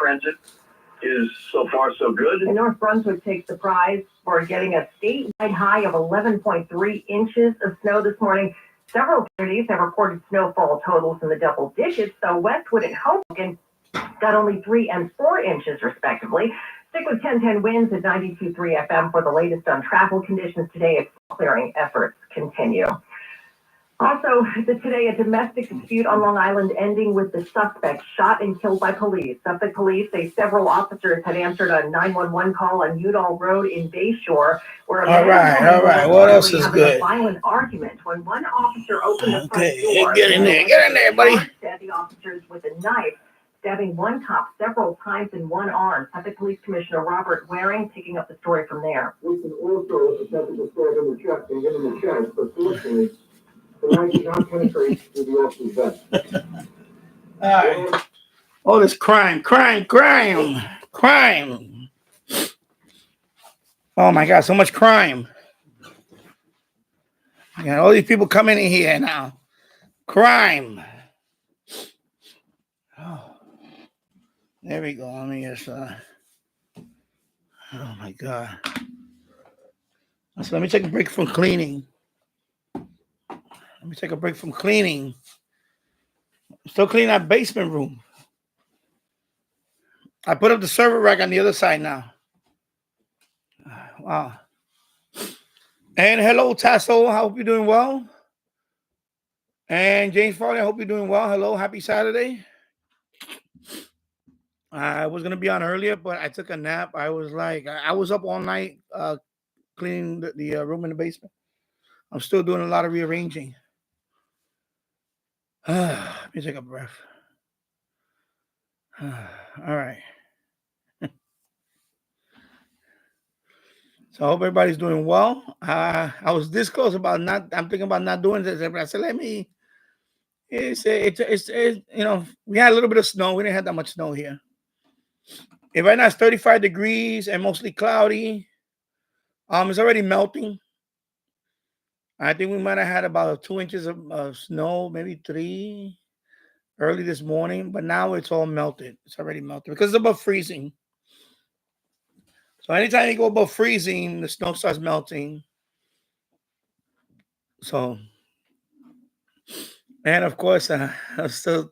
transit is so far so good. And North Brunswick takes the prize for getting a statewide high of 11.3 inches of snow this morning. Several communities have reported snowfall totals in the double digits, though Westwood and Hoboken got only 3 and 4 inches, respectively. Stick with 1010 winds at 92.3 FM for the latest on travel conditions today as clearing efforts continue. Also, today, a domestic dispute on Long Island ending with the suspect shot and killed by police. Suffolk police say several officers had answered a 911 call on Udall Road in Bayshore, where a all right. What else is good? A violent argument when one officer opened the front door. Get in there, buddy. Stabbed the officers with a knife, stabbing one cop several times in one arm. Suffolk Police Commissioner Robert Waring picking up the story from there. We can also attempt to stab in the chest and get in the chest, but fortunately, the knife did not penetrate through the officer's vest. All right. All this crime. Oh my God, so much crime. Yeah, all these people coming in here now. Crime. Oh, there we go. Let me just. Oh my God. So let me take a break from cleaning. Still cleaning that basement room. I put up the server rack on the other side now. Wow. And hello, Tasso. I hope you're doing well. And James Farley, I hope you're doing well. Hello, happy Saturday. I was going to be on earlier, but I took a nap. I was up all night cleaning the room in the basement. I'm still doing a lot of rearranging. Let me take a breath. All right. So I hope everybody's doing well. I was this close I'm thinking about not doing this. I said, it's you know, we had a little bit of snow. We didn't have that much snow here. Right now it's 35 degrees and mostly cloudy. It's already melting. I think we might have had about 2 inches of snow, maybe 3 early this morning, but now it's all melted. It's already melted because it's above freezing. So anytime you go above freezing, the snow starts melting. So, and of course, still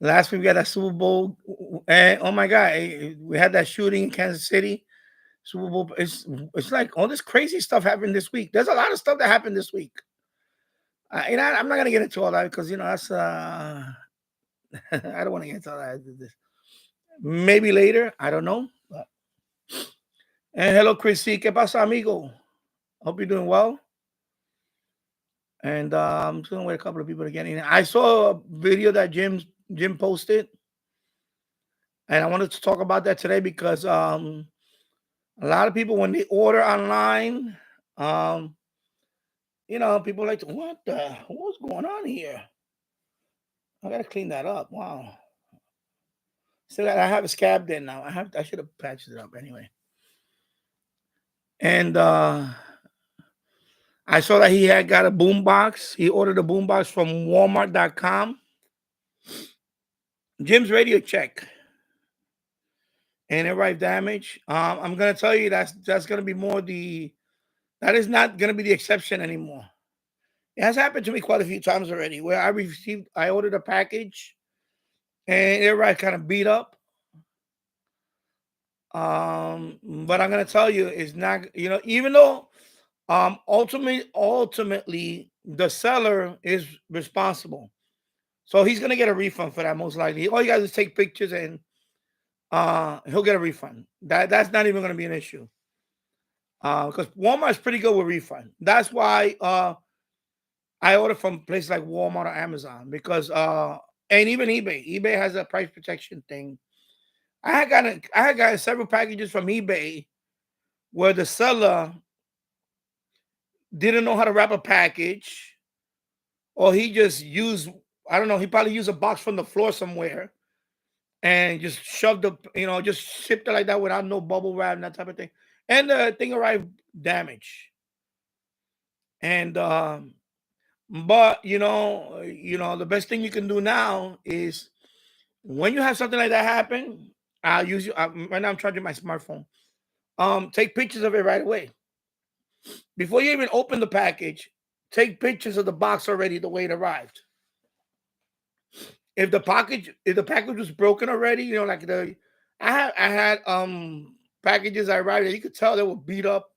last week we got that Super Bowl, and oh my God, we had that shooting in Kansas City. Super Bowl. It's like all this crazy stuff happened this week. There's a lot of stuff that happened this week. And I'm not gonna get into all that because that's I don't want to get into all that. Maybe later. I don't know. And hello, Chrissy. ¿Qué pasa, amigo? Hope you're doing well. And I'm just gonna wait a couple of people to get in. I saw a video that Jim posted, and I wanted to talk about that today because a lot of people, when they order online, people like to, what's going on here? I gotta clean that up. Wow. Still, I have a scab there now. I should have patched it up anyway. And I saw that he had got a boombox. He ordered a boombox from Walmart.com. Jim's radio check. And it arrived damaged. I'm gonna tell you that's gonna be that is not gonna be the exception anymore. It has happened to me quite a few times already where I ordered a package and it arrived kind of beat up. But I'm gonna tell you, it's not, even though ultimately the seller is responsible. So he's gonna get a refund for that most likely. All you guys is take pictures and he'll get a refund. That's not even going to be an issue. Because Walmart's pretty good with refund. That's why I order from places like Walmart or Amazon because and even eBay. eBay has a price protection thing. I had gotten several packages from eBay where the seller didn't know how to wrap a package, or he just used, I don't know, he probably used a box from the floor somewhere and just shoved just shipped it like that without no bubble wrap and that type of thing. And the thing arrived damaged. And but the best thing you can do now is when you have something like that happen, I'll use you. Right now I'm charging my smartphone. Take pictures of it right away. Before you even open the package, take pictures of the box already the way it arrived. If the package was broken already, you know, like I had packages I arrived, you could tell they were beat up,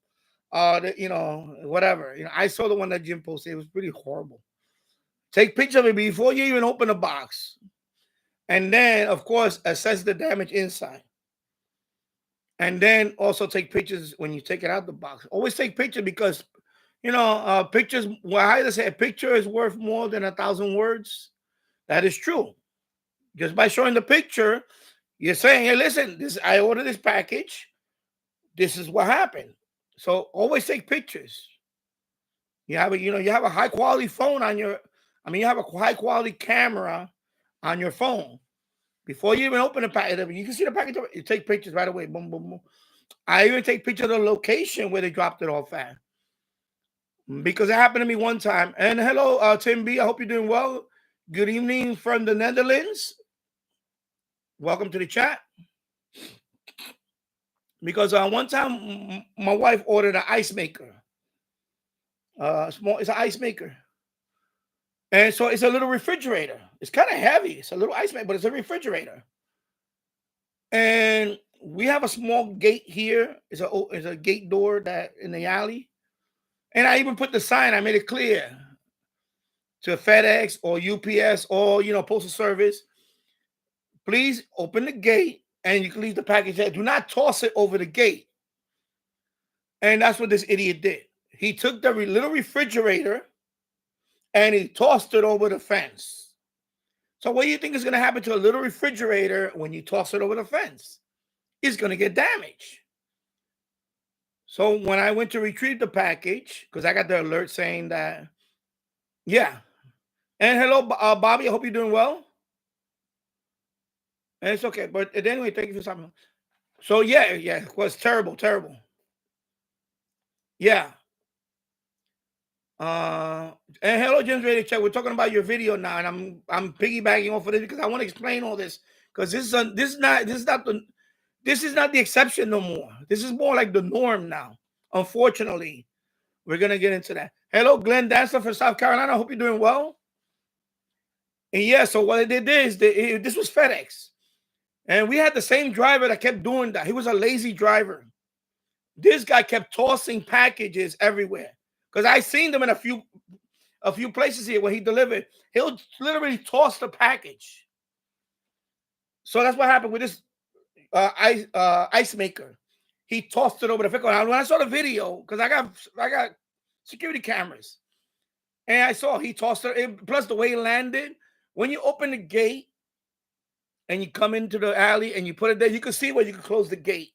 you know, whatever. You know, I saw the one that Jim posted, it was pretty horrible. Take pictures of it before you even open the box. And then, of course, assess the damage inside. And then also take pictures when you take it out the box. Always take pictures because, you know, pictures, well, I say a picture is worth more than 1,000 words. That is true. Just by showing the picture, you're saying, hey, listen, I ordered this package. This is what happened. So always take pictures. You have a high quality phone on you have a high quality camera on your phone. Before you even open the package, you can see the package, you take pictures right away. Boom, boom, boom. I even take pictures of the location where they dropped it off at. Because it happened to me one time. And hello, Tim B. I hope you're doing well. Good evening from the Netherlands. Welcome to the chat. Because one time my wife ordered an ice maker. It's an ice maker. And so it's a little refrigerator. It's kind of heavy. It's a little ice maker, but it's a refrigerator. And we have a small gate here. It's a gate door that in the alley. And I even put the sign, I made it clear to FedEx or UPS or, you know, Postal Service. Please open the gate and you can leave the package there. Do not toss it over the gate. And that's what this idiot did. He took the little refrigerator and he tossed it over the fence. So what do you think is going to happen to a little refrigerator when you toss it over the fence? It's going to get damaged. So when I went to retrieve the package, because I got the alert saying that, yeah. And hello, Bobby. I hope you're doing well. And it's okay. But anyway, thank you for something. So yeah, it was terrible. Yeah. And hello, James Radio Chat. We're talking about your video now, and I'm piggybacking off of this because I want to explain all this because this is not the exception no more. This is more like the norm now. Unfortunately, we're gonna get into that. Hello, Glenn Dancer from South Carolina. I hope you're doing well. And yeah, so what they did is this was FedEx, and we had the same driver that kept doing that. He was a lazy driver. This guy kept tossing packages everywhere. Because I seen them in a few places here where he delivered. He'll literally toss the package. So that's what happened with this ice maker. He tossed it over the vehicle. When I saw the video, because I got security cameras, and I saw he tossed it. Plus the way he landed. When you open the gate and you come into the alley and you put it there, you can see where you can close the gate.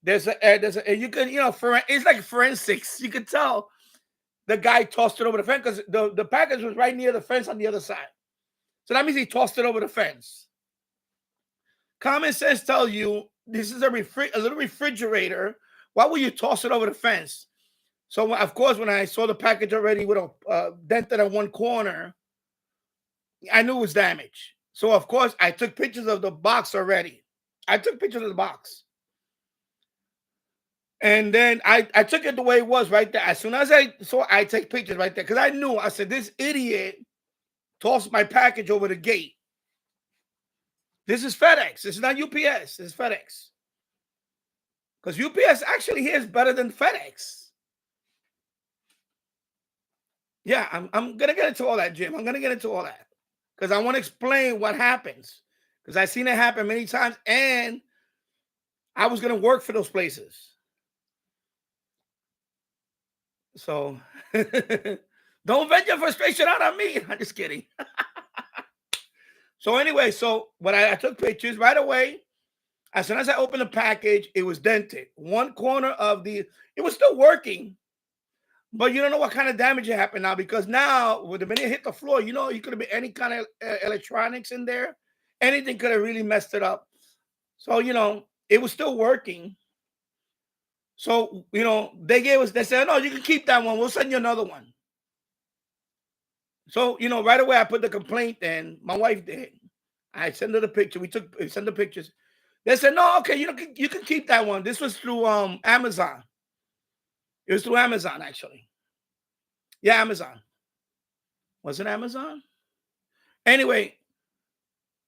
There's a you can, you know, it's like forensics. You can tell. The guy tossed it over the fence because the package was right near the fence on the other side. So that means he tossed it over the fence. Common sense tells you this is a little refrigerator. Why would you toss it over the fence? So, of course, when I saw the package already with a dented on one corner, I knew it was damaged. So, of course, I took pictures of the box already. I took pictures of the box. And then I took it the way it was right there. As soon as I saw, I take pictures right there. Because I knew, I said, this idiot tossed my package over the gate. This is FedEx. This is not UPS. This is FedEx. Because UPS actually here is better than FedEx. Yeah, I'm going to get into all that, Jim. I'm going to get into all that. Because I want to explain what happens. Because I've seen it happen many times. And I was going to work for those places. So don't vent your frustration out on me. I'm just kidding. So anyway, so when I took pictures right away, as soon as I opened the package, it was dented. One corner of it was still working, but you don't know what kind of damage it happened now because now, with the minute it hit the floor, you know, you could have been any kind of electronics in there. Anything could have really messed it up. So, you know, it was still working. So, you know, they said, no, you can keep that one. We'll send you another one. So, you know, right away, I put the complaint in. My wife did. I sent her the picture. We sent the pictures. They said, no, okay, you can keep that one. This was through Amazon. It was through Amazon, actually. Yeah, Amazon. Was it Amazon? Anyway,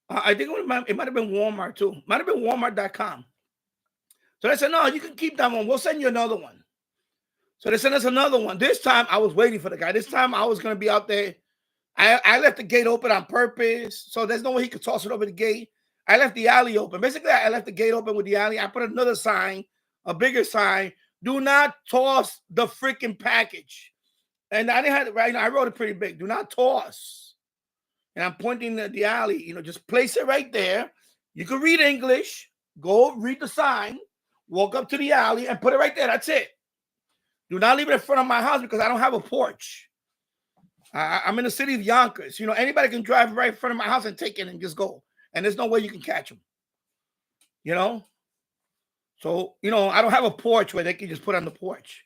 I think it might have been Walmart too. Might have been Walmart.com. So they said, no, you can keep that one. We'll send you another one. So they sent us another one. This time I was waiting for the guy. This time I was going to be out there. I left the gate open on purpose. So there's no way he could toss it over the gate. I left the alley open. Basically, I left the gate open with the alley. I put another sign, a bigger sign. Do not toss the freaking package. And I didn't have it right now. I wrote it pretty big. Do not toss. And I'm pointing at the alley. Just place it right there. You can read English. Go read the sign. Walk up to the alley and put it right there. That's it. Do not leave it in front of my house because I don't have a porch. I'm in the city of Yonkers. Anybody can drive right in front of my house and take it and just go. And there's no way you can catch them. So, I don't have a porch where they can just put on the porch.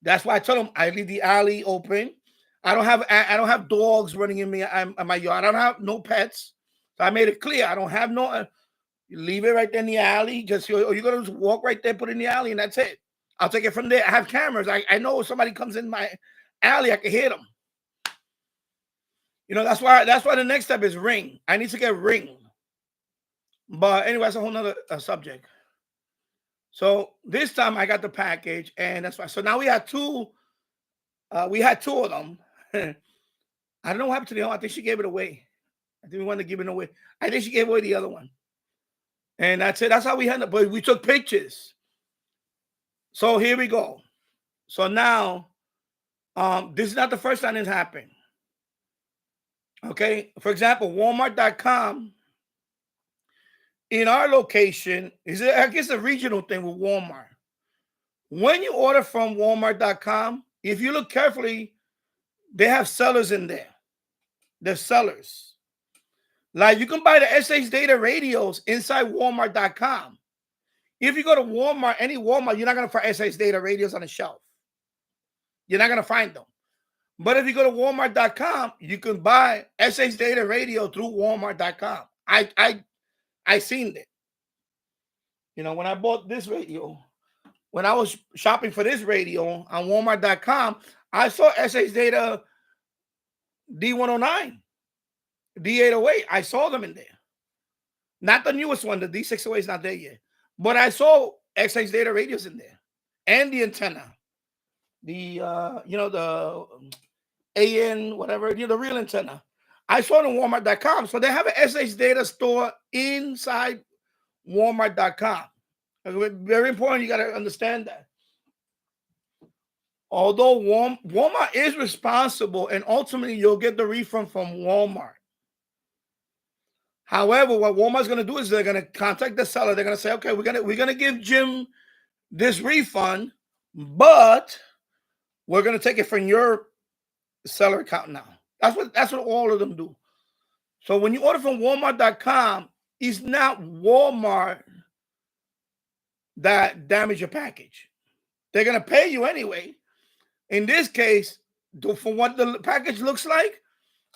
That's why I tell them I leave the alley open. I don't have dogs running in my yard. I don't have no pets. So I made it clear. I don't have no. You leave it right there in the alley. You're going to just walk right there, put it in the alley, and that's it. I'll take it from there. I have cameras. I know if somebody comes in my alley, I can hear them. That's why the next step is Ring. I need to get Ring. But anyway, that's a whole nother subject. So this time I got the package, and that's why. So now we had two. We had two of them. I don't know what happened to the other one. I think she gave it away. I think we wanted to give it away. I think she gave away the other one. And that's it. That's how we handled it. But we took pictures. So here we go. So now, this is not the first time this happened. Okay. For example, Walmart.com. In our location, I guess a regional thing with Walmart. When you order from Walmart.com, if you look carefully, they have sellers in there. They're sellers. Like you can buy the SH Data radios inside Walmart.com. If you go to Walmart, any Walmart, you're not going to find SH Data radios on the shelf. You're not going to find them. But if you go to Walmart.com, you can buy SH Data radio through Walmart.com. I seen it. When I bought this radio, when I was shopping for this radio on Walmart.com, I saw SH Data D109, D808. I saw them in there. Not the newest one. The D608 is not there yet. But I saw SH Data radios in there. And the antenna. The, the AN, whatever, the real antenna. I saw it on Walmart.com. So they have an SH Data store inside Walmart.com. Very important. You got to understand that. Although Walmart is responsible and ultimately you'll get the refund from Walmart. However, what Walmart's going to do is they're going to contact the seller. They're going to say, okay, we're going to give Jim this refund, but we're going to take it from your seller account now. That's what all of them do. So when you order from Walmart.com, it's not Walmart that damaged your package. They're going to pay you anyway. In this case, from what the package looks like,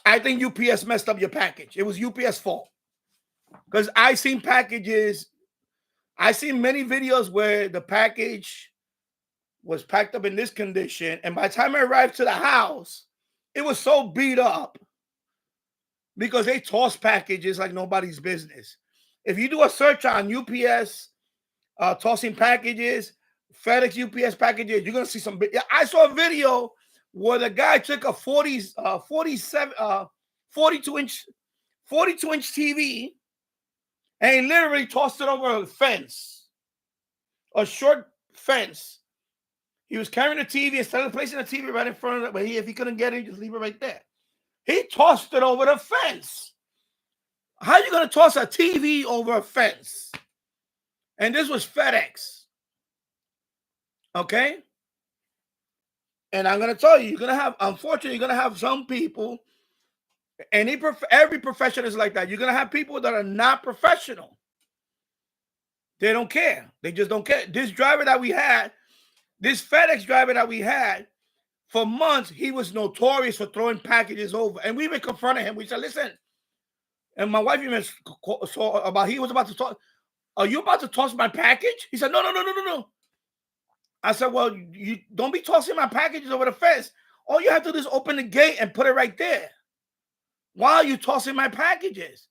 I think UPS messed up your package. It was UPS fault. Because I seen packages, I seen many videos where the package was packed up in this condition. And by the time I arrived to the house, it was so beat up because they toss packages like nobody's business. If you do a search on UPS tossing packages, FedEx UPS packages, you're going to see some. I saw a video where the guy took a 42-inch TV and he literally tossed it over a fence, a short fence. He was carrying the TV instead of placing the TV right in front of it. But if he couldn't get it, just leave it right there. He tossed it over the fence. How are you going to toss a TV over a fence? And this was FedEx. Okay? And I'm going to tell you, unfortunately, you're going to have some people, and every profession is like that. You're going to have people that are not professional. They don't care. They just don't care. This driver that we had, this FedEx driver that we had, for months, he was notorious for throwing packages over. And we even confronted him. We said, listen. And my wife even saw about, he was about to talk. are you about to toss my package? He said, no. I said, well, you don't be tossing my packages over the fence. All you have to do is open the gate and put it right there. Why are you tossing my packages?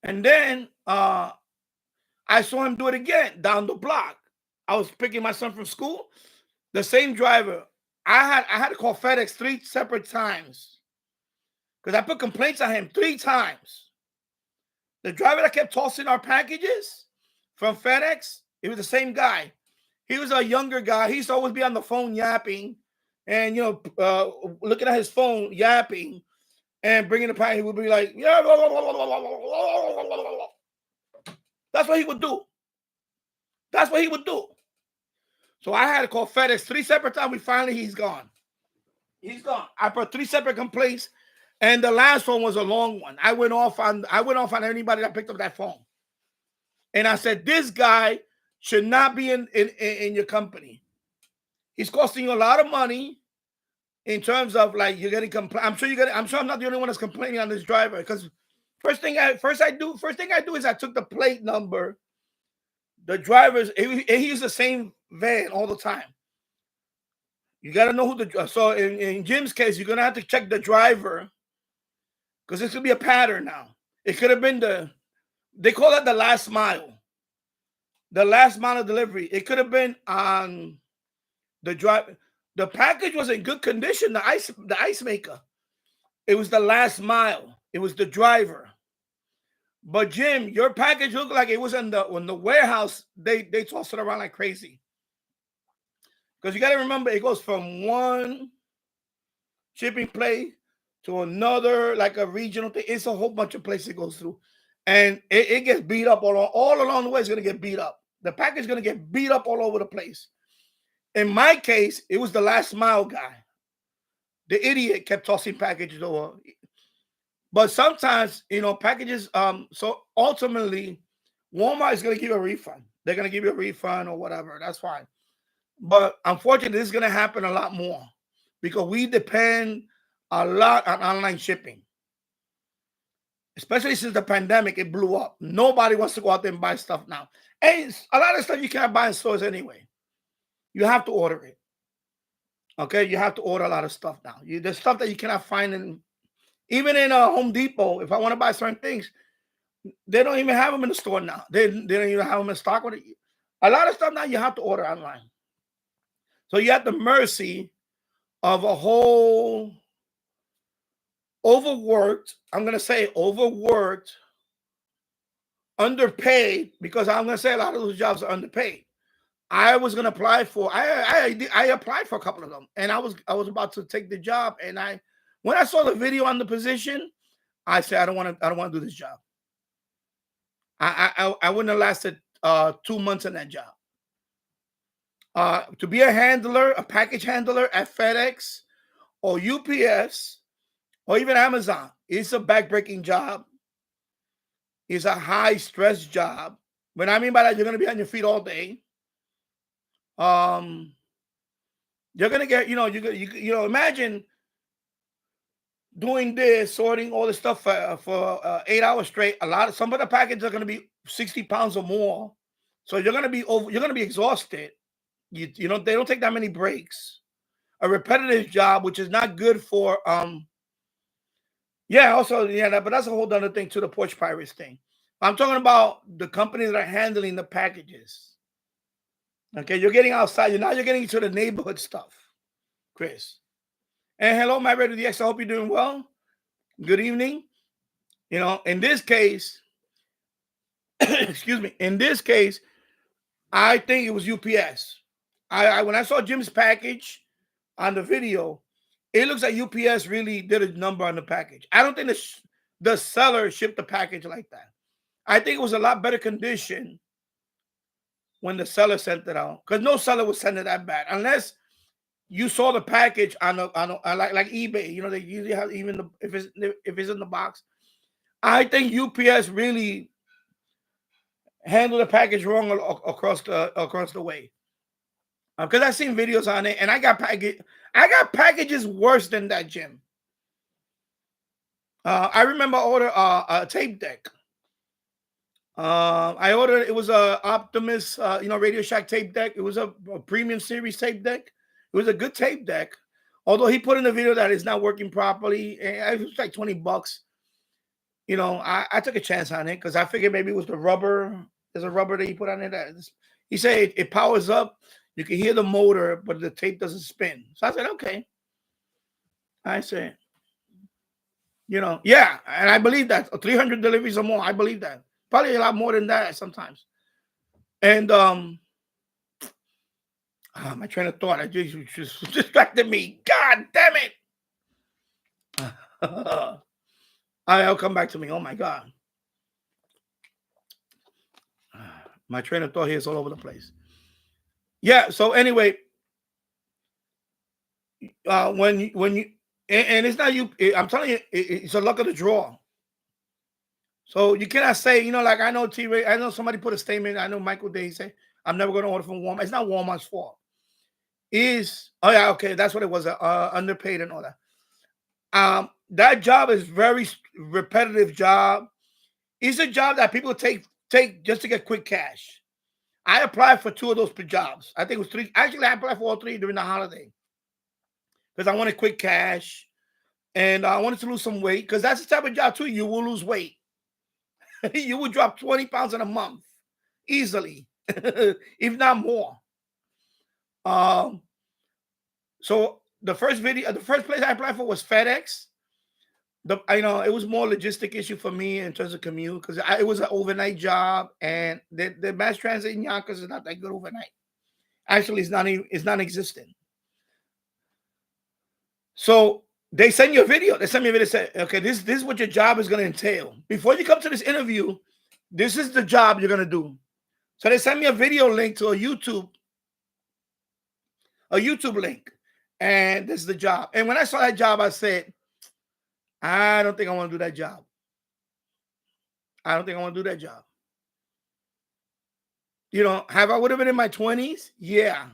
And then I saw him do it again down the block. I was picking my son from school. The same driver. I had to call FedEx 3 separate times because I put complaints on him 3 times. The driver that kept tossing our packages from FedEx, it was the same guy. He was a younger guy. He used to always be on the phone yapping and, looking at his phone, yapping and bringing the package. He would be like, yeah, blah, blah, blah, blah, blah, blah, blah. That's what he would do. That's what he would do. So I had to call FedEx 3 separate times. He's gone. He's gone. I put 3 separate complaints, and the last one was a long one. I went off on anybody that picked up that phone. And I said, this guy should not be in your company. He's costing you a lot of money in terms of like you're getting complaint. I'm sure I'm not the only one that's complaining on this driver because first thing I do is I took the plate number. The drivers, he used the same van all the time. You got to know who so in Jim's case, you're gonna have to check the driver because this could be a pattern now. It could have been they call it the last mile. The last mile of delivery. It could have been on the driver. The package was in good condition. The ice maker. It was the last mile. It was the driver. But Jim, your package looked like it was in the warehouse. They tossed it around like crazy. Because you got to remember, it goes from one shipping place to another, like a regional thing. It's a whole bunch of places it goes through. And it gets beat up all along the way. It's going to get beat up. The package is going to get beat up all over the place. In my case, it was the last mile guy. The idiot kept tossing packages over. But sometimes, packages, so ultimately, Walmart is going to give you a refund. They're going to give you a refund or whatever. That's fine. But unfortunately, this is going to happen a lot more because we depend a lot on online shipping. Especially since the pandemic, it blew up. Nobody wants to go out there and buy stuff now. And a lot of stuff you can't buy in stores anyway. You have to order it. Okay? You have to order a lot of stuff now. There's stuff that you cannot find even in Home Depot. If I want to buy certain things, they don't even have them in the store now. They don't even have them in stock. A lot of stuff now you have to order online. So you have the mercy of a whole overworked, underpaid, because I'm going to say a lot of those jobs are underpaid. I was going to apply for, I applied for a couple of them, and I was about to take the job. And when I saw the video on the position, I said, I don't want to do this job. I wouldn't have lasted 2 months in that job. To be a handler, a package handler at FedEx or UPS or even Amazon, it's a backbreaking job. It's a high stress job. What I mean by that, you're going to be on your feet all day. You're going to get, imagine doing this, sorting all this stuff for 8 hours straight. Some of the packages are going to be 60 pounds or more. So you're going to be exhausted. They don't take that many breaks. A repetitive job, which is not good for, but that's a whole other thing to the Porch Pirates thing. I'm talking about the companies that are handling the packages. Okay, you're getting outside. You're getting into the neighborhood stuff, Chris. And hello, my brother DX. I hope you're doing well. Good evening. In this case, excuse me. In this case, I think it was UPS. When I saw Jim's package on the video, it looks like UPS really did a number on the package. I don't think the seller shipped the package like that. I think it was a lot better condition when the seller sent it out, because no seller would send it that bad unless you saw the package on like eBay. They usually have even if it's in the box. I think UPS really handled the package wrong across the way. Because I've seen videos on it, and I got packages worse than that, Jim. I remember I ordered a tape deck. I ordered, it was a Optimus, Radio Shack tape deck. It was a premium series tape deck. It was a good tape deck. Although he put in the video that it's not working properly. It was like $20. I took a chance on it because I figured maybe it was the rubber. There's a rubber that he put on it. He said it powers up. You can hear the motor, but the tape doesn't spin. So I said, okay. I said, yeah. And I believe that. 300 deliveries or more. I believe that. Probably a lot more than that sometimes. And my train of thought, I just distracted me. God damn it. I'll come back to me. Oh my God. My train of thought here is all over the place. Yeah. So anyway, when you and it's not you, I'm telling you, it's a luck of the draw. So you cannot say, like I know T-Ray, I know somebody put a statement. I know Michael Day said, I'm never going to order from Walmart. It's not Walmart's fault. Oh yeah, okay, that's what it was, underpaid and all that. That job is very repetitive job. It's a job that people take just to get quick cash. I applied for 2 of those jobs. I think it was 3. Actually, I applied for all 3 during the holiday because I wanted quick cash and I wanted to lose some weight because that's the type of job too. You will lose weight. You will drop 20 pounds in a month easily, if not more. So the first place I applied for was FedEx. It was more logistic issue for me in terms of commute because it was an overnight job, and the mass transit in Yonkers is not that good overnight. Actually, it's non-existent. So they send you a video. They send me a video. Say, okay, this is what your job is going to entail. Before you come to this interview, this is the job you're going to do. So they sent me a video link to a YouTube link, and this is the job. And when I saw that job, I said, I don't think I want to do that job. I don't think I want to do that job. Have I would have been in my 20s? Yeah.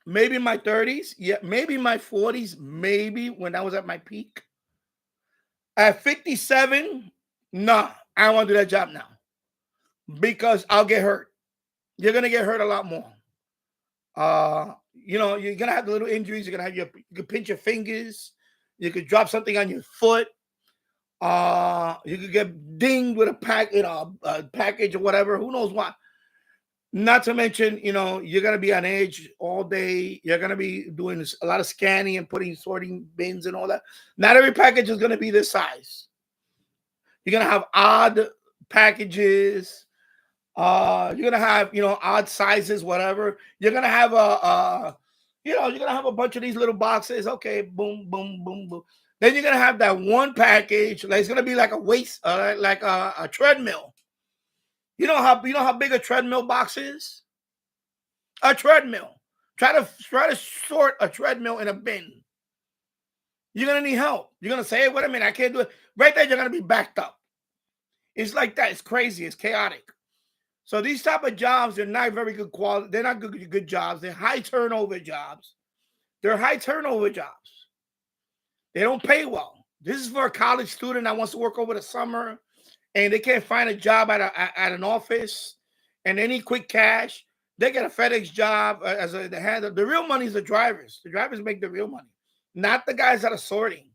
Maybe in my 30s? Yeah. Maybe in my 40s? Maybe when I was at my peak. At 57? No, I don't want to do that job now. Because I'll get hurt. You're going to get hurt a lot more. You're going to have the little injuries. You're going to have you can pinch your fingers. You could drop something on your foot. You could get dinged with a package or whatever. Who knows what? Not to mention, you're gonna be on edge all day. You're gonna be doing a lot of scanning and sorting bins and all that. Not every package is gonna be this size. You're gonna have odd packages. You're gonna have odd sizes, whatever. You're gonna have you're gonna have a bunch of these little boxes. Okay, boom, boom, boom, boom. Then you're gonna have that one package. Like it's gonna be like a treadmill. You know how big a treadmill box is? A treadmill. Try to sort a treadmill in a bin. You're gonna need help. You're gonna say, hey, wait a minute, I can't do it. Right there, you're gonna be backed up. It's like that. It's crazy. It's chaotic. So these type of jobs, they're not very good quality. They're not good jobs. They're high turnover jobs. They're high turnover jobs. They don't pay well. This is for a college student that wants to work over the summer and they can't find a job at an office and they need quick cash. They get a FedEx job as the handler. The real money is the drivers. The drivers make the real money, not the guys that are sorting.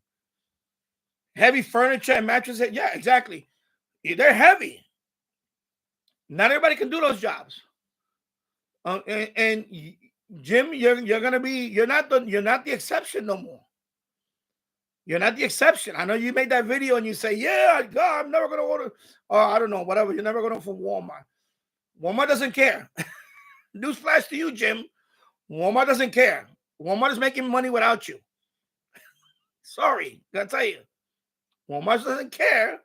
Heavy furniture and mattresses. Yeah, exactly. They're heavy. Not everybody can do those jobs. And Jim, you're not the exception no more. You're not the exception. I know you made that video and you say, yeah, God, I'm never going to order. Or I don't know, whatever. You're never going to from Walmart. Walmart doesn't care. Newsflash to you, Jim. Walmart doesn't care. Walmart is making money without you. Sorry, gotta tell you. Walmart doesn't care.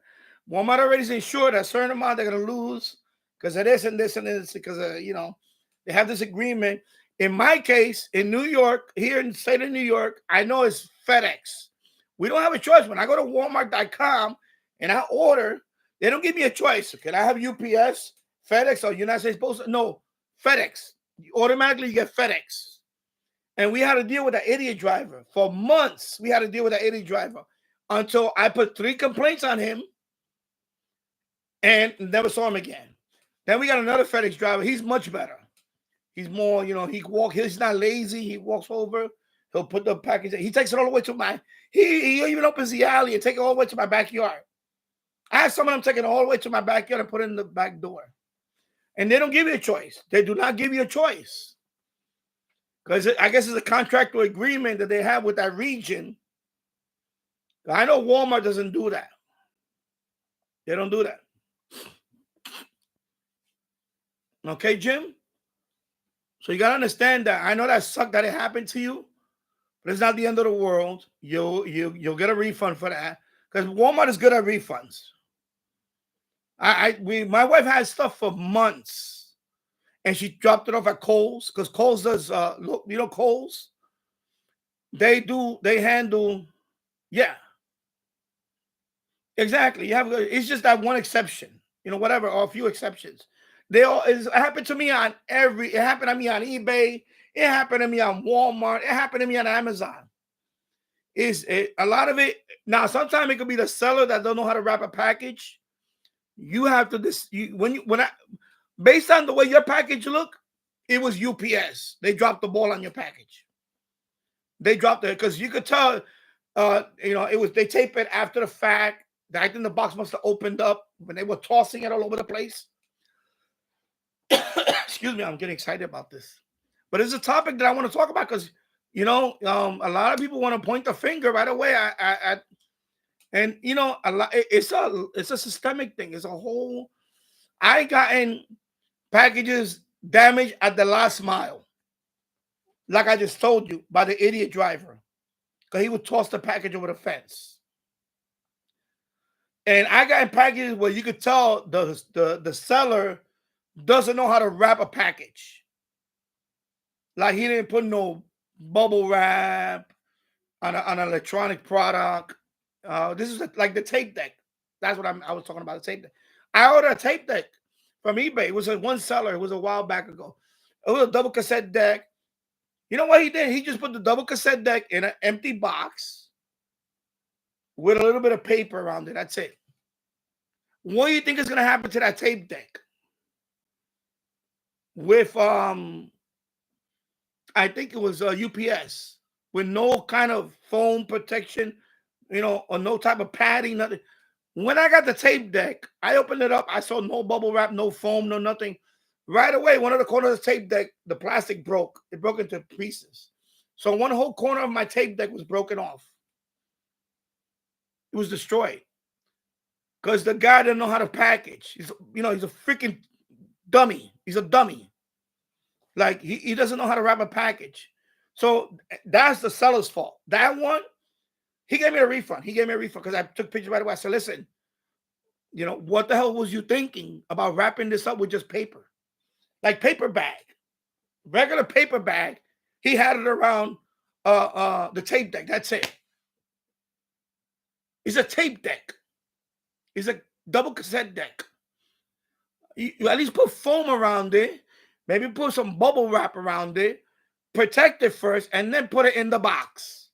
Walmart already is insured a certain amount they're going to lose because of this and this and this because, they have this agreement. In my case, in New York, here in the state of New York, I know it's FedEx. We don't have a choice. When I go to Walmart.com and I order, they don't give me a choice. Can I have UPS, FedEx, or United States Postal? No, FedEx. Automatically, you get FedEx. And we had to deal with that idiot driver. For months, we had to deal with that idiot driver until I put 3 complaints on him. and never saw him again. Then we got another FedEx driver. He's much better. He's more, he's not lazy. He walks over. He'll put the package. He takes it all the way to my, he even opens the alley and take it all the way to my backyard. I have some of them taking it all the way to my backyard and put it in the back door. And they don't give you a choice. They do not give you a choice. Because I guess it's a contractual agreement that they have with that region. I know Walmart doesn't do that. They don't do that. Okay, Jim? So you got to understand that. I know that sucked that it happened to you, but it's not the end of the world. You'll get a refund for that because Walmart is good at refunds. My wife had stuff for months, and she dropped it off at Kohl's because Kohl's does. Kohl's. They handle. Yeah. Exactly. It's just that one exception, whatever, or a few exceptions. It happened to me on it happened to me on eBay. It happened to me on Walmart. It happened to me on Amazon. A lot of it now? Sometimes it could be the seller that don't know how to wrap a package. You have to based on the way your package look, it was UPS. They dropped the ball on your package. They dropped it because you could tell. It was they tape it after the fact. I think the box must have opened up when they were tossing it all over the place. Excuse me, I'm getting excited about this. But it's a topic that I want to talk about because, a lot of people want to point the finger right away it's a systemic thing. It's a whole. I gotten packages damaged at the last mile, like I just told you, by the idiot driver, because he would toss the package over the fence. And I got packages where you could tell the seller doesn't know how to wrap a package. Like he didn't put no bubble wrap on an electronic product. This is like the tape deck. That's what I was talking about, the tape deck. I ordered a tape deck from eBay. It was one seller. It was a while back ago. It was a double cassette deck. You know what he did? He just put the double cassette deck in an empty box with a little bit of paper around it. That's it. What do you think is going to happen to that tape deck? With, I think it was UPS, with no kind of foam protection, or no type of padding, nothing. When I got the tape deck, I opened it up. I saw no bubble wrap, no foam, no nothing. Right away, one of the corners of the tape deck, the plastic broke. It broke into pieces. So one whole corner of my tape deck was broken off. It was destroyed. Because the guy didn't know how to package. He's a freaking dummy. He's a dummy. Like, he doesn't know how to wrap a package. So that's the seller's fault. That one, he gave me a refund. He gave me a refund because I took pictures right away. I said, listen, what the hell was you thinking about wrapping this up with just paper? Like paper bag. Regular paper bag. He had it around the tape deck. That's it. It's a tape deck. It's a double cassette deck. You at least put foam around it. Maybe put some bubble wrap around it. Protect it first and then put it in the box.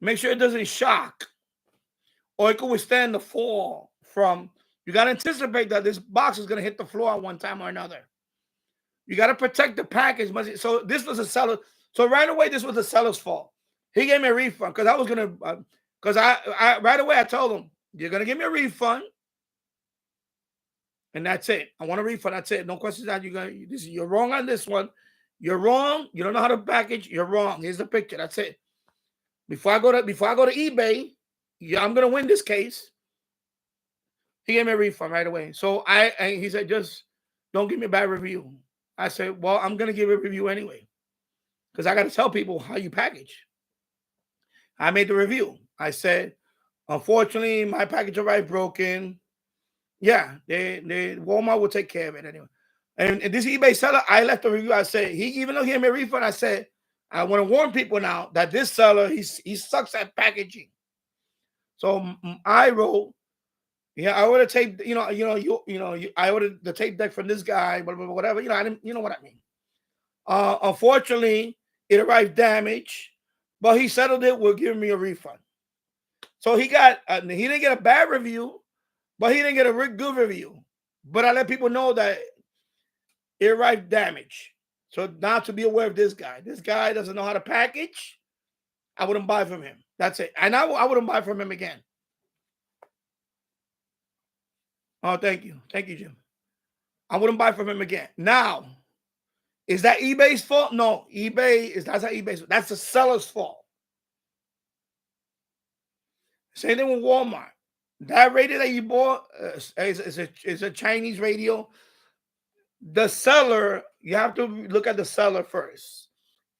Make sure it doesn't shock. Or it could withstand the fall from. You got to anticipate that this box is going to hit the floor at one time or another. You got to protect the package. So this was a seller. So right away, this was the seller's fault. He gave me a refund because I was going to, because I right away I told him, you're going to give me a refund. And that's it. I want a refund. That's it. No questions asked. You're wrong on this one. You're wrong. You don't know how to package. You're wrong. Here's the picture. That's it. Before I go to eBay, I'm going to win this case. He gave me a refund right away. So he said, just don't give me a bad review. I said, well, I'm going to give a review anyway. Because I got to tell people how you package. I made the review. I said, unfortunately, my package arrived broken. Yeah, Walmart will take care of it anyway. And this eBay seller, I left a review. I said, even though he gave me a refund, I said, I want to warn people now that this seller, he sucks at packaging. So I wrote, I ordered tape, I ordered the tape deck from this guy, whatever, I didn't, you know what I mean. Unfortunately, it arrived damaged, but he settled it with giving me a refund. So he didn't get a bad review, but he didn't get a good review. But I let people know that it arrived damaged. So now to be aware of this guy. This guy doesn't know how to package. I wouldn't buy from him. That's it. And I wouldn't buy from him again. Oh, thank you. Thank you, Jim. I wouldn't buy from him again. Now, is that eBay's fault? No, that's not eBay's fault. That's the seller's fault. Same thing with Walmart. That radio that you bought is a Chinese radio. The seller, you have to look at the seller first.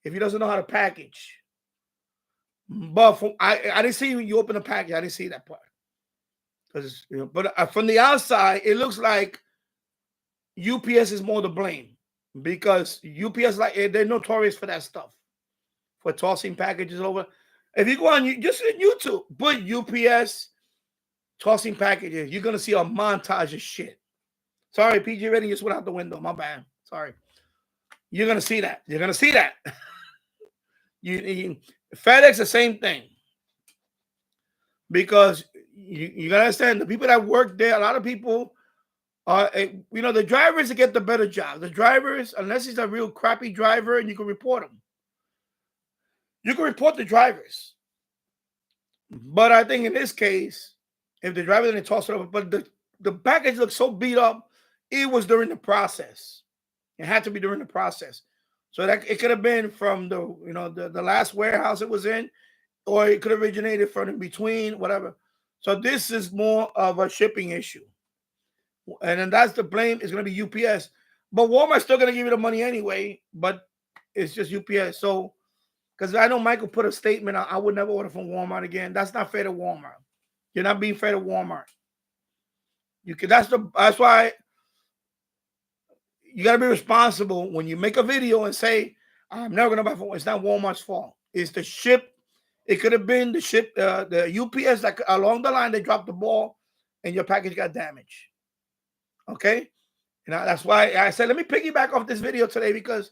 If he doesn't know how to package. But I didn't see when you open the package. I didn't see that part. Because but from the outside, it looks like UPS is more to blame, because UPS, like, they're notorious for that stuff, for tossing packages over. If you go on just in YouTube, put UPS tossing packages, you're gonna see a montage of shit. Sorry, PG rating just went out the window. My bad. Sorry. You're gonna see that. You're gonna see that. FedEx, the same thing. Because you gotta understand, the people that work there, a lot of people are, the drivers that get the better job. The drivers, unless he's a real crappy driver, and you can report him. You can report the drivers. But I think in this case, if the driver didn't toss it over, but the package looks so beat up, it was during the process. It had to be during the process. So that it could have been from the last warehouse it was in, or it could have originated from in between, whatever. So this is more of a shipping issue. And then that's the blame is going to be UPS. But Walmart's still going to give you the money anyway, but it's just UPS. So, because I know Michael put a statement, I would never order from Walmart again. That's not fair to Walmart. You're not being fair to Walmart. That's why you got to be responsible when you make a video and say, I'm never going to buy from Walmart. It's not Walmart's fault. It's the ship. It could have been the ship, the UPS, like along the line, they dropped the ball and your package got damaged. Okay? That's why I said, let me piggyback off this video today, because,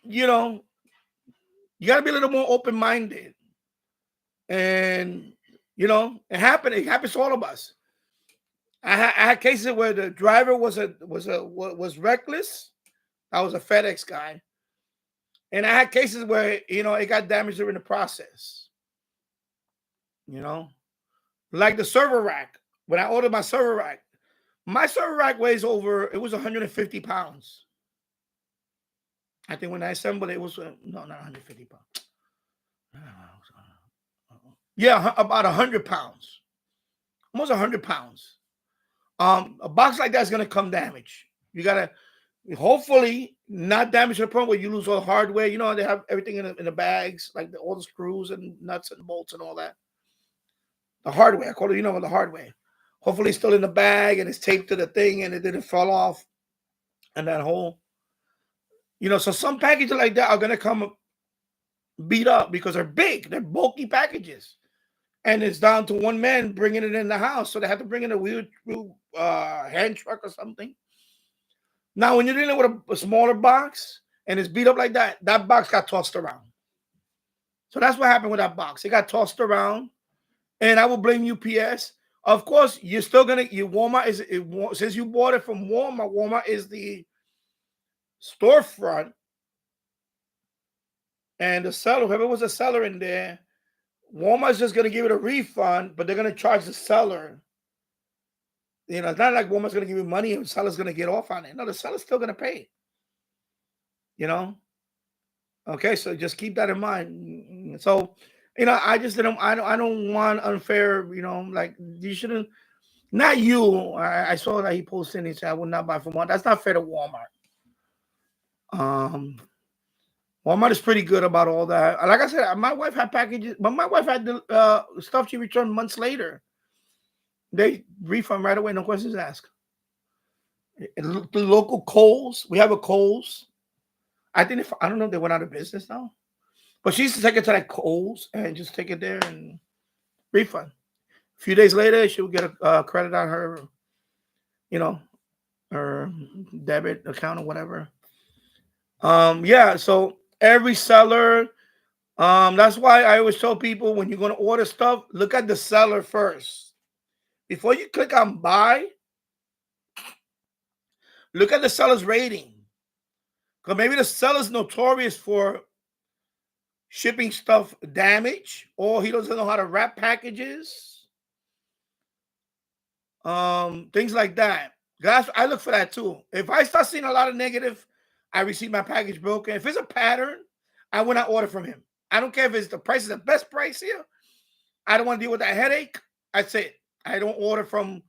you got to be a little more open-minded. And, it happened. It happens to all of us. I had cases where the driver was reckless. I was a FedEx guy. And I had cases where, it got damaged during the process. Like the server rack. When I ordered my server rack weighs over, it was 150 pounds. I think when I assembled it, was, no, not 150 pounds. Yeah, about 100 pounds. Almost 100 pounds. A box like that is going to come damaged. You got to, hopefully, not damage to the point where you lose all the hardware. They have everything in the bags, like all the screws and nuts and bolts and all that. The hardware, I call it, the hardware. Hopefully it's still in the bag and it's taped to the thing and it didn't fall off. And that whole, so some packages like that are going to come beat up because they're big. They're bulky packages. And it's down to one man bringing it in the house. So they have to bring in a wheel hand truck or something. Now, when you're dealing with a smaller box and it's beat up like that, that box got tossed around. So that's what happened with that box. It got tossed around. And I will blame UPS. Of course, you're still going to, Walmart since you bought it from Walmart is the storefront. And the seller, whoever was a seller in there, Walmart's just going to give it a refund, but they're going to charge the seller. It's not like Walmart's going to give you money and the seller's going to get off on it. No, the seller's still going to pay. Okay, so just keep that in mind. So, I don't want unfair, like you shouldn't, not you. I saw that he posted and he said, I would not buy from Walmart. That's not fair to Walmart. Walmart is pretty good about all that. Like I said, my wife had packages, but my wife had the stuff she returned months later. They refund right away, no questions asked. The local Kohl's, we have a Kohl's. I don't know if they went out of business now. But she used to take it to that Kohl's and just take it there and refund. A few days later, she would get a credit on her, her debit account or whatever. So every seller, that's why I always tell people when you're going to order stuff, look at the seller first. before you click on buy, look at the seller's rating. Because maybe the seller's notorious for shipping stuff damaged, or he doesn't know how to wrap packages. Things like that. Guys, I look for that too. If I start seeing a lot of negative, I receive my package broken. If it's a pattern, I will not order from him. I don't care if it's the price is the best price here. I don't want to deal with that headache. That's it. I don't order from.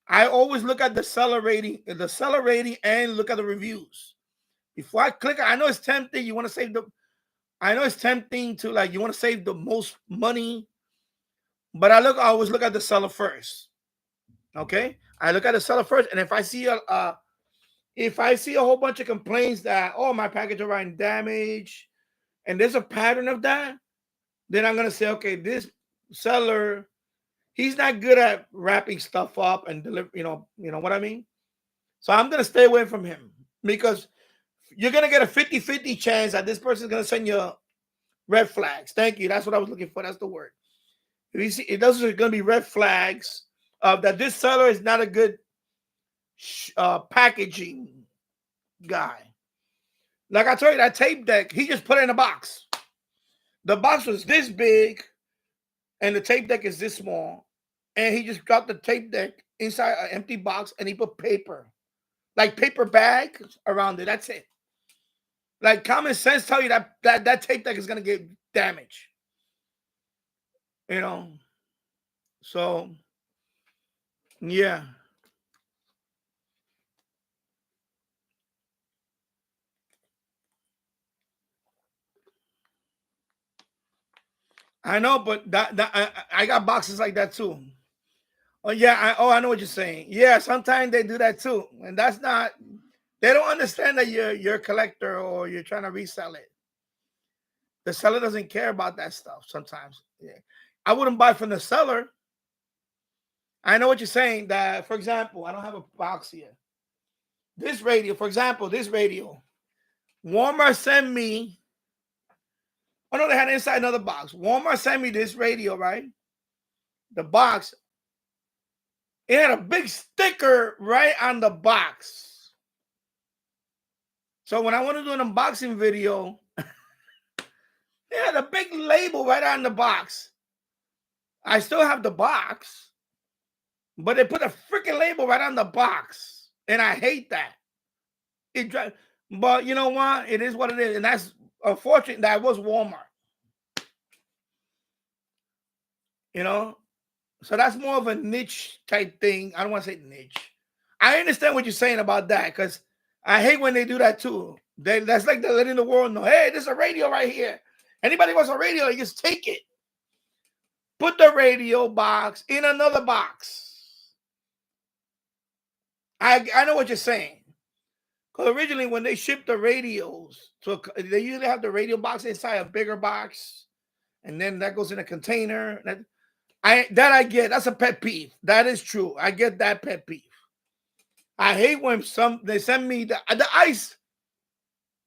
I always look at the seller rating, and look at the reviews. Before I click, I know it's tempting. You want to save the. I know it's tempting to like you want to save the most money, but I always look at the seller first. Okay, I look at the seller first, and if I see a whole bunch of complaints that my package arrived damaged, and there's a pattern of that, then I'm gonna say, okay, this seller, he's not good at wrapping stuff up and deliver. You know what I mean. So I'm gonna stay away from him because you're gonna get a 50-50 chance that this person is gonna send you red flags. Thank you. That's what I was looking for. That's the word. If you see, those are gonna be red flags that this seller is not a good packaging guy. Like I told you, that tape deck, he just put it in a box. The box was this big, and the tape deck is this small, and he just dropped the tape deck inside an empty box, and he put paper, like paper bag around it. That's it. Like common sense tell you that tape deck is gonna get damaged. So yeah. I know, but I got boxes like that too. Oh yeah, I know what you're saying. Yeah, sometimes they do that too, and that's not. They don't understand that you're a collector or you're trying to resell it. The seller doesn't care about that stuff sometimes. Yeah. I wouldn't buy from the seller. I know what you're saying. That, for example, I don't have a box here. This radio, for example, Walmart sent me. Oh no, they had inside another box. Walmart sent me this radio, right? The box. It had a big sticker right on the box. So when I want to do an unboxing video, it had a big label right on the box. I still have the box, but they put a freaking label right on the box. And I hate that. But you know what? It is what it is. And that's unfortunate that it was Walmart. So that's more of a niche type thing. I don't want to say niche. I understand what you're saying about that because I hate when they do that too. That's like they're letting the world know, hey, there's a radio right here. Anybody wants a radio, you just take it. Put the radio box in another box. I know what you're saying. Because originally when they ship the radios, they usually have the radio box inside a bigger box. And then that goes in a container. I get. That's a pet peeve. That is true. I get that pet peeve. I hate when they send me the ice.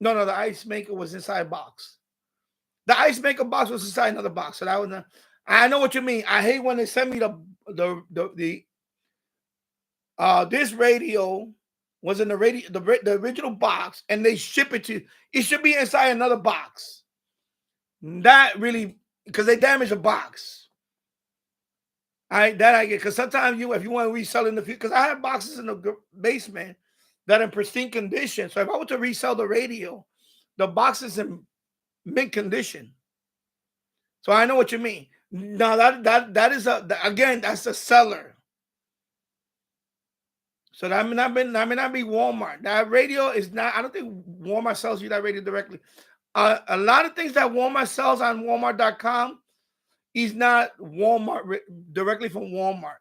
No, the ice maker was inside a box. The ice maker box was inside another box. So that was not. I know what you mean. I hate when they send me this radio was in the original box and they ship it to you. It should be inside another box. That really, because they damage the box. I get, because sometimes if you want to resell in the future, because I have boxes in the basement that are in pristine condition. So if I were to resell the radio, the box is in mint condition. So I know what you mean. Now that is that's a seller. So that may not be Walmart. That radio is not. I don't think Walmart sells you that radio directly. A lot of things that Walmart sells on Walmart.com is not Walmart directly from Walmart.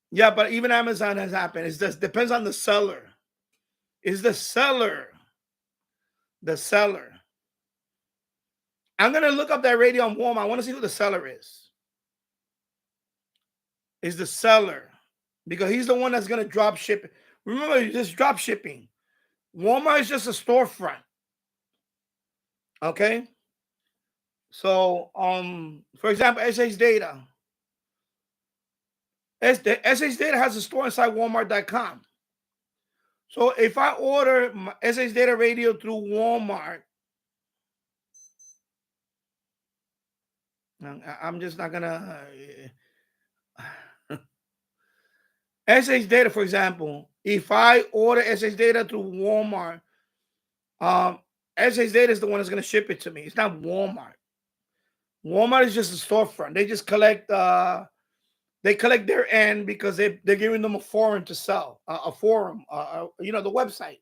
Yeah, but even Amazon has happened. It just depends on the seller. Is the seller? The seller. I'm gonna look up that radio on Walmart. I want to see who the seller is. Is the seller, because he's the one that's gonna drop ship. Remember, this drop shipping. Walmart is just a storefront. Okay. So, for example, SH Data. The SH Data has a store inside Walmart.com. So if I order my SH Data radio through Walmart, I'm just not gonna. SH Data, for example, if I order SH Data through Walmart, SH Data is the one that's gonna ship it to me. It's not Walmart. Walmart is just a storefront. They just collect. They collect their end because they're giving them a forum to sell, a forum, the website.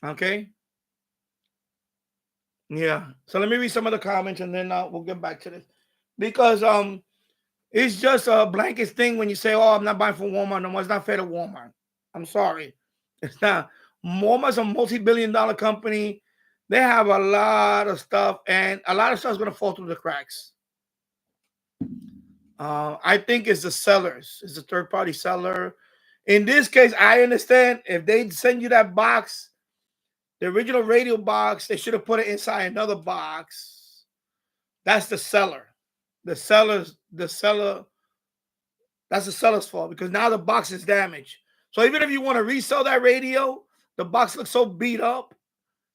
Okay. Yeah. So let me read some of the comments and then we'll get back to this, because it's just a blanket thing when you say, "Oh, I'm not buying from Walmart no more." It's not fair to Walmart. I'm sorry, it's not. Walmart's a multi-billion-dollar company. They have a lot of stuff, and a lot of stuff is going to fall through the cracks. I think it's the sellers. It's a third-party seller. In this case, I understand if they send you that box, the original radio box, they should have put it inside another box. That's the seller. The seller, that's the seller's fault, because now the box is damaged. So even if you want to resell that radio, the box looks so beat up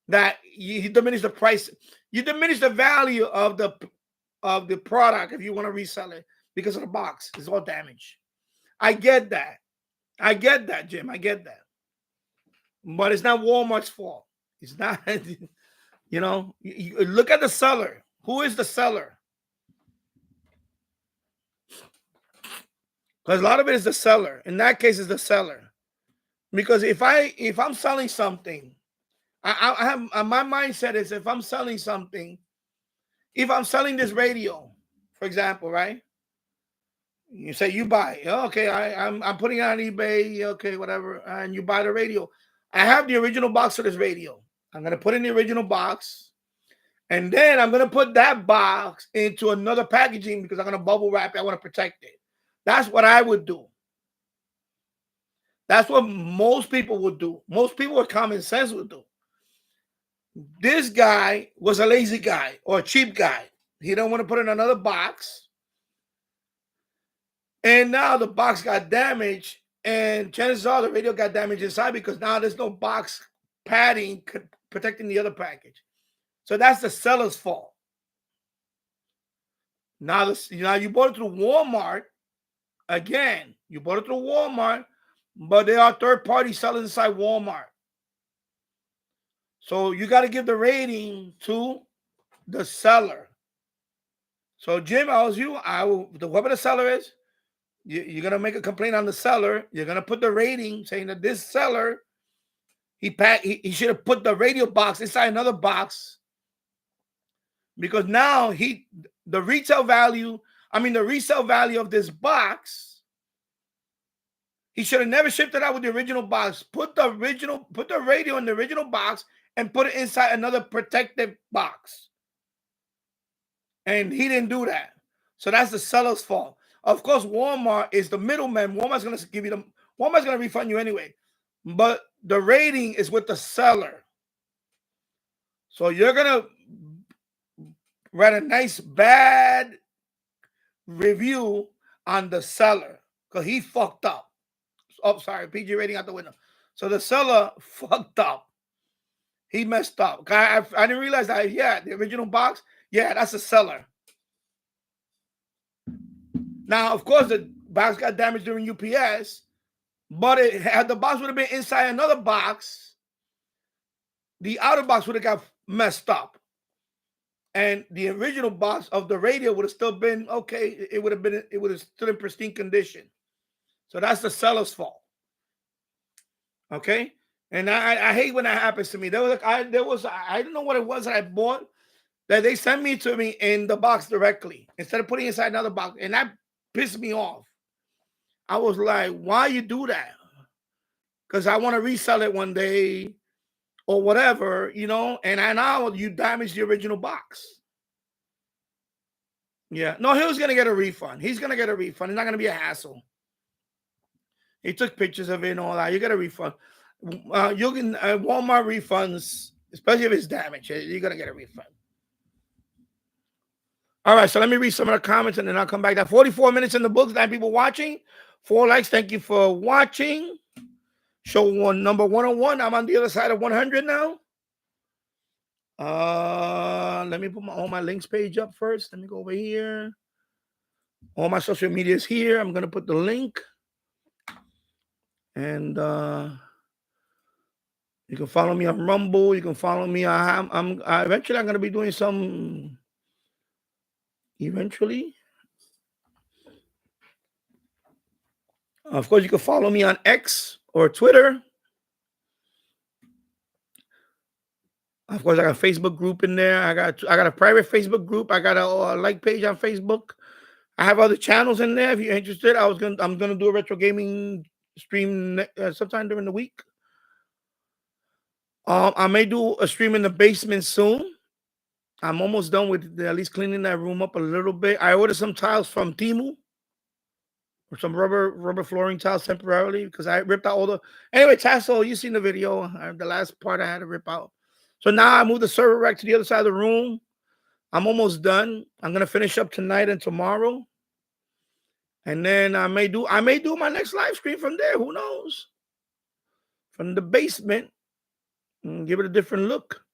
that you diminish the price. You diminish the value of the product if you want to resell it, because of the box. It's all damaged. I get that. I get that, Jim. I get that. But it's not Walmart's fault. It's not, you look at the seller. Who is the seller? Because a lot of it is the seller. In that case, it's the seller. Because if I'm selling something, I have my mindset is, if I'm selling something, if I'm selling this radio, for example, right? You say you buy, okay, I'm putting it on eBay, okay, whatever, and you buy the radio. I have the original box for this radio. I'm gonna put in the original box, and then I'm gonna put that box into another packaging because I'm gonna bubble wrap it. I want to protect it. That's what I would do. That's what most people would do. Most people with common sense would do. This guy was a lazy guy or a cheap guy. He don't want to put in another box. And now the box got damaged, and chances are the radio got damaged inside, because now there's no box padding protecting the other package. So that's the seller's fault. Now you bought it through Walmart. Again, you bought it through Walmart, but there are third-party sellers inside Walmart. So you got to give the rating to the seller. So Jim, I was you. Whoever the seller is, you're going to make a complaint on the seller. You're going to put the rating saying that this seller, he should have put the radio box inside another box, because now the resale value of this box, he should have never shipped it out with the original box. Put the radio in the original box and put it inside another protective box. And he didn't do that. So that's the seller's fault. Of course, Walmart is the middleman. Walmart's going to refund you anyway. But the rating is with the seller. So you're going to write a nice bad review on the seller because he fucked up. Oh, sorry, PG rating out the window. So the seller fucked up. He messed up. I didn't realize that. Yeah, the original box. Yeah, that's the seller. Now, of course, the box got damaged during UPS, but the box would have been inside another box, the outer box would have got messed up. And the original box of the radio would have still been okay. It would have still in pristine condition. So that's the seller's fault. Okay. And I hate when that happens to me. I don't know what it was that I bought that they sent me to me in the box directly instead of putting it inside another box. And that pissed me off. I was like, why you do that? Because I want to resell it one day or whatever, and now you damaged the original box. Yeah. No, he was going to get a refund. He's going to get a refund. It's not going to be a hassle. He took pictures of it and all that. You get a refund. You can Walmart refunds, especially if it's damaged. You're going to get a refund. All right, so let me read some of the comments and then I'll come back. That 44 minutes in the books, 9 people watching, 4 likes. Thank you for watching. Show one number 101. I'm on the other side of 100 now. Let me put all my links page up first. Let me go over here. All my social media is here. I'm gonna put the link, and you can follow me on Rumble. You can follow me. Eventually I'm gonna be doing some. Eventually, of course, you can follow me on X or Twitter. Of course, I got a Facebook group in there. I got a private Facebook group. I got a like page on Facebook. I have other channels in there. If you're interested, I'm gonna do a retro gaming stream sometime during the week. I may do a stream in the basement soon. I'm almost done with at least cleaning that room up a little bit. I ordered some tiles from Temu, or some rubber flooring tiles temporarily because I ripped out all the. Anyway, Tasso, you seen the video. The last part I had to rip out. So now I moved the server rack to the other side of the room. I'm almost done. I'm gonna finish up tonight and tomorrow, and then I may do my next live stream from there. Who knows? From the basement, and give it a different look.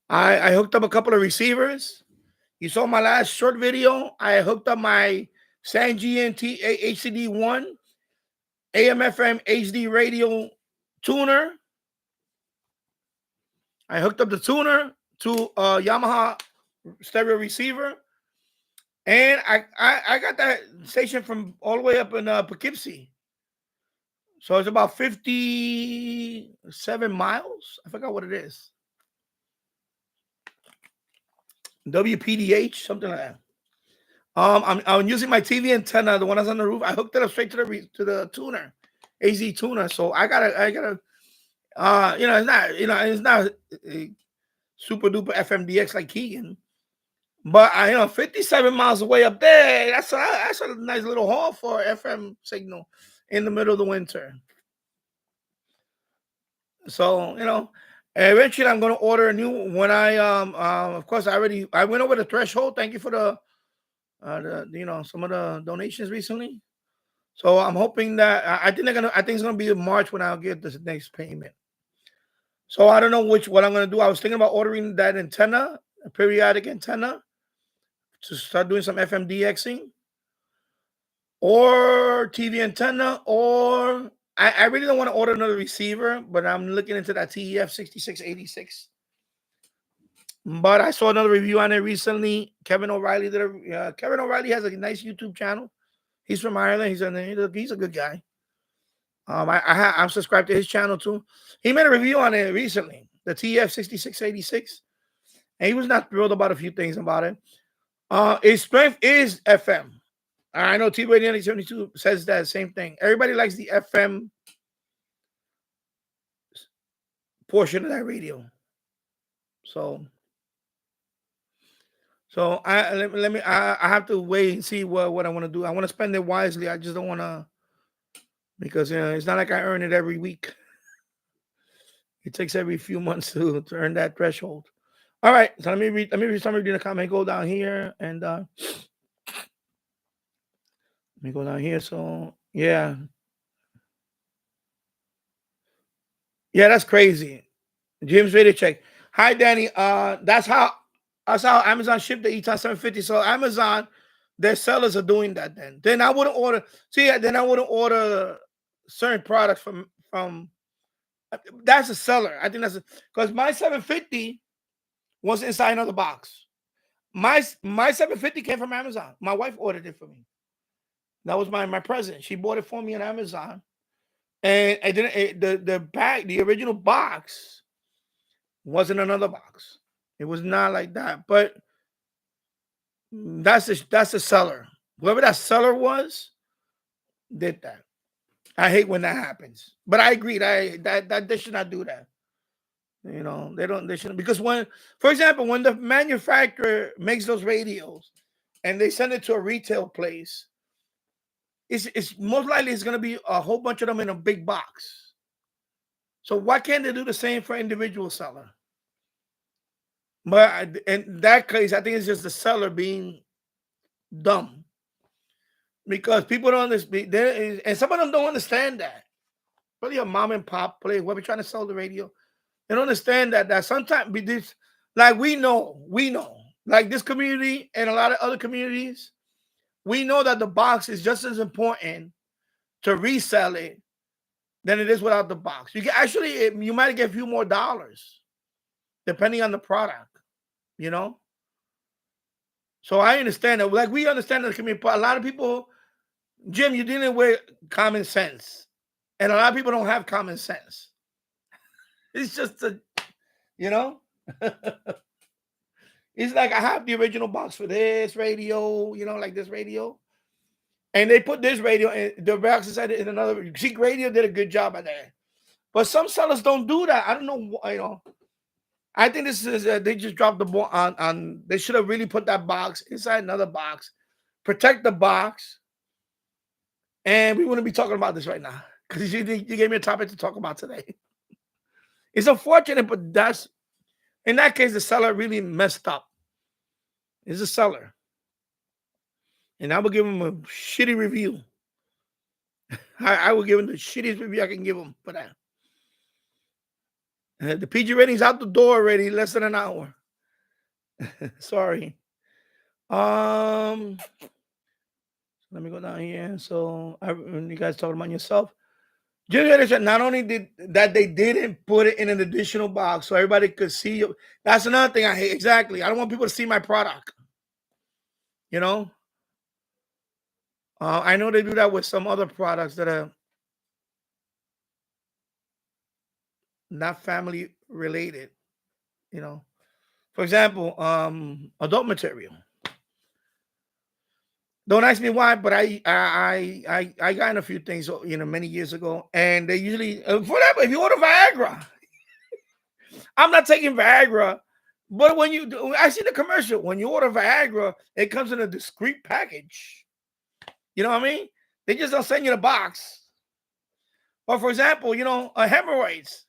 I hooked up a couple of receivers. You saw my last short video. I hooked up my San GNT HCD1 AM/FM HD radio tuner. I hooked up the tuner to a Yamaha stereo receiver, and I got that station from all the way up in Poughkeepsie. So it's about 57 miles. I forgot what it is. WPDH, something like that. I'm using my TV antenna, the one that's on the roof. I hooked it up straight to the tuner, AZ tuner. So I gotta, it's not super duper FMDX like Keegan, but 57 miles away up there. That's a nice little haul for FM signal in the middle of the winter. So eventually I'm gonna order a new one. When of course I went over the threshold. Thank you for the some of the donations recently. So I'm hoping that I think it's gonna be in March when I'll get this next payment. So I don't know what I'm gonna do. I was thinking about ordering that antenna, a periodic antenna, to start doing some FMDXing, or TV antenna, or I really don't want to order another receiver, but I'm looking into that TEF 6686. But I saw another review on it recently. Kevin O'Reilly Kevin O'Reilly has a nice YouTube channel. He's from Ireland. He's a good guy. I'm subscribed to his channel too. He made a review on it recently, the TEF 6686, and he was not thrilled about a few things about it. Its strength is FM. I know T-Radio 72 says that same thing. Everybody likes the FM portion of that radio. So I have to wait and see what I want to do. I want to spend it wisely. I just don't want to, because it's not like I earn it every week. It takes every few months to earn that threshold. All right, so let me read somebody in the comment. Go down here and let me go down here. So yeah, that's crazy. Jim's ready to check. Hi, Danny. That's how Amazon shipped the Eton 750. So Amazon, their sellers are doing that. Then I wouldn't order. Then I wouldn't order certain products from. That's a seller. I think that's because my 750 was inside another box. My 750 came from Amazon. My wife ordered it for me. That was my present. She bought it for me on Amazon, and I didn't. The original box wasn't another box. It was not like that. But that's the seller. Whoever that seller was, did that. I hate when that happens. But I agree that they should not do that. They shouldn't, because for example, when the manufacturer makes those radios and they send it to a retail place, it's most likely it's going to be a whole bunch of them in a big box. So why can't they do the same for individual seller? But in that case, I think it's just the seller being dumb because people don't understand, and some of them don't understand that. Probably a mom and pop place where we're trying to sell the radio. They don't understand that sometimes this, like we know, like this community and a lot of other communities, we know that the box is just as important to resell it than it is without the box. You can actually, you might get a few more dollars depending on the product, you know? So I understand that. Like we understand the community, but a lot of people, Jim, you're dealing with common sense. And a lot of people don't have common sense. It's just you know? It's like I have the original box for this radio, you know, like this radio. And they put this radio in the box inside in another. Cheek Radio did a good job at that. But some sellers don't do that. I don't know, you know. I think this is they just dropped the ball on. They should have really put that box inside another box, protect the box, and we wouldn't be talking about this right now because you gave me a topic to talk about today. It's unfortunate, but that's in that case the seller really messed up. It's a seller, and I will give him a shitty review. I will give him the shittiest review I can give him for that. The PG rating's out the door already, less than an hour. Sorry. Let me go down here. So you guys talking about yourself. Not only did that they didn't put it in an additional box so everybody could see you. That's another thing I hate. Exactly. I don't want people to see my product. You know? I know they do that with some other products that are not family related, you know. For example, adult material. Don't ask me why, but I got in a few things, you know, many years ago, and they usually, whatever. If you order Viagra, I'm not taking Viagra, but when you do, I see the commercial. When you order Viagra, it comes in a discreet package. You know what I mean? They just don't send you the box. Or for example, you know, hemorrhoids.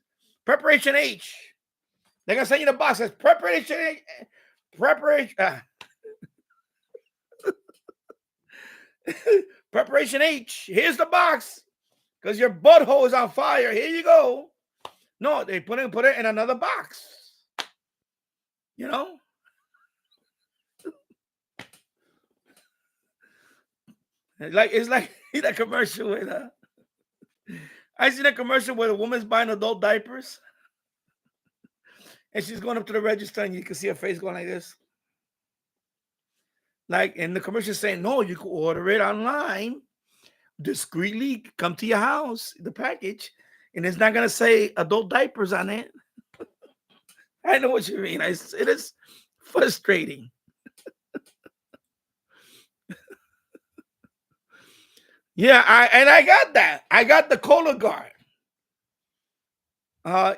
Preparation H. They're gonna send you the box. That's preparation H. Preparation H. Here's the box. Because your butthole is on fire. Here you go. No, they put it in another box. You know? It's like that commercial with I seen a commercial where a woman's buying adult diapers. And she's going up to the register and you can see her face going like this. Like, and the commercial saying, no, you can order it online, discreetly come to your house, the package, and it's not going to say adult diapers on it. I know what you mean. It is frustrating. Yeah, I got that. I got the Cola Guard.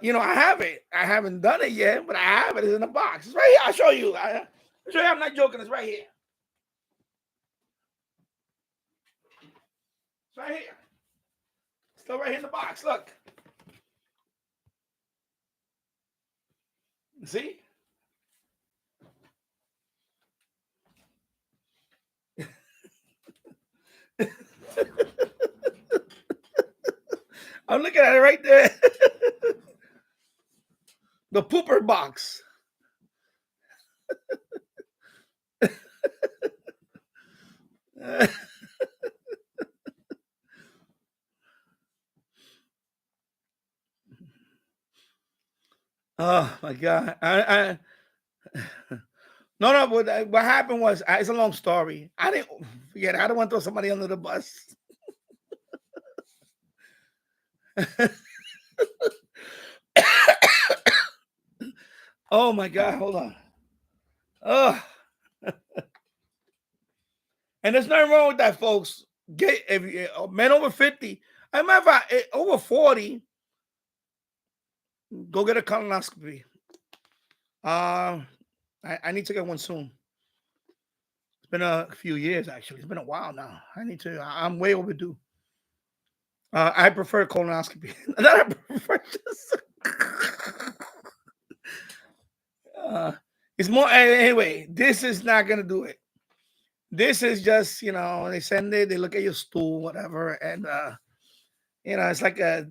You know, I have it. I haven't done it yet, but I have it. It's in a box. It's right here. I'll show you. I'll show you. I'm not joking. It's right here. It's right here. It's still right here in the box. Look. See? I'm looking at it right there. The pooper box. Oh my God. No, what happened was, it's a long story. I didn't forget. I don't want to throw somebody under the bus. Oh my God, hold on. Oh. And there's nothing wrong with that, folks. If men over 50, as a matter of fact, over 40, go get a colonoscopy. I need to get one soon. It's been a few years, actually. It's been a while now. I'm way overdue. I prefer colonoscopy. I prefer it's more, anyway, this is not going to do it. This is just, they send it, they look at your stool, whatever, and it's like a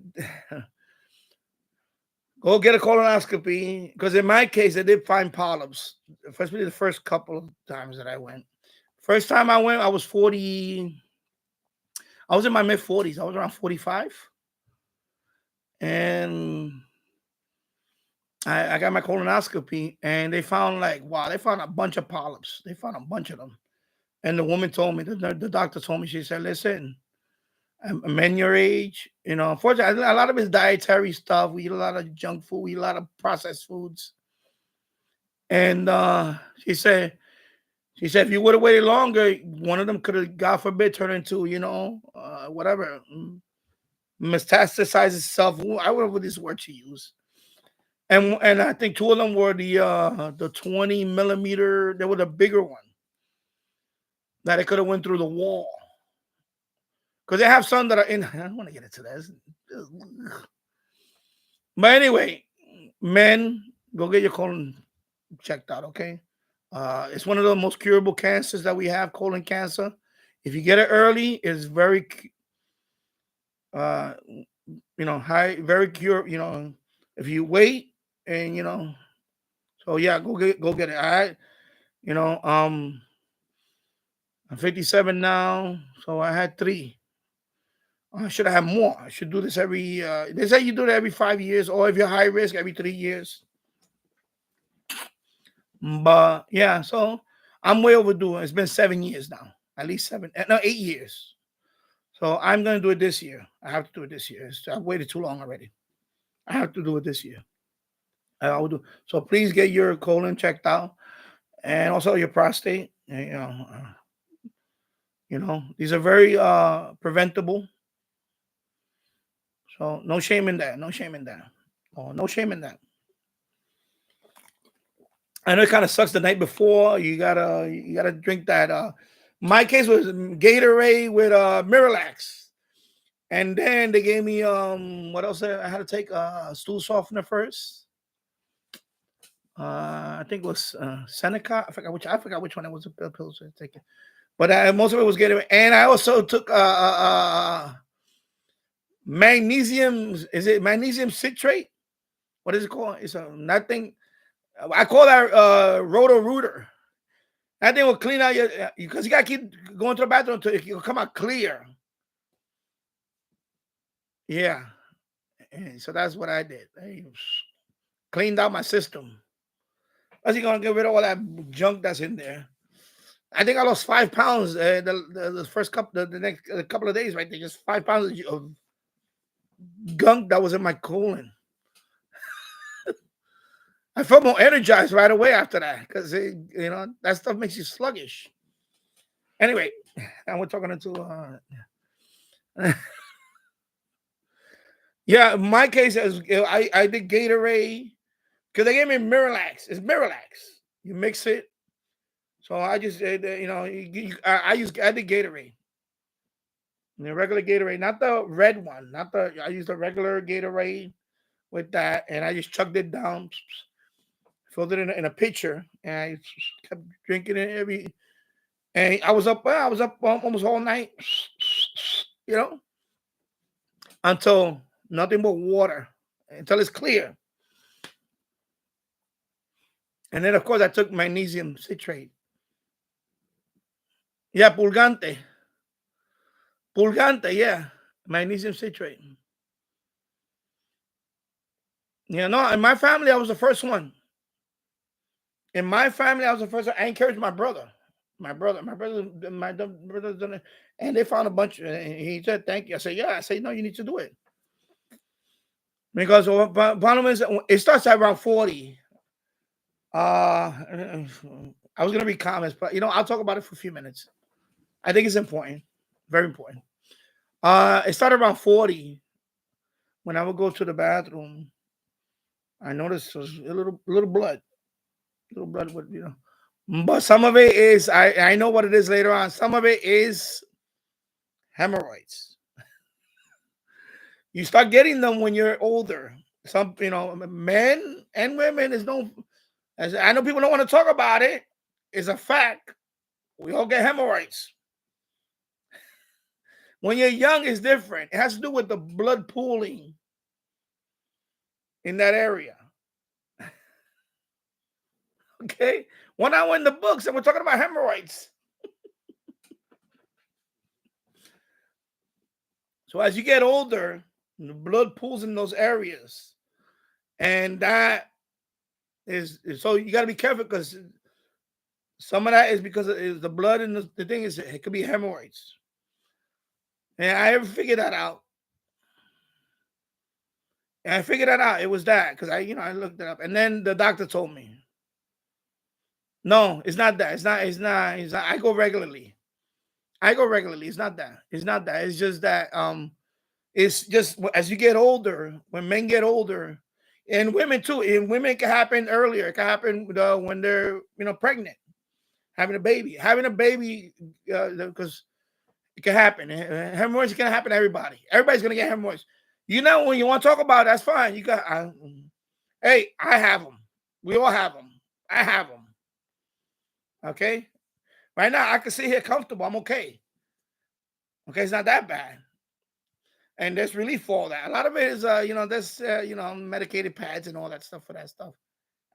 go get a colonoscopy. Because in my case, they did find polyps, especially the first couple of times that I went. First time I went, I was 40. I was in my mid 40s. I was around 45, and I got my colonoscopy, and they found they found a bunch of polyps. They found a bunch of them. And the woman told me, the doctor told me, she said, listen, men your age, unfortunately, a lot of it's dietary stuff. We eat a lot of junk food. We eat a lot of processed foods. And she said, if you would have waited longer, one of them could have, God forbid, turned into, whatever, metastasize itself. I don't know what this word she used. And I think two of them were the 20 millimeter. They were the bigger one that it could have went through the wall. Because they have some that are in. I don't want to get into this. But anyway, men, go get your colon checked out, okay? It's one of the most curable cancers that we have, colon cancer. If you get it early, it's very, high, very cure. If you wait and so yeah, go get it. All right, I'm 57 now, so I had 3. I should have more. I should do this every. They say you do it every 5 years, or if you're high risk, every 3 years. But yeah, so I'm way overdue. It's been 7 years now, at least 7, no, 8 years. So I'm gonna do it this year. I have to do it this year. I've waited too long already. I have to do it this year. I will do. So please get your colon checked out, and also your prostate. These are very preventable. So no shame in that. No shame in that. Oh, no shame in that. I know it kind of sucks the night before. You gotta drink that. My case was Gatorade with Miralax, and then they gave me what else? I had to take stool softener first. I think it was Seneca. I forgot which one it was. The pills I was taking, but most of it was Gatorade, and I also took magnesium. Is it magnesium citrate? What is it called? It's nothing. I call that Roto-Rooter. That thing will clean out because you gotta keep going to the bathroom until it'll come out clear. Yeah. And so that's what I did. I cleaned out my system. How's he gonna get rid of all that junk that's in there? I think I lost 5 pounds the first couple, the next couple of days, right there. Just 5 pounds of gunk that was in my colon. I felt more energized right away after that because that stuff makes you sluggish. Anyway, and we're talking into yeah, in my case, I did Gatorade because they gave me Miralax. It's Miralax. You mix it. So I just I did Gatorade. The regular Gatorade, not the red one, I used the regular Gatorade with that, and I just chugged it down. Filled it in a pitcher, and I kept drinking it and I was up almost all night, until nothing but water, until it's clear. And then, of course, I took magnesium citrate. Yeah, Pulgante, yeah, magnesium citrate. In my family, I was the first one. In my family, I was the first one. I encouraged my brother. My brother's done it. And they found a bunch. And he said, thank you. I said, yeah. I said, no, you need to do it. Because problem is, it starts at around 40. I was going to read comments, but, I'll talk about it for a few minutes. I think it's important. Very important. It started around 40. When I would go to the bathroom, I noticed there was a little blood. Little blood would, But some of it is, I know what it is later on. Some of it is hemorrhoids. You start getting them when you're older. Some, men and women is no, as I know people don't want to talk about it. It's a fact. We all get hemorrhoids. When you're young, it's different. It has to do with the blood pooling in that area. Okay? When I went in the books and we're talking about hemorrhoids. So as you get older, the blood pools in those areas. And that is so you got to be careful because some of that is because the blood and the thing is it could be hemorrhoids. And I ever figured that out. And I figured that out. It was that because I looked it up. And then the doctor told me, no, it's not that. It's not. I go regularly. It's not that. It's just that it's just as you get older, when men get older, and women too. And women can happen earlier. It can happen when they're pregnant, having a baby, because it can happen. Hemorrhoids can happen to everybody. Everybody's gonna get hemorrhoids. When you want to talk about it, that's fine. Hey, I have them. We all have them. I have them. Okay. Right now, I can sit here comfortable. I'm okay. Okay, it's not that bad. And there's relief for all that. A lot of it is, there's, medicated pads and all that stuff for that stuff.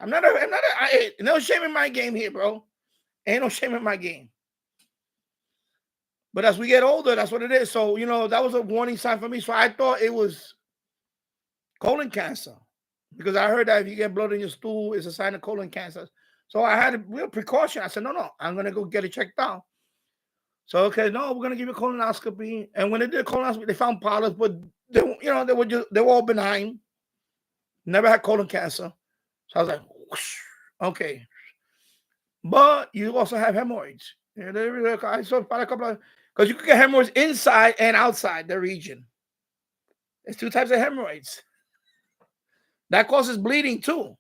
No shame in my game here, bro. Ain't no shame in my game. But as we get older, that's what it is. So, that was a warning sign for me. So I thought it was colon cancer because I heard that if you get blood in your stool, it's a sign of colon cancer. So I had a real precaution. I said, no, I'm going to go get it checked out. So, okay, no, we're going to give you a colonoscopy. And when they did a colonoscopy, they found polyps, but they were all benign. Never had colon cancer. So I was like, whoosh, okay. But you also have hemorrhoids. I saw a couple of, because you can get hemorrhoids inside and outside the region. There's two types of hemorrhoids. That causes bleeding too.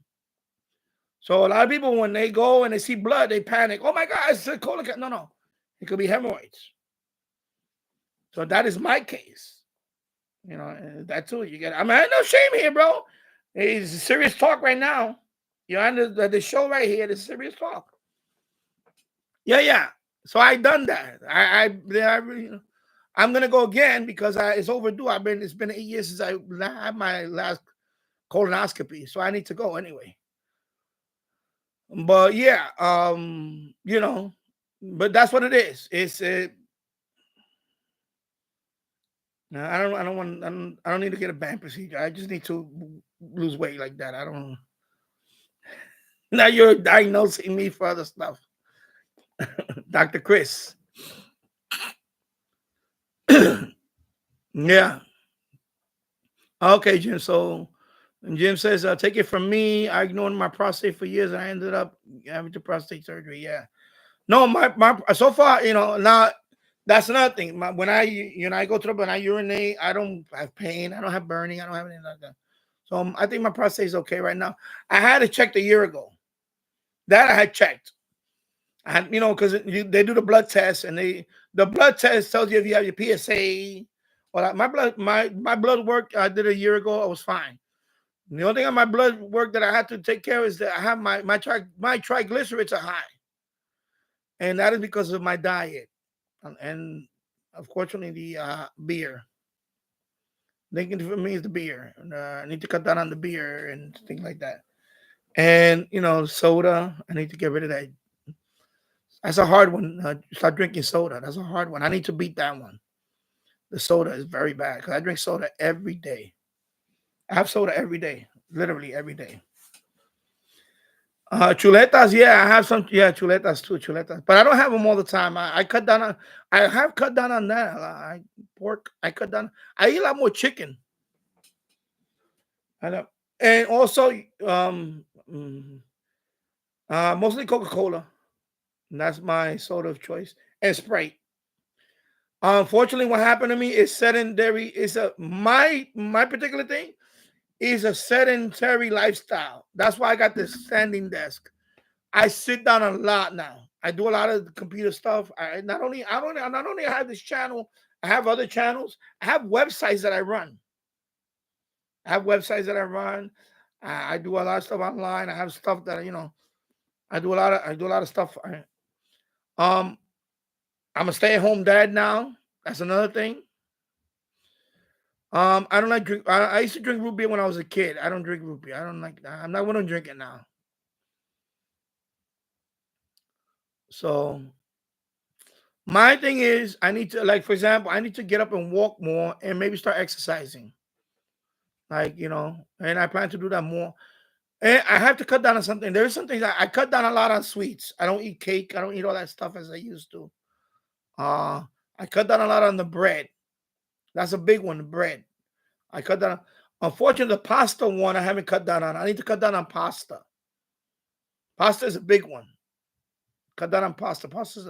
So a lot of people, when they go and they see blood, they panic. Oh my God, it's a colon cancer. No. It could be hemorrhoids. So that is my case. That too. I have no shame here, bro. It's serious talk right now. The show right here is serious talk. Yeah. So I done that. I'm gonna go again because it's overdue. It's been 8 years since I had my last colonoscopy, so I need to go anyway. But yeah, but that's what it is. It's I don't need to get a band procedure. I just need to lose weight like that. I don't. Now you're diagnosing me for other stuff, Dr. Chris. Yeah. Okay, Jim. So Jim says, take it from me. I ignored my prostate for years and I ended up having the prostate surgery. Yeah. No, my so far, now that's another thing. When I go to when I urinate, I don't have pain. I don't have burning. I don't have anything like that. So I think my prostate is okay right now. I had it checked a year ago. That I had checked. I had, because they do the blood test and the blood test tells you if you have your PSA. Well, my blood work I did a year ago. I was fine. The only thing on my blood work that I had to take care of is that I have my triglycerides are high, and that is because of my diet, and unfortunately the beer. Thinking for me is the beer. I need to cut down on the beer and things like that, and soda. I need to get rid of that. That's a hard one. Start drinking soda. That's a hard one. I need to beat that one. The soda is very bad because I drink soda every day. I have soda every day, literally every day. Chuletas, yeah, I have some. Yeah, chuletas too, chuletas, but I don't have them all the time. I cut down on. I have cut down on that. Pork. I cut down. I eat a lot more chicken. I know, and also mostly Coca-Cola. That's my soda of choice, and Sprite. Unfortunately, what happened to me is sedentary. My particular thing is a sedentary lifestyle. That's why I got this standing desk. I sit down a lot now. I do a lot of computer stuff. I not only have this channel, I have other channels. I have websites that I run. I do a lot of stuff online. I have stuff that I do a lot of stuff. I'm a stay-at-home dad now. That's another thing. I don't like drink. I used to drink root beer when I was a kid. I don't drink root beer. I don't like that. I'm not going to drink it now. So my thing is, I need to, like, for example, I need to get up and walk more and maybe start exercising. Like, and I plan to do that more. And I have to cut down on something. There's some things I cut down a lot on sweets. I don't eat cake. I don't eat all that stuff as I used to. I cut down a lot on the bread. That's a big one, the bread. I cut down. Unfortunately, the pasta one I haven't cut down on. I need to cut down on pasta. Pasta is a big one. Cut down on pasta. Pasta is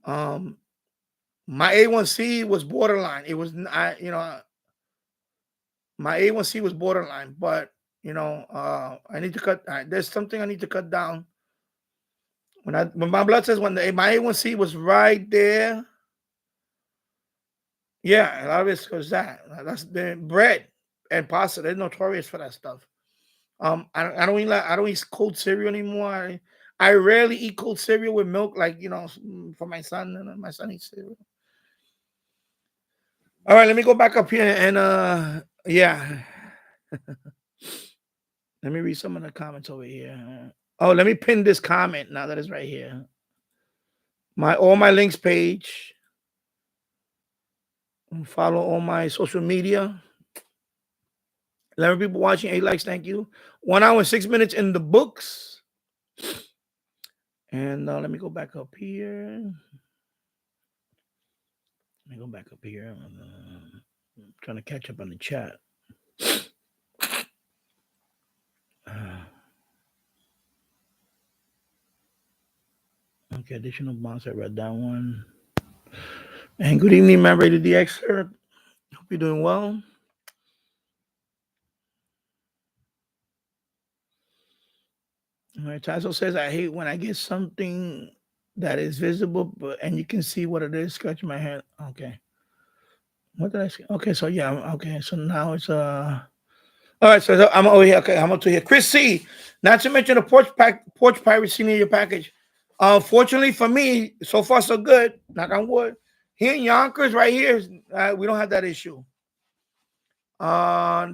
my A1C was borderline. It was my A1C was borderline, but I need to cut. There's something I need to cut down. When my blood says my A1C was right there. Yeah, a lot of it's because that's the bread and pasta. They're notorious for that stuff. I don't eat cold cereal anymore. I rarely eat cold cereal with milk, like for my son, and my son eats cereal. All right, let me go back up here and yeah. Let me read some of the comments over here. Oh, let me pin this comment now that it's right here. All my links page. Follow all my social media. 11 people watching, 8 likes, thank you. 1 hour and 6 minutes in the books. And let me go back up here. I'm trying to catch up on the chat. Okay, additional bonds. I read that one. And good evening, man. Rated DX, sir. Hope you're doing well. All right, Tazo says, I hate when I get something that is visible, and you can see what it is. Scratch my head. Okay. What did I say? Okay, so yeah, okay. So now it's all right, so I'm over here. Okay, I'm up to here. Chris C. Not to mention the porch piracy near your package. Fortunately for me, so far so good. Knock on wood. Here in Yonkers, right here, we don't have that issue.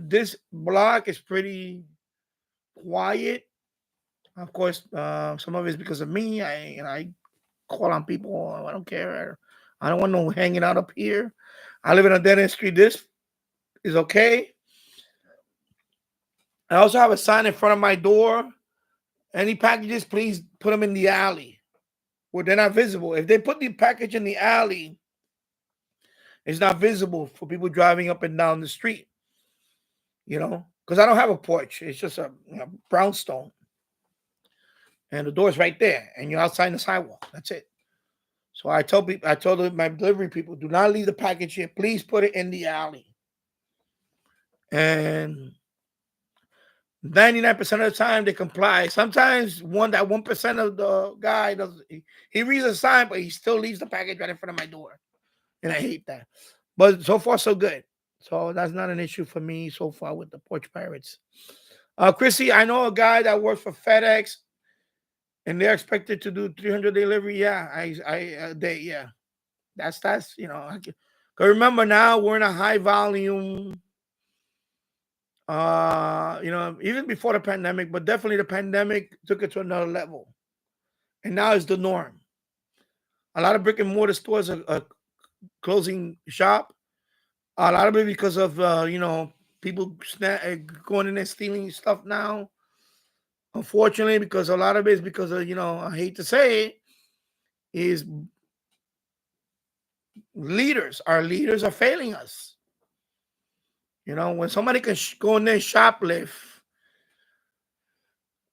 This block is pretty quiet. Of course, some of it's because of me. I call on people. I don't care. I don't want no hanging out up here. I live in a dead end street. This is okay. I also have a sign in front of my door. Any packages, please put them in the alley where they're not visible. If they put the package in the alley, it's not visible for people driving up and down the street. Because I don't have a porch. It's just a brownstone. And the door's right there. And you're outside the sidewalk. That's it. So I told my delivery people, do not leave the package here. Please put it in the alley. And 99% of the time they comply. Sometimes 1% of the guy he reads the sign, but he still leaves the package right in front of my door. And I hate that. But so far, so good. So that's not an issue for me so far with the porch pirates. Chrissy, I know a guy that works for FedEx, and they're expected to do 300 delivery. Yeah, yeah. That's Cause remember now we're in a high volume. Even before the pandemic, but definitely the pandemic took it to another level, and now it's the norm. A lot of brick and mortar stores are closing shop. A lot of it because of people going in and stealing stuff now. Unfortunately, because a lot of it is because of I hate to say it, is leaders. Our leaders are failing us. When somebody can go in there and shoplift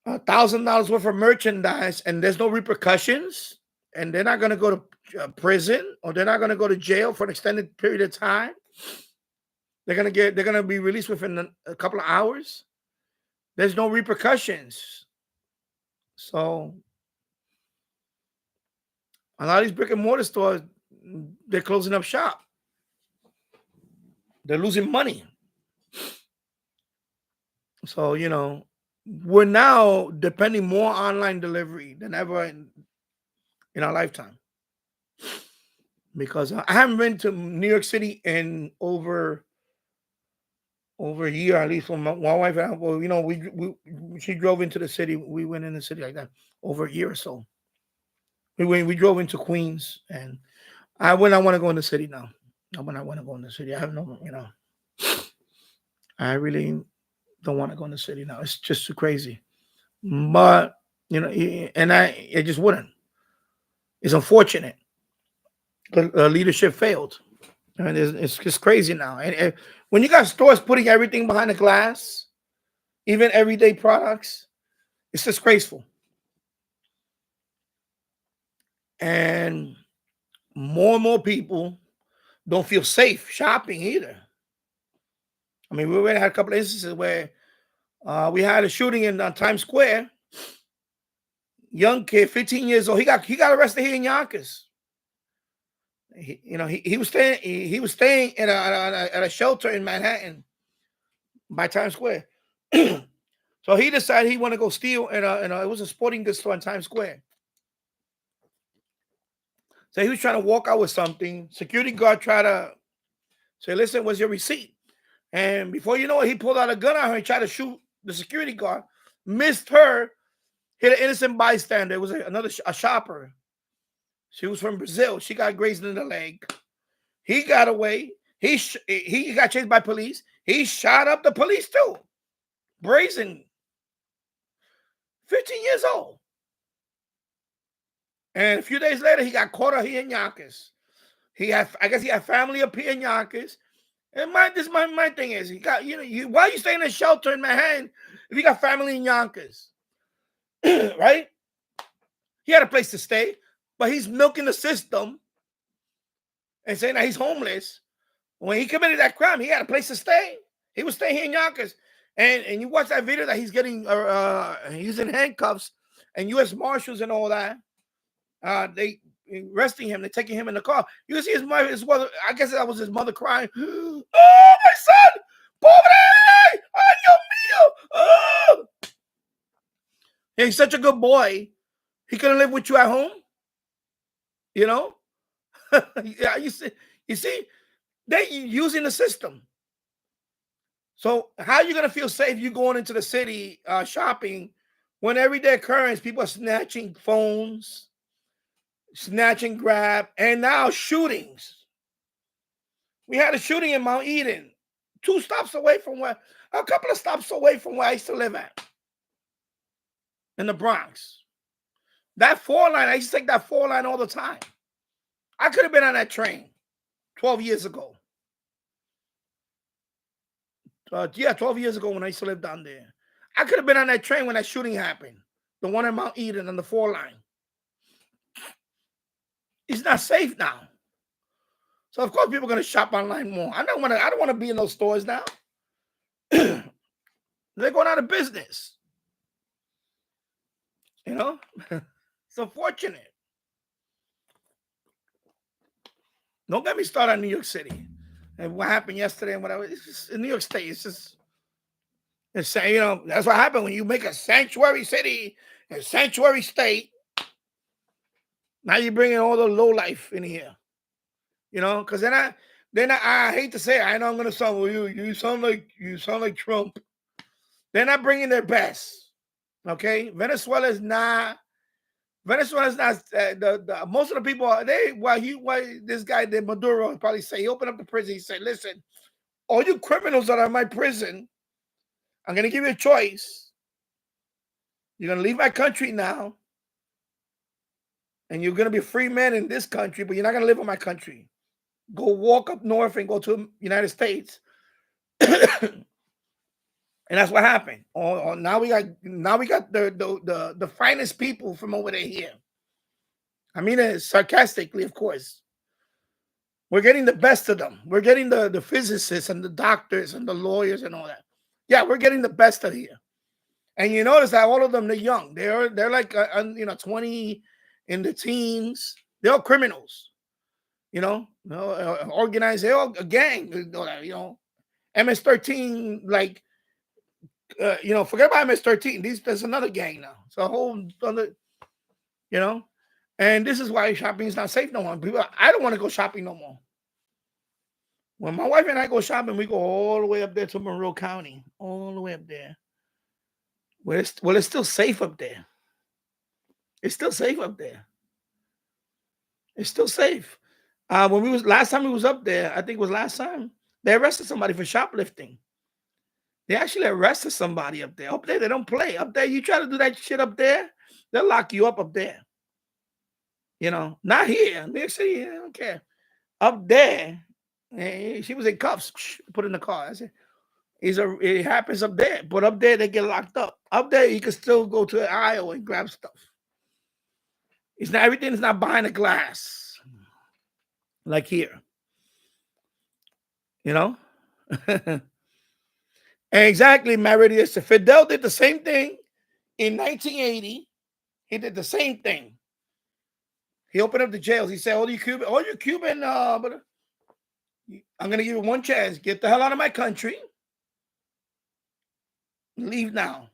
$1,000 worth of merchandise and there's no repercussions, and they're not going to go to prison or they're not going to go to jail for an extended period of time. They're going to be released within a couple of hours. There's no repercussions. So a lot of these brick and mortar stores, they're closing up shop. They're losing money. So, we're now depending more on online delivery than ever in our lifetime. because I haven't been to New York City in over a year, at least. When my wife and I, well, you know, she drove into the city. We went in the city like that over a year or so. We drove into Queens, and I would not want to go in the city now. I would not want to go in the city. I have no, you know, I really don't want to go in the city now. It's just too crazy. But you know, and I just wouldn't. It's unfortunate. The leadership failed. And it's just crazy now. And when you got stores putting everything behind the glass, even everyday products, it's disgraceful. And more people don't feel safe shopping either. I mean, we already had a couple of instances where we had a shooting in Times Square. Young kid, 15 years old. He got arrested here in Yonkers. He was staying at a shelter in Manhattan by Times Square. So he decided he wanted to go steal it was a sporting goods store in Times Square. So he was trying to walk out with something. Security guard tried to say, "Listen, what's your receipt?" And before you know it, he pulled out a gun on her and tried to shoot the security guard. Missed her, hit an innocent bystander. It was a shopper. She was from Brazil. She got grazed in the leg. He got away. He got chased by police. He shot up the police too. Brazen. 15 years old. And a few days later, he got caught up here in Yonkers. I guess he had family up here in Yonkers. And my thing is, why are you staying in a shelter in Manhattan if you got family in Yonkers? Right? He had a place to stay, but he's milking the system and saying that he's homeless. When he committed that crime, he had a place to stay. He was staying here in Yonkers. And you watch that video that he's getting, he's in handcuffs, and U.S. Marshals and all that. They arresting him. They're taking him in the car. You can see his mother. I guess that was his mother crying. "Oh, my son! Pobre! Ay, Dios mío! Oh!" Yeah, he's such a good boy. He couldn't live with you at home. You know? Yeah, you see, they're using the system. So how are you going to feel safe you going into the city shopping when everyday occurrence, people are snatching phones, snatching grab, and now shootings? We had a shooting in Mount Eden, a couple of stops away from where I used to live at, in the Bronx. That 4 line, I used to take that 4 line all the time. I could have been on that train 12 years ago. 12 years ago when I used to live down there. I could have been on that train when that shooting happened. The one in Mount Eden on the 4 line. It's not safe now. So of course people are going to shop online more. I don't want to be in those stores now. They're going out of business. You know? It's unfortunate. Don't get me started on New York City and what happened yesterday and whatever. It's just, in New York State, it's that's what happened when you make a sanctuary city, a sanctuary state. Now you're bringing all the low life in here, because then I hate to say it, I know I'm gonna sound you sound like Trump. They're not bringing their best. Okay, Venezuela's not. Most of the people this guy did Maduro probably say, he opened up the prison. He said, "Listen, all you criminals that are in my prison, I'm going to give you a choice. You're going to leave my country now, and you're going to be a free man in this country, but you're not going to live in my country. Go walk up north and go to the United States." And that's what happened. Now we got the finest people from over there here. I mean it sarcastically, of course. We're getting the best of them. We're getting the physicists and the doctors and the lawyers and all that. Yeah, we're getting the best of here. And you notice that all of them, they're young. They're like 20 in the teens. They're all criminals. Organized. They're all a gang. MS-13, like. Forget about MS-13. There's another gang now. It's a whole other, And this is why shopping is not safe no more. People, I don't want to go shopping no more. When my wife and I go shopping, we go all the way up there to Monroe County, all the way up there. Well, it's still safe up there. It's still safe up there. It's still safe. When we was last time we was up there, I think it was last time, they arrested somebody for shoplifting. They actually arrested somebody up there. Up there, they don't play. Up there, you try to do that shit up there, they'll lock you up there. You know, not here. New York City, I don't care. Up there, she was in cuffs, put in the car. I said, it happens up there, but up there they get locked up. Up there, you can still go to the aisle and grab stuff. It's not everything is not behind a glass, like here. You know, exactly. Meridius. Fidel did the same thing in 1980. He did the same thing. He opened up the jails. He said, all you Cuban, but I'm gonna give you one chance. Get the hell out of my country. Leave now.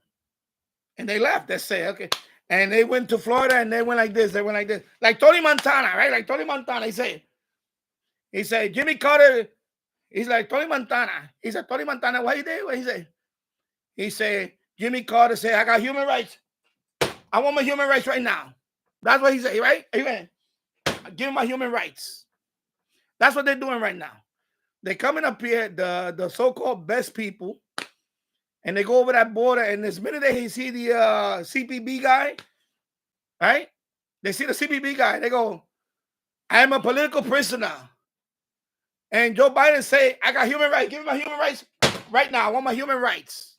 And they left. They say, okay. And they went to Florida and they went like this. They went like this. Like Tony Montana, right? Like Tony Montana. He said, Jimmy Carter. He's like Tony Montana. He said, Tony Montana, what he did? What he say? He said, Jimmy Carter said, I got human rights. I want my human rights right now. That's what he said, right? Amen. Give him my human rights. That's what they're doing right now. They're coming up here, the so-called best people, and they go over that border, and this minute they see the CPB guy, right? They see the CPB guy. They go, I am a political prisoner. And Joe Biden say, I got human rights. Give me my human rights right now. I want my human rights.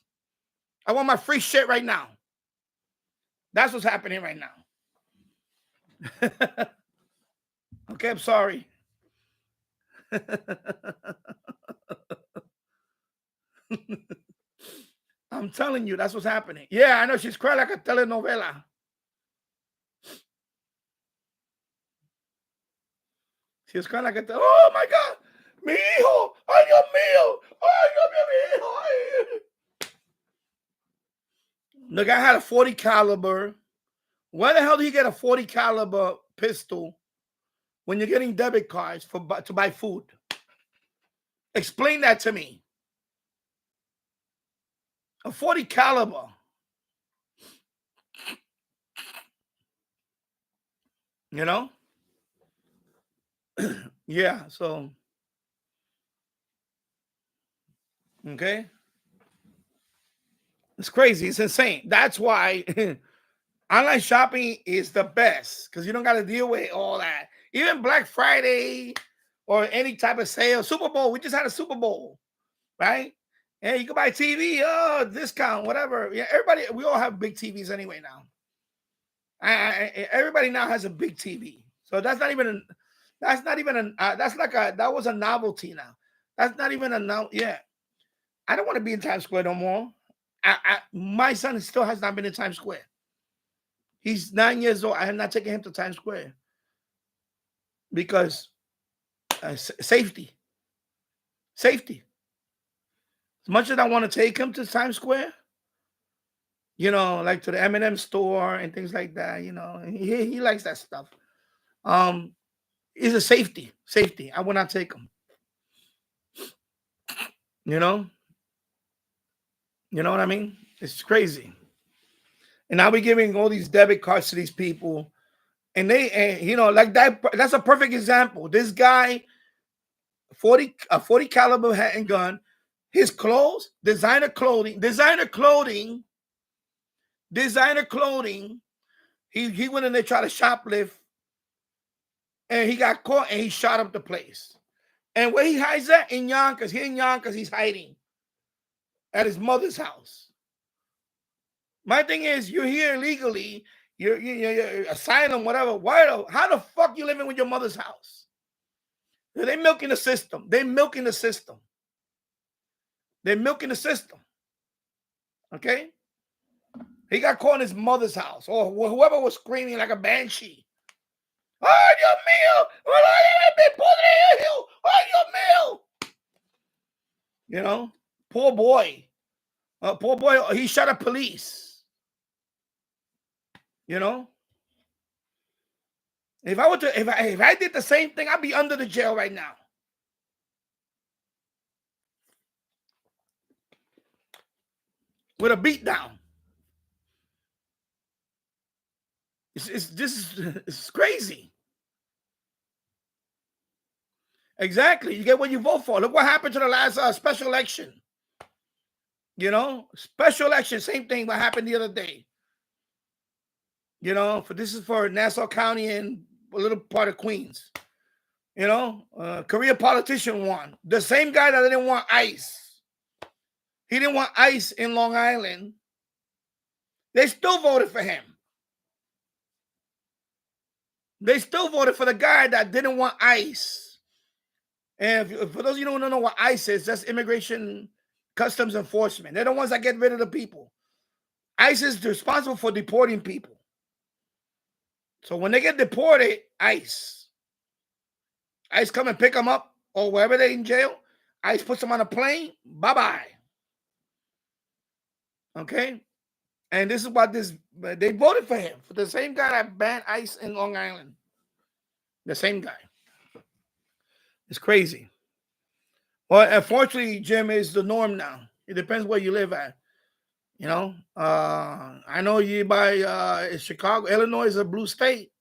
I want my free shit right now. That's what's happening right now. Okay, I'm sorry. I'm telling you, that's what's happening. Yeah, I know she's crying like a telenovela. She was crying like oh my God, mi hijo, ay Dios mío, ay Dios mío, mi hijo. Ay. The guy had a 40 caliber. Why the hell do you get a 40 caliber pistol when you're getting debit cards to buy food? Explain that to me. A 40 caliber. You know? Yeah, so. Okay. It's crazy. It's insane. That's why online shopping is the best, because you don't got to deal with all that. Even Black Friday or any type of sale. Super Bowl. We just had a Super Bowl, right? And you can buy TV, discount, whatever. Yeah, everybody, we all have big TVs anyway now. Everybody now has a big TV. So that was a novelty now. That's not even yeah. I don't want to be in Times Square no more. My son still has not been in Times Square. He's 9 years old. I have not taken him to Times Square because safety. As much as I want to take him to Times Square, you know, like to the M&M store and things like that, you know, he likes that stuff. It's a safety. I will not take him. You know what I mean? It's crazy. And now we're giving all these debit cards to these people, and you know, like that's a perfect example. This guy, 40 caliber handgun, his clothes, designer clothing. He went in there, tried to shoplift, and he got caught, and he shot up the place. And where he hides at? In Yonkers. Here in Yonkers, he's hiding at his mother's house. My thing is, you're here illegally, you're asylum, whatever. How the fuck you living with your mother's house? They're milking the system. Okay? He got caught in his mother's house, or whoever was screaming like a banshee. ¡Ay, Dios mío! ¡Ay, Dios mío! You know, poor boy, he shot at police. You know, If I were to, if I did the same thing, I'd be under the jail right now. With a beat down. It's crazy. Exactly. You get what you vote for. Look what happened to the last special election. You know, special election, same thing. What happened the other day? You know, this is for Nassau County and a little part of Queens. You know, Korea politician won. The same guy that didn't want ICE. He didn't want ICE in Long Island. They still voted for him. They still voted for the guy that didn't want ICE. And for those of you who don't know what ICE is, that's Immigration Customs Enforcement. They're the ones that get rid of the people. ICE is responsible for deporting people. So when they get deported, ICE come and pick them up, or wherever they're in jail, ICE puts them on a plane, bye-bye. Okay? And this is what they voted for him, for the same guy that banned ICE in Long Island. The same guy. It's crazy. Well, unfortunately, Jim, is the norm now. It depends where you live at. You know, I know you by Chicago. Illinois is a blue state.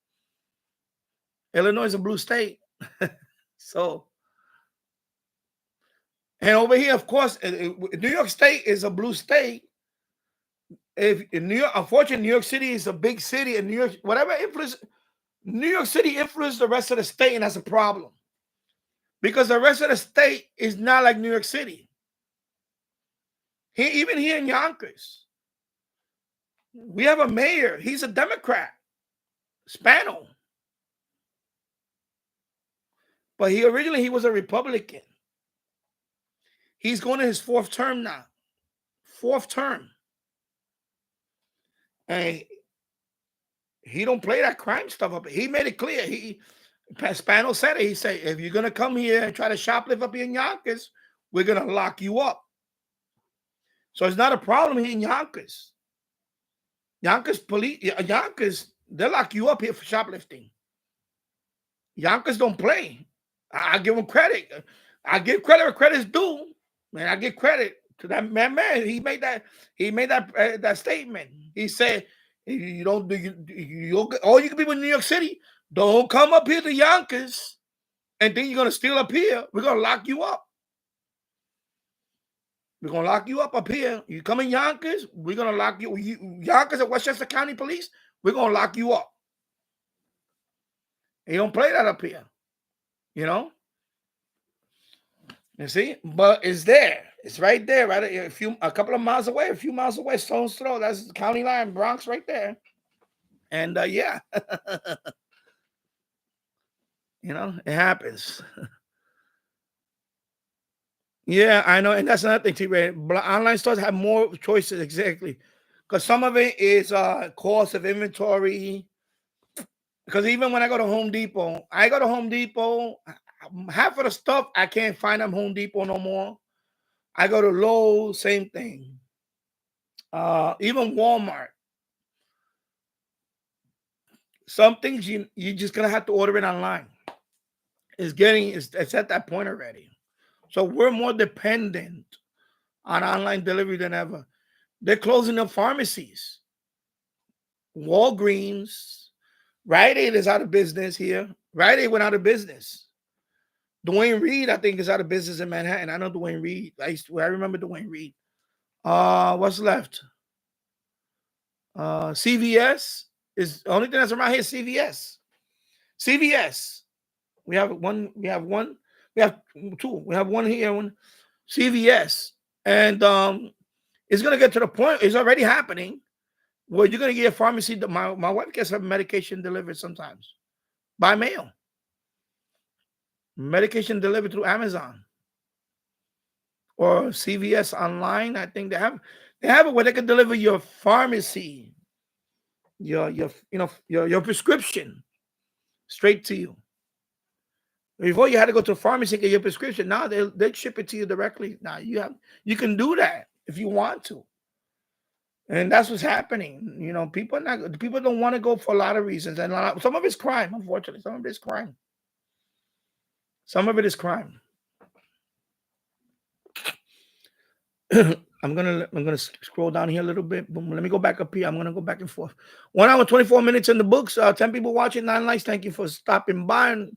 Illinois is a blue state. So, and over here, of course, New York State is a blue state. If in New York, unfortunately, New York City is a big city, and New York, whatever influence, New York City influenced the rest of the state, and that's a problem. Because the rest of the state is not like New York City. Even here in Yonkers, we have a mayor. He's a Democrat, Spano. But originally he was a Republican. He's going to his 4th term now. 4th term. And he don't play that crime stuff up. He made it clear. Spano said it. He said, if you're going to come here and try to shoplift up here in Yonkers, we're going to lock you up. So it's not a problem here in Yonkers. Yonkers police, Yonkers, they'll lock you up here for shoplifting. Yonkers don't play. I give them credit. I give credit where credit's due. Man, I give credit to that man. He made that statement. He said, you don't do all you can be with New York City. Don't come up here to Yonkers and think you're going to steal up here. We're going to lock you up. We're going to lock you up here. You come in Yonkers, we're going to lock you. Yonkers at Westchester County Police, we're going to lock you up. You don't play that up here. You know? You see? But it's there. It's right there, right? A couple of miles away, a few miles away, Stone's Throw. That's the county line, Bronx right there. And yeah. You know, it happens. Yeah, I know. And that's another thing, T-Ray. Online stores have more choices, exactly. Because some of it is cost of inventory. Because even when I go to Home Depot, half of the stuff I can't find at Home Depot no more. I go to Lowe's, same thing. Even Walmart. Some things you're just going to have to order it online. It's at that point already. So we're more dependent on online delivery than ever. They're closing up pharmacies. Walgreens, Rite Aid is out of business here. Rite Aid went out of business. Dwayne Reed, I think, is out of business in Manhattan. I know Dwayne Reed. I remember Dwayne Reed. What's left? CVS is the only thing that's around here. CVS. We have one. We have two. We have one here. One CVS, and it's gonna get to the point. It's already happening where you're gonna get a pharmacy. My wife gets her medication delivered sometimes by mail. Medication delivered through Amazon or CVS online. I think they have it where they can deliver your pharmacy, your prescription straight to you. Before you had to go to the pharmacy and get your prescription. Now they ship it to you directly. Now you can do that if you want to. And that's what's happening. People don't want to go for a lot of reasons, and some of it's crime. Unfortunately, some of it is crime. Some of it is crime. I'm gonna scroll down here a little bit. Boom, let me go back up here. I'm gonna go back and forth. 1 hour 24 minutes in the books. 10 people watching, 9 likes. Thank you for stopping by.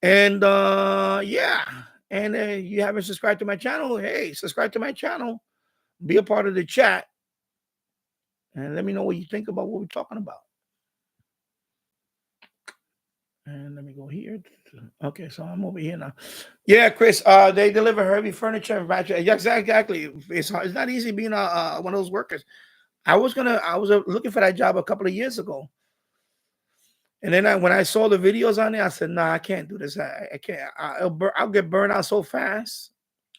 And yeah. And you haven't subscribed to my channel, hey, subscribe to my channel. Be a part of the chat. And let me know what you think about what we're talking about. And let me go here. Okay, so I'm over here now. Yeah, Chris, they deliver heavy furniture and furniture. Yeah, exactly. It's not easy being one of those workers. I was looking for that job a couple of years ago. And then when I saw the videos on it, I said, nah, I can't do this. I can't. I'll get burned out so fast.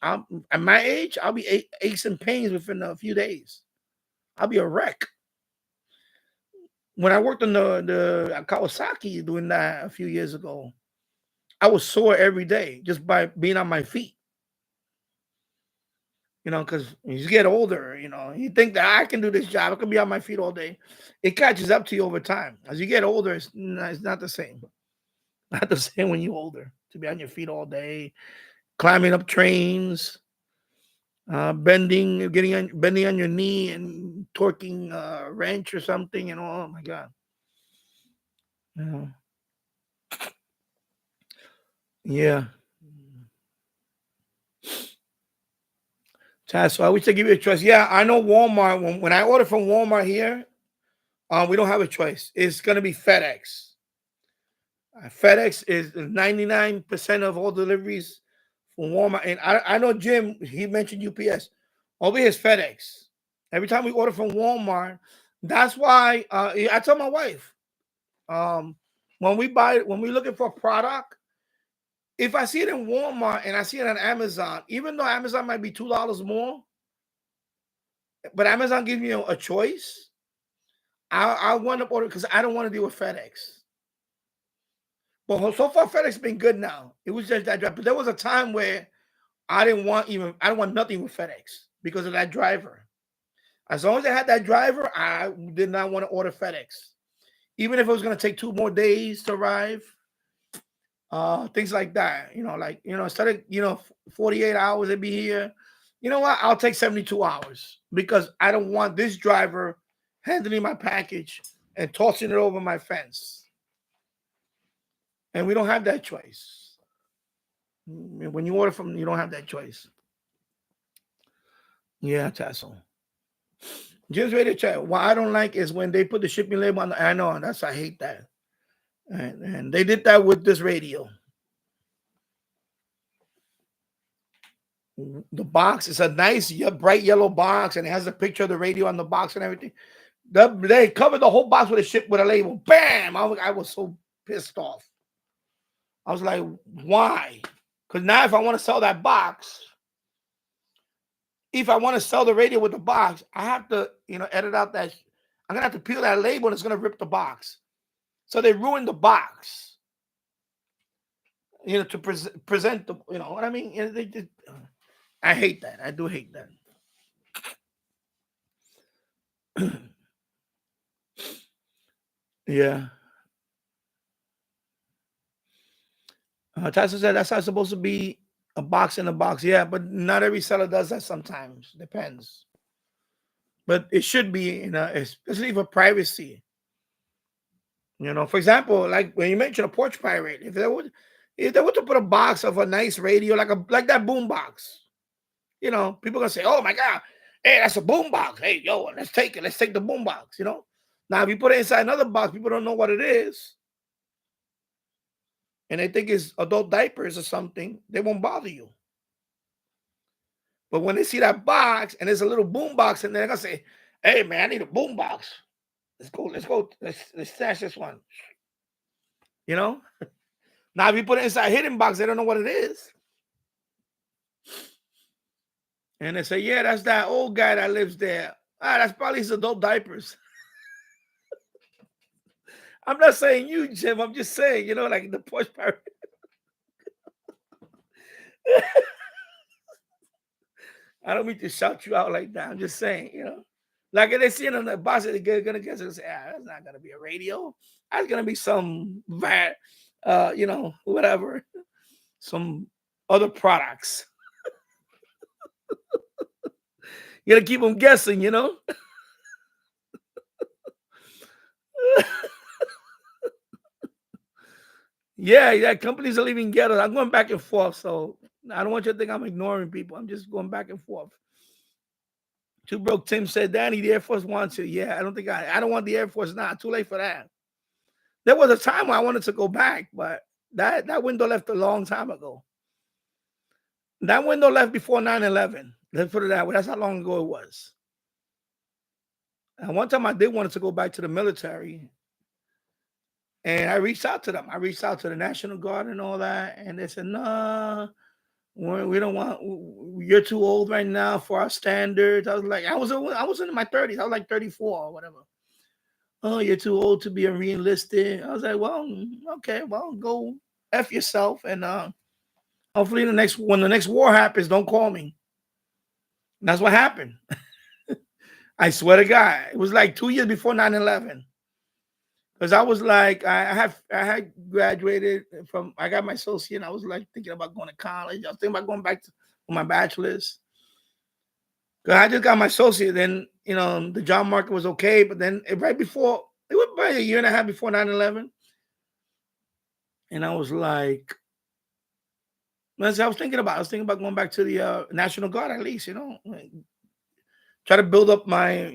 At my age, I'll be aches and pains within a few days. I'll be a wreck. When I worked on the Kawasaki doing that a few years ago, I was sore every day just by being on my feet. Because you get older, you think that I can do this job. I can be on my feet all day. It catches up to you over time. As you get older, it's not the same. Not the same when you're older. To be on your feet all day, climbing up trains, bending on your knee and torquing a wrench or something, oh my God. Yeah. So I wish they give you a choice. Yeah, I know Walmart. When I order from Walmart here, we don't have a choice. It's gonna be FedEx. FedEx is 99% of all deliveries from Walmart. And I know Jim, he mentioned UPS. Over here is FedEx. Every time we order from Walmart, that's why I tell my wife, when we're looking for a product, if I see it in Walmart and I see it on Amazon, even though Amazon might be $2 more, but Amazon gives me a choice, I want to order because I don't want to deal with FedEx. Well, so far FedEx has been good now. It was just that driver. But there was a time where I didn't want nothing with FedEx because of that driver. As long as I had that driver, I did not want to order FedEx. Even if it was going to take 2 more days to arrive. Things like that. Instead of 48 hours, it'd be here. You know what? I'll take 72 hours because I don't want this driver handling my package and tossing it over my fence. And we don't have that choice. When you order from them, you don't have that choice. Yeah, Tassel. Jim's ready to chat. What I don't like is when they put the shipping label on. I know, I hate that. And they did that with this radio. The box is a nice bright yellow box, and it has a picture of the radio on the box and everything. They covered the whole box with a label. Bam! I was so pissed off. I was like, why? Because now if I want to sell that box, if I want to sell the radio with the box, I have to, edit out that. I'm going to have to peel that label and it's going to rip the box. So they ruined the box, to present the, what I mean? I hate that. I do hate that. Yeah. Tyson said that's not supposed to be a box in a box. Yeah, but not every seller does that sometimes. Depends. But it should be, especially for privacy. For example, like when you mentioned a porch pirate, if they were to put a box of a nice radio, like that boom box, people are gonna say, "Oh my God, hey, that's a boom box. Hey, yo, let's take it. Let's take the boom box." Now if you put it inside another box, people don't know what it is, and they think it's adult diapers or something. They won't bother you. But when they see that box and there's a little boom box, and they're gonna say, "Hey, man, I need a boom box. Let's go. Let's stash this one." Now, if you put it inside a hidden box, they don't know what it is. And they say, "Yeah, that's that old guy that lives there. That's probably his adult diapers." I'm not saying you, Jim. I'm just saying, like the porch pirate. I don't mean to shout you out like that. I'm just saying, Like they see it on the box, they're gonna guess and say, that's not gonna be a radio. That's gonna be some whatever, some other products. You gotta keep them guessing, Yeah, companies are leaving ghettos. I'm going back and forth, so I don't want you to think I'm ignoring people. I'm just going back and forth. Two Broke Tim said, Danny, the Air Force wants you. Yeah, I don't want the Air Force now. Too late for that. There was a time where I wanted to go back, but that window left a long time ago. That window left before 9/11. Let's put it that way. That's how long ago it was. And one time I did want to go back to the military. And I reached out to them. I reached out to the National Guard and all that. And they said, no, we don't want, you're too old right now for our standards. I was like, I was in my 30s. I was like 34 or whatever. Oh, you're too old to be a re-enlisted. I was like, well, okay, well, go F yourself. And hopefully when the next war happens, don't call me. And that's what happened. I swear to God. It was like 2 years before 9/11. Because I was like, I had graduated from, I got my associate, and I was like thinking about going to college. I was thinking about going back to my bachelor's. Because I just got my associate, then, the job market was okay. But then right before, it was about a year and a half before 9/11. And I was like, I was thinking about going back to the National Guard at least, try to build up my,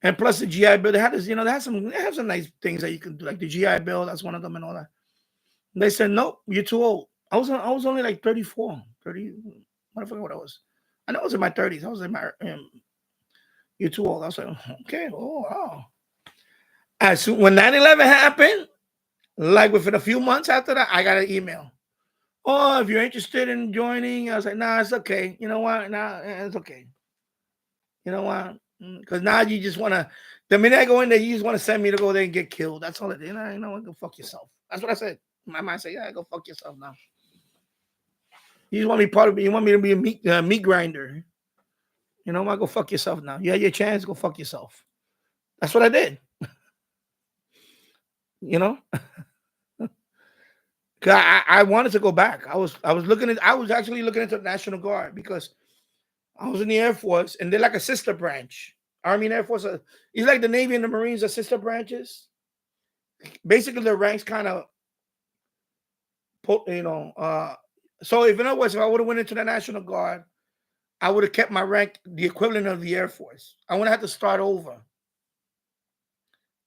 and plus the GI Bill, they have some nice things that you can do, like the GI Bill, that's one of them and all that. And they said, nope, you're too old. I was only like 34, 30, I forget what I was. I know I was in my 30s. I was in my, you're too old. I was like, okay, oh, wow. As soon, when 9/11 happened, like within a few months after that, I got an email. Oh, if you're interested in joining, I was like, nah, it's okay. You know what? Nah, it's okay. You know what? Because now you just want to, the minute I go in there, you just want to send me to go there and get killed. That's all it is. You know what? Go fuck yourself. That's what I said. My mind said, yeah, go fuck yourself now. You just want me part of it. You want me to be a meat grinder. You know what? Go fuck yourself now. You had your chance. Go fuck yourself. That's what I did. Because I wanted to go back. I was actually looking into the National Guard because I was in the Air Force, and they're like a sister branch. Army and Air Force. It's like the Navy and the Marines are sister branches. Basically, their ranks kind of, so if in other words, if I would have went into the National Guard, I would have kept my rank the equivalent of the Air Force. I would have to start over.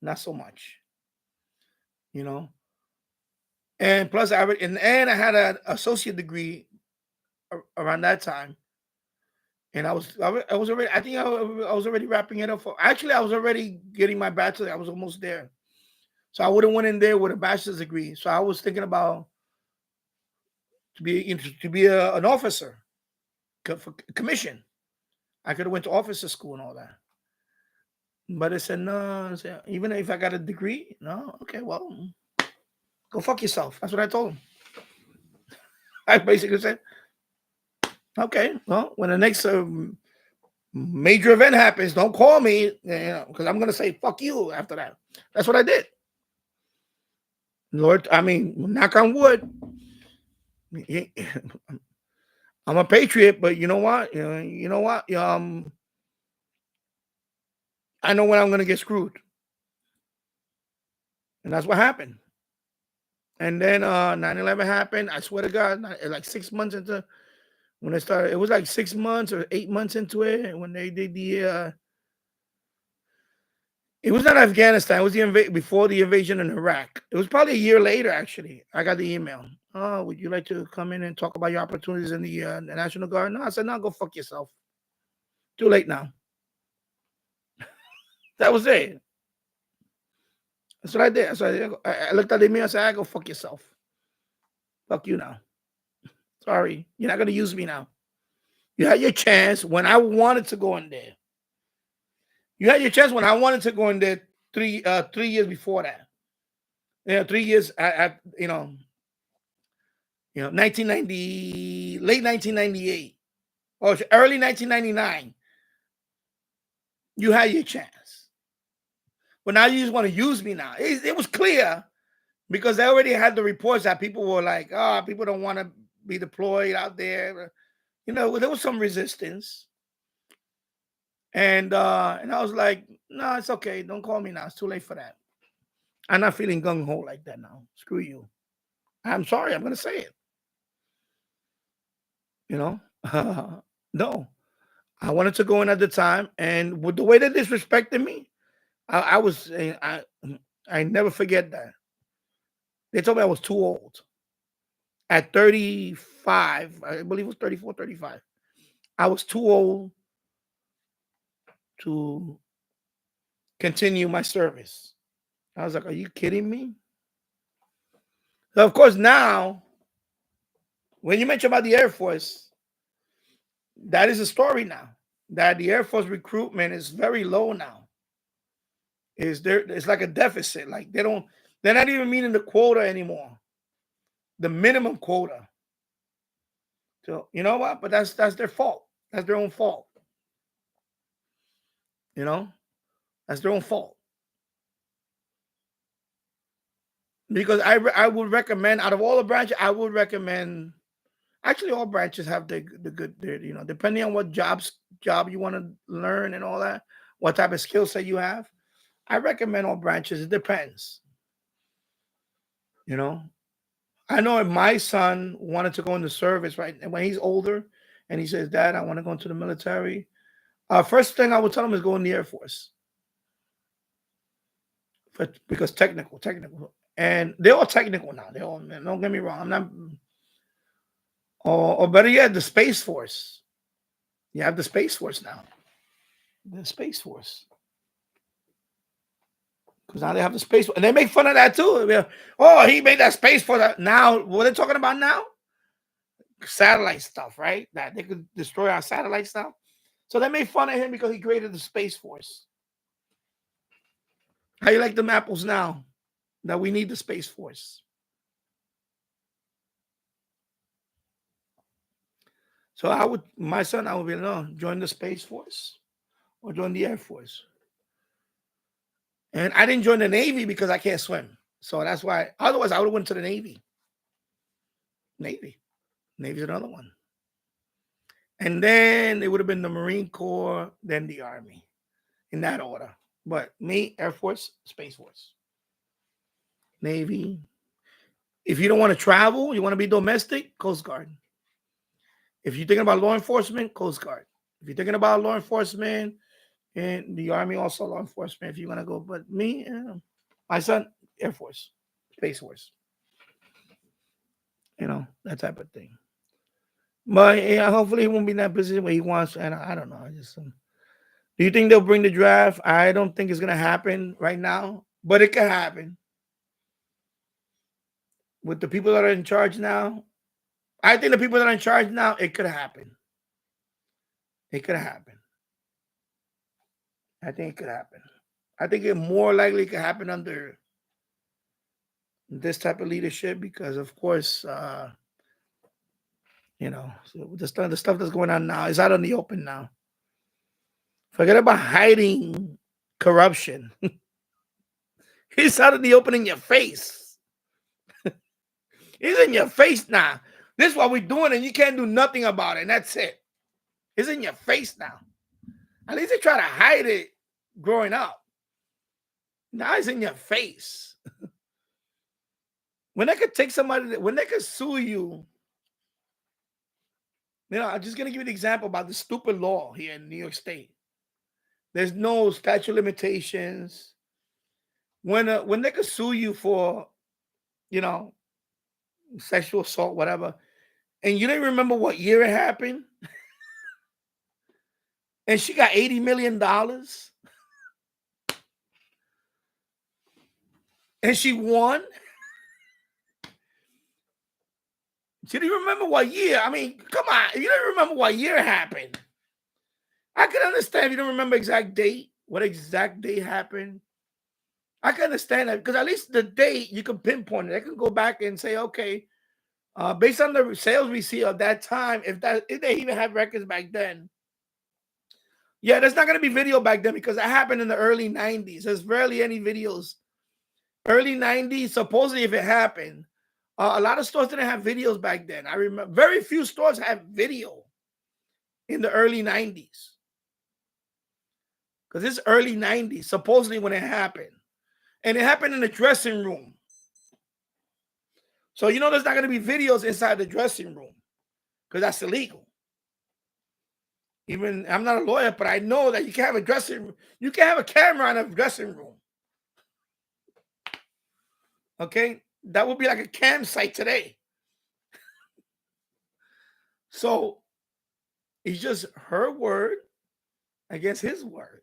Not so much, And plus, I had an associate degree around that time. And I was already, I think I was already wrapping it up actually, I was already getting my bachelor's. I was almost there. So I would have went in there with a bachelor's degree. So I was thinking about to be an officer for commission. I could have went to officer school and all that. But I said, no, even if I got a degree, no, okay, well, go fuck yourself. That's what I told him. I basically said, okay, well, when the next major event happens, don't call me, because I'm going to say, fuck you after that. That's what I did. Lord, I mean, knock on wood. I'm a patriot, but you know what? You know what? I know when I'm going to get screwed. And that's what happened. And then 9/11 happened. I swear to God, like 6 months into when I started, it was like 6 months or 8 months into it. And when they did it was not Afghanistan. It was before the invasion in Iraq. It was probably a year later, actually. I got the email. Oh, would you like to come in and talk about your opportunities in the National Guard? No, I said, no, go fuck yourself. Too late now. That was it. That's what I did. So I looked at the email and said, go fuck yourself. Fuck you now. Sorry. You're not going to use me now. You had your chance when I wanted to go in there. You had your chance when I wanted to go in there 3 years before that. 3 years at 1990, late 1998 or early 1999. You had your chance. But now you just want to use me now. It was clear because they already had the reports that people were like, oh, people don't want to be deployed out there. You know, there was some resistance. And I was like, no, it's okay. Don't call me now. It's too late for that. I'm not feeling gung-ho like that now. Screw you. I'm sorry. I'm going to say it. You know? No. I wanted to go in at the time. And with the way they disrespected me, I never forget that. They told me I was too old. At 35, I believe it was 34, 35. I was too old to continue my service. I was like, are you kidding me? So of course, now, when you mention about the Air Force, that is a story now. That the Air Force recruitment is very low now. It's like a deficit. Like they're not even meeting the quota anymore. The minimum quota. So you know what? But that's their fault. That's their own fault. You know? That's their own fault. Because I would recommend, out of all the branches, I would recommend, actually all branches have the good, you know, depending on what job you want to learn and all that, what type of skill set you have. I recommend all branches. It depends. You know, I know if my son wanted to go into service, right, and when he's older and he says, Dad, I want to go into the military, first thing I would tell him is go in the Air Force. Because technical. And they're all technical now. They all, don't get me wrong. I'm not, or better yet, the Space Force. You have the Space Force now. The Space Force. Because now they have the Space Force. And they make fun of that too. Oh, he made that Space Force. Now, what they're talking about now? Satellite stuff, right? That they could destroy our satellite stuff. So they made fun of him because he created the Space Force. How you like them apples now? That we need the Space Force. So my son, I would be, no, join the Space Force or join the Air Force. And I didn't join the Navy because I can't swim. So that's why, otherwise I would have went to the Navy. Navy's another one. And then it would have been the Marine Corps, then the Army, in that order. But me, Air Force, Space Force. Navy. If you don't want to travel, you want to be domestic, Coast Guard. If you're thinking about law enforcement, Coast Guard. If you're thinking about law enforcement, and the Army also law enforcement, if you're going to go. But me, my son, Air Force, Space Force. You know, that type of thing. But yeah, hopefully he won't be in that position where he wants, and I don't know. Do you think they'll bring the draft? I don't think it's going to happen right now, but it could happen. With the people that are in charge now, I think the people that are in charge now, it could happen. It could happen. I think it could happen. I think it more likely could happen under this type of leadership because, of course, you know, so the stuff that's going on now is out in the open now. Forget about hiding corruption. It's out in the open in your face. It's in your face now. This is what we're doing, and you can't do nothing about it. And that's it. It's in your face now. At least they try to hide it growing up. Now it's in your face. When they could take somebody, when they could sue you, you know, I'm just going to give you an example about the stupid law here in New York State. There's no statute of limitations. When they could sue you for, you know, sexual assault, whatever, and you didn't remember what year it happened, and she got $80 million, and she won. She didn't remember what year. I mean, come on. You don't remember what year it happened. I can understand if you don't remember exact date, what exact date happened. I can understand that because at least the date you can pinpoint it. I can go back and say, okay, based on the sales receipt of that time, if they even have records back then, Yeah, there's not going to be video back then because that happened in the early 90s. There's barely any videos. Early 90s, supposedly if it happened, a lot of stores didn't have videos back then. I remember very few stores had video in the early 90s. Because it's early 90s, supposedly when it happened. And it happened in the dressing room. So you know there's not going to be videos inside the dressing room because that's illegal. Even I'm not a lawyer, but I know that you can't have a dressing room. You can't have a camera in a dressing room. Okay? That would be like a campsite today. So it's just her word against his word.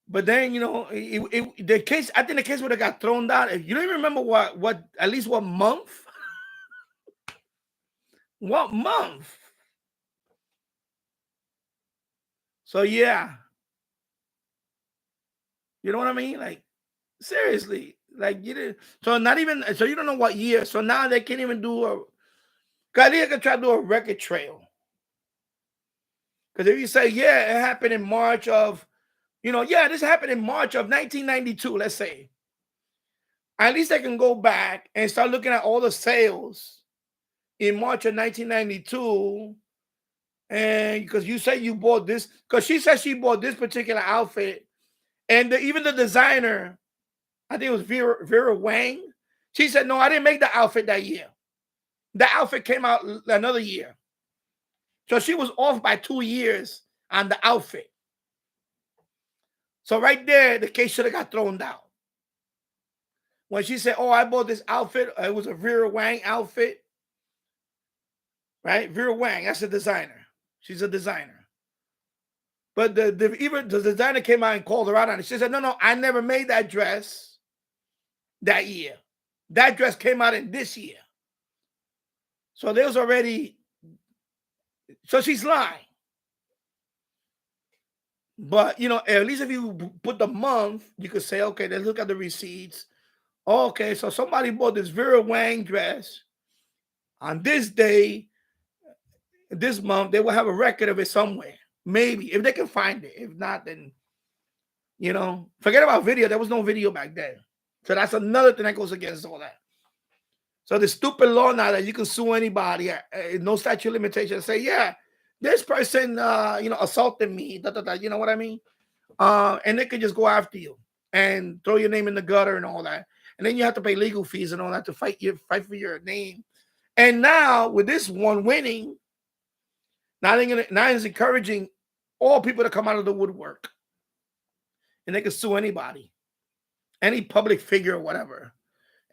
But then, you know, the case, I think the case would have got thrown down. If you don't even remember what at least what month? What month? So yeah. You know what I mean? Like, seriously. Like you didn't, so not even, so you don't know what year. So now they can't even do a, because they can try to do a record trail. Because if you say, yeah, it happened in March of, you know, yeah, this happened in March of 1992, let's say. At least they can go back and start looking at all the sales in March of 1992. And because you say you bought this, because she said she bought this particular outfit. And even the designer, I think it was Vera Wang. She said, no, I didn't make the outfit that year. The outfit came out another year. So she was off by 2 years on the outfit. So right there, the case should have got thrown down. When she said, oh, I bought this outfit, it was a Vera Wang outfit. Right? Vera Wang, that's a designer. She's a designer. But even the designer came out and called her out on it. She said, no, I never made that dress that year. That dress came out in this year. So there was already, so she's lying. But, you know, at least if you put the month, you could say, okay, let's look at the receipts. Okay, so somebody bought this Vera Wang dress on this day, this month. They will have a record of it somewhere. Maybe, if they can find it. If not, then, you know, forget about video. There was no video back then. So that's another thing that goes against all that. So the stupid law now that you can sue anybody, no statute of limitations, say, yeah, this person, you know, assaulted me, you know what I mean? And they can just go after you and throw your name in the gutter and all that. And then you have to pay legal fees and all that to fight for your name. And now with this one winning, now it's encouraging all people to come out of the woodwork. And they can sue anybody, any public figure or whatever,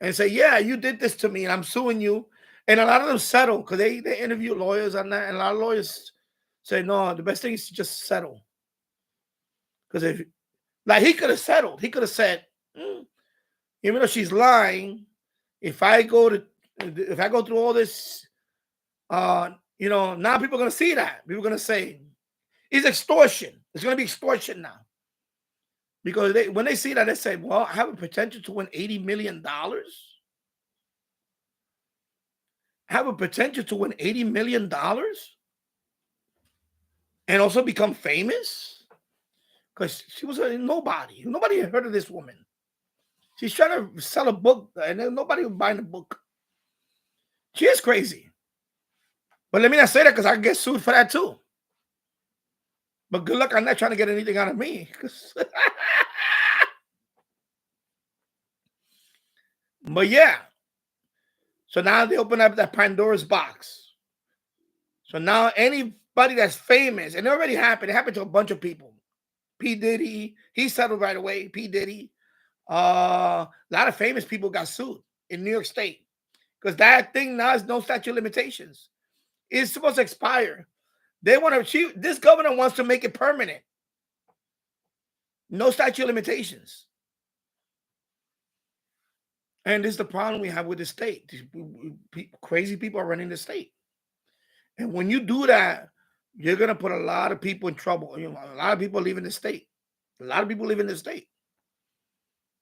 and say, yeah, you did this to me and I'm suing you. And a lot of them settle because they interview lawyers on that. And a lot of lawyers say, no, the best thing is to just settle. Because if, like, he could have settled. He could have said, even though she's lying, if I go through all this, you know, now people are going to see that. People are going to say, it's extortion. It's going to be extortion now. Because when they see that, they say, well, I have a potential to win $80 million. I have a potential to win $80 million and also become famous. Because she was a nobody. Nobody had heard of this woman. She's trying to sell a book and then nobody was buying the book. She is crazy. But let me not say that because I can get sued for that too. But good luck, I'm not trying to get anything out of me. But yeah. So now they open up that Pandora's box. So now anybody that's famous, and it already happened. It happened to a bunch of people. P. Diddy, he settled right away. P. Diddy. A lot of famous people got sued in New York State. Because that thing now is no statute of limitations. It's supposed to expire. This governor wants to make it permanent. No statute of limitations. And this is the problem we have with the state. Crazy people are running the state. And when you do that, you're going to put a lot of people in trouble. You know, a lot of people leaving the state. A lot of people live in the state.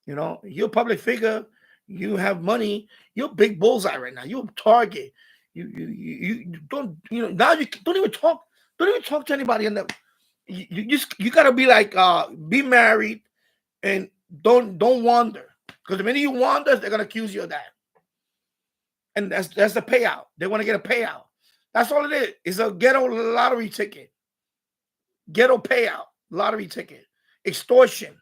You know, you're a public figure. You have money. You're a big bullseye right now. You're a target. You don't, you know, now you don't even talk. Don't even talk to anybody. And you gotta be like, be married and don't wander. Because the minute you wander, they're gonna accuse you of that. And that's the payout. They want to get a payout. That's all it is. It's a ghetto lottery ticket. Ghetto payout, lottery ticket, extortion.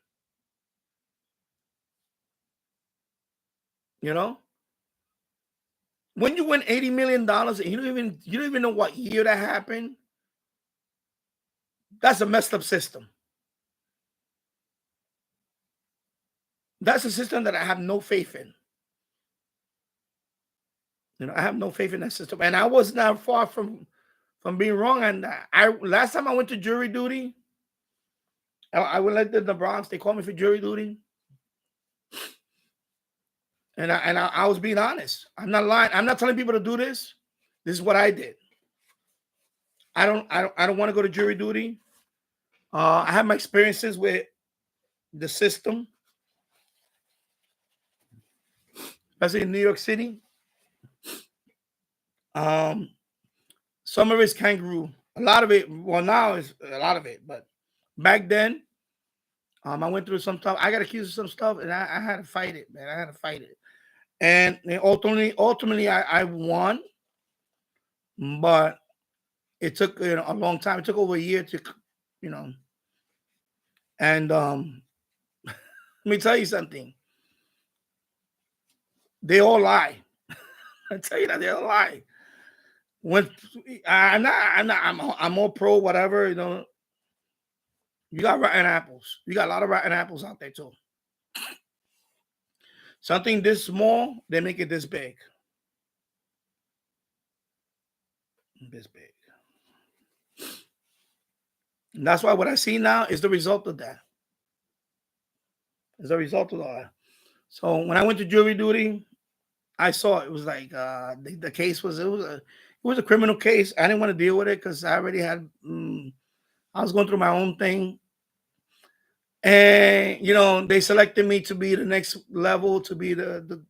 You know, when you win $80 million and you don't even know what year that happened, that's a messed up system. That's a system that I have no faith in. You know, I have no faith in that system, and I was not far from being wrong on that. Last time I went to jury duty, I went to the Bronx. They called me for jury duty, and I was being honest. I'm not lying. I'm not telling people to do this. This is what I did. I don't want to go to jury duty. I have my experiences with the system, especially in New York City. Some of it's kangaroo. A lot of it, well, now is a lot of it, but back then, I went through some stuff. I got accused of some stuff, and I had to fight it, man. I had to fight it. And ultimately, I won, but it took a long time. It took over a year to, and let me tell you something. They all lie. I tell you that they all lie. When I'm more pro whatever, you got rotten apples. You got a lot of rotten apples out there too. Something this small, they make it this big. This big. And that's why what I see now is the result of that. It's the result of all that. So when I went to jury duty, I saw it was like the case was it was a criminal case. I didn't want to deal with it because I already had I was going through my own thing. And they selected me to be the next level, to be the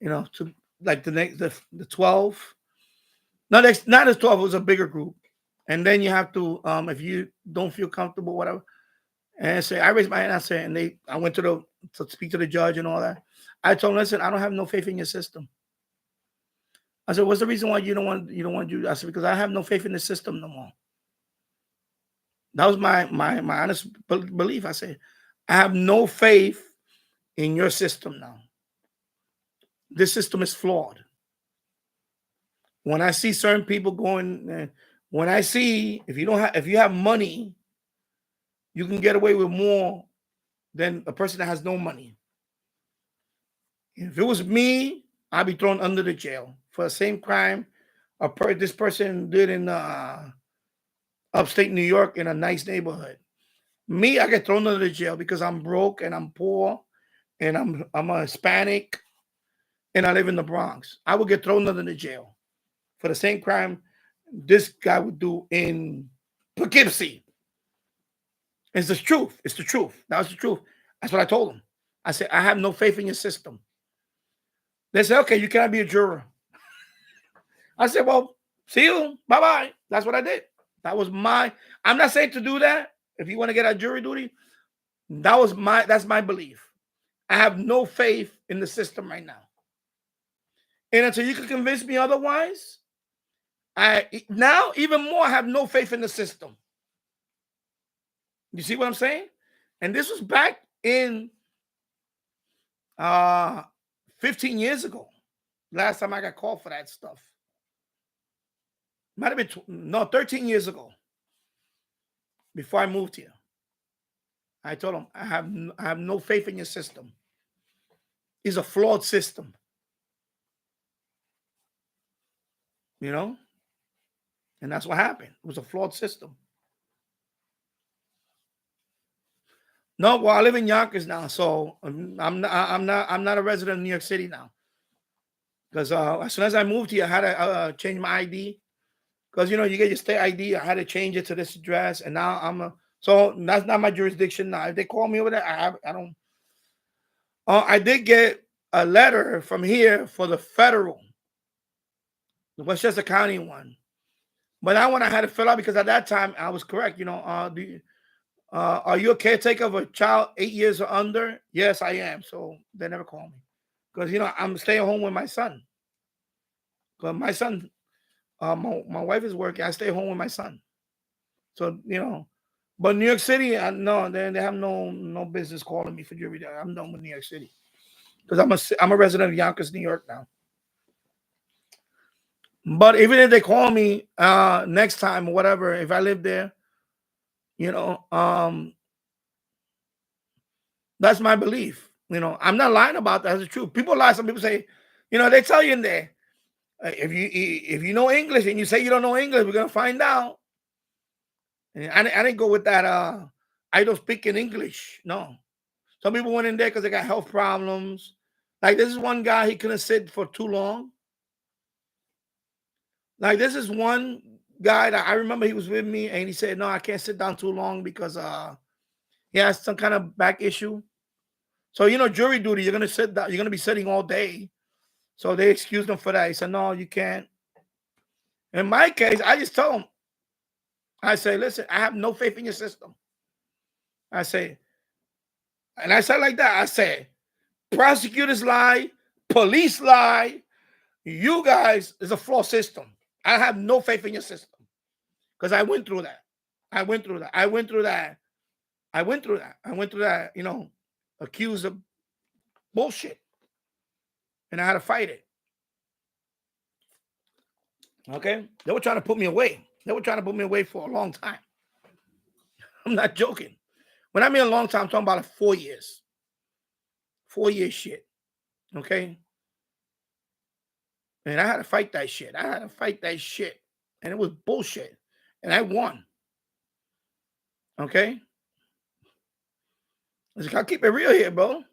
to like the next the 12. No, that's not as 12, it was a bigger group. And then you have to if you don't feel comfortable, whatever. And say I raised my hand, I went to speak to the judge and all that. I told him, listen, I don't have no faith in your system. I said, what's the reason why you don't want to do that? I said, because I have no faith in the system no more. That was my honest belief. I said, I have no faith in your system now. This system is flawed. When I see certain people going, when I see if you have money, you can get away with more than a person that has no money. If it was me, I'd be thrown under the jail for the same crime this person did in upstate New York in a nice neighborhood. Me, I get thrown under the jail because I'm broke and I'm poor and I'm a Hispanic and I live in the Bronx. I would get thrown under the jail for the same crime this guy would do in Poughkeepsie. It's the truth. It's the truth. That was the truth. That's what I told him. I said, I have no faith in your system. They said, okay, you cannot be a juror. I said, well, see you. Bye-bye. That's what I did. That was I'm not saying to do that. If you want to get a jury duty, that's my belief. I have no faith in the system right now. And until you can convince me otherwise, now even more I have no faith in the system. You see what I'm saying? And this was back in 15 years ago. Last time I got called for that stuff. Might have been 13 years ago. Before I moved here. I told him, I have no faith in your system. It's a flawed system. And that's what happened. It was a flawed system. No, well, I live in Yonkers now, so I'm not a resident of New York City now. Because as soon as I moved here, I had to change my ID. Because you get your state ID. I had to change it to this address, and now so that's not my jurisdiction now. If they call me over there, I don't. I did get a letter from here for the federal, the Westchester County one. But that one I had to fill out because at that time I was correct. Are you a caretaker of a child 8 years or under? Yes, I am. So they never call me because I'm staying home with my son. Because my son, my wife is working. I stay home with my son. So but New York City, no, they have no business calling me for jury. I'm done with New York City because I'm a resident of Yonkers, New York now. But even if they call me next time or whatever, if I live there, that's my belief. I'm not lying about that. That's the truth. People lie. Some people say, they tell you in there, if you know English and you say you don't know English, we're gonna find out. And I didn't go with that. I don't speak in English. No. Some people went in there because they got health problems. Like this is one guy, he couldn't sit for too long. Like this is one guy that I remember he was with me and he said, no, I can't sit down too long because he has some kind of back issue. So, jury duty, you're going to sit down, you're going to be sitting all day. So they excused him for that. He said, no, you can't. In my case, I just told him, I say, listen, I have no faith in your system. I say, and I said like that, I said, prosecutors lie, police lie. You guys is a flawed system. I have no faith in your system because I went through that. Accused of bullshit. And I had to fight it. Okay? They were trying to put me away. They were trying to put me away for a long time. I'm not joking. When I mean a long time, I'm talking about like 4 years. 4 years shit. Okay? And I had to fight that shit. And it was bullshit. And I won. Okay? I gotta keep it real here, bro.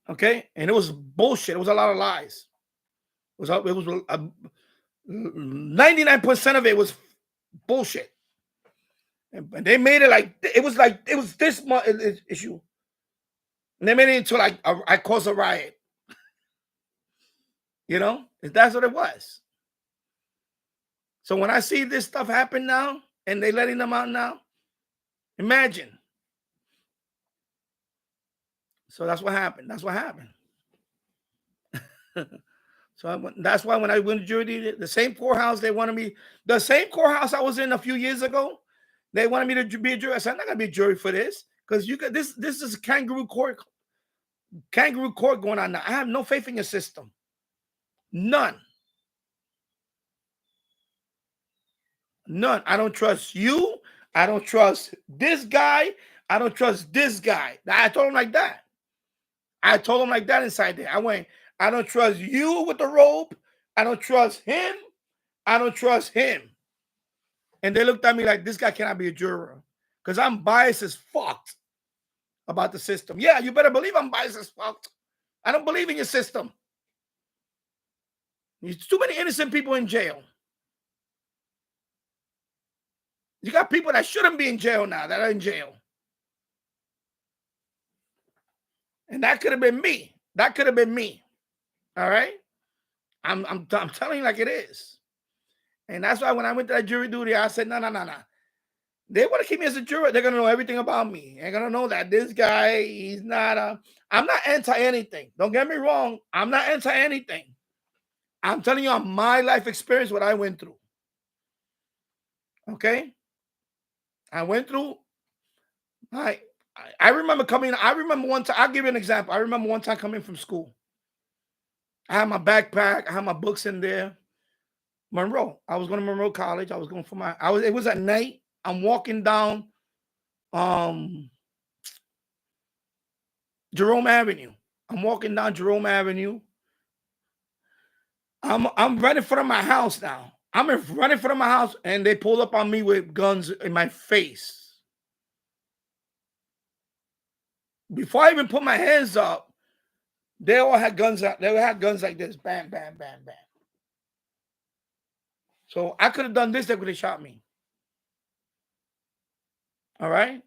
Okay? And it was bullshit. It was a lot of lies. It was 99% of it was bullshit. And they made it like it was this much issue. And they made it into like I caused a riot. That's what it was. So when I see this stuff happen now and they letting them out now, imagine. So that's what happened. So that's why when I went to jury, the same courthouse they wanted me, the same courthouse I was in a few years ago, they wanted me to be a jury. I said, I'm not gonna be a jury for this because this is a kangaroo court going on now. I have no faith in your system. None. I don't trust you. I don't trust this guy. I don't trust this guy. I told him like that. Inside there. I don't trust you with the robe. I don't trust him. I don't trust him. And they looked at me like, this guy cannot be a juror because I'm biased as fuck about the system. Yeah, you better believe I'm biased as fuck. I don't believe in your system. There's too many innocent people in jail. You got people that shouldn't be in jail now that are in jail. And that could have been me. All right? I'm telling you like it is. And that's why when I went to that jury duty, I said, no. They want to keep me as a juror. They're going to know everything about me. They're going to know that this guy, I'm not anti-anything. Don't get me wrong. I'm not anti-anything. I'm telling you on my life experience what I went through. Okay? I went through, I remember one time, I'll give you an example. I remember one time coming from school. I had my backpack. I had my books in there. Monroe. I was going to Monroe College. I was going for it was at night. I'm walking down Jerome Avenue. I'm right in front of my house now. I'm right in front of my house, and they pulled up on me with guns in my face. Before I even put my hands up, they all had guns out. They had guns like this. Bam, bam, bam, bam. So I could have done this. They could have shot me. All right?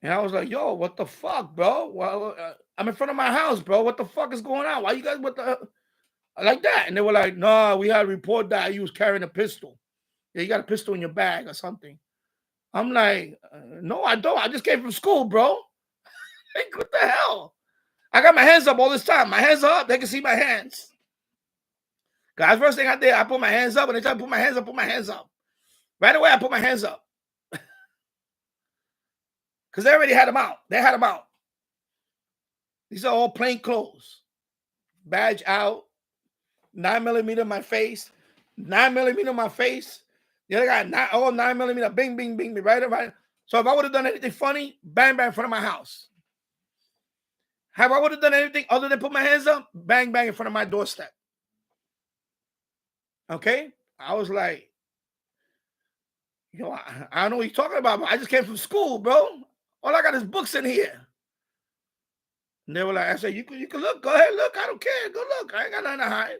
And I was like, yo, what the fuck, bro? Well, I'm in front of my house, bro. What the fuck is going on? Why you guys, what the... like that. And they were like, no, we had to report that you was carrying a pistol. Yeah, you got a pistol in your bag or something. I'm like, no, I don't. I just came from school, bro. Like, what the hell? I got my hands up all this time. My hands are up. They can see my hands. Guys, first thing I did, I put my hands up, and they try to put my hands up, Right away, I put my hands up. Because they already had them out. They had them out. These are all plain clothes. Badge out. 9mm in my face. 9mm in my face. The other guy, all 9mm. Bing, bing, bing, right. So if I would have done anything funny, bang, bang in front of my house. Have I would have done anything other than put my hands up, bang, bang in front of my doorstep. Okay? I was like, I don't know what you're talking about, but I just came from school, bro. All I got is books in here. And they were like, I said, you can look. Go ahead, look. I don't care. Go look. I ain't got nothing to hide.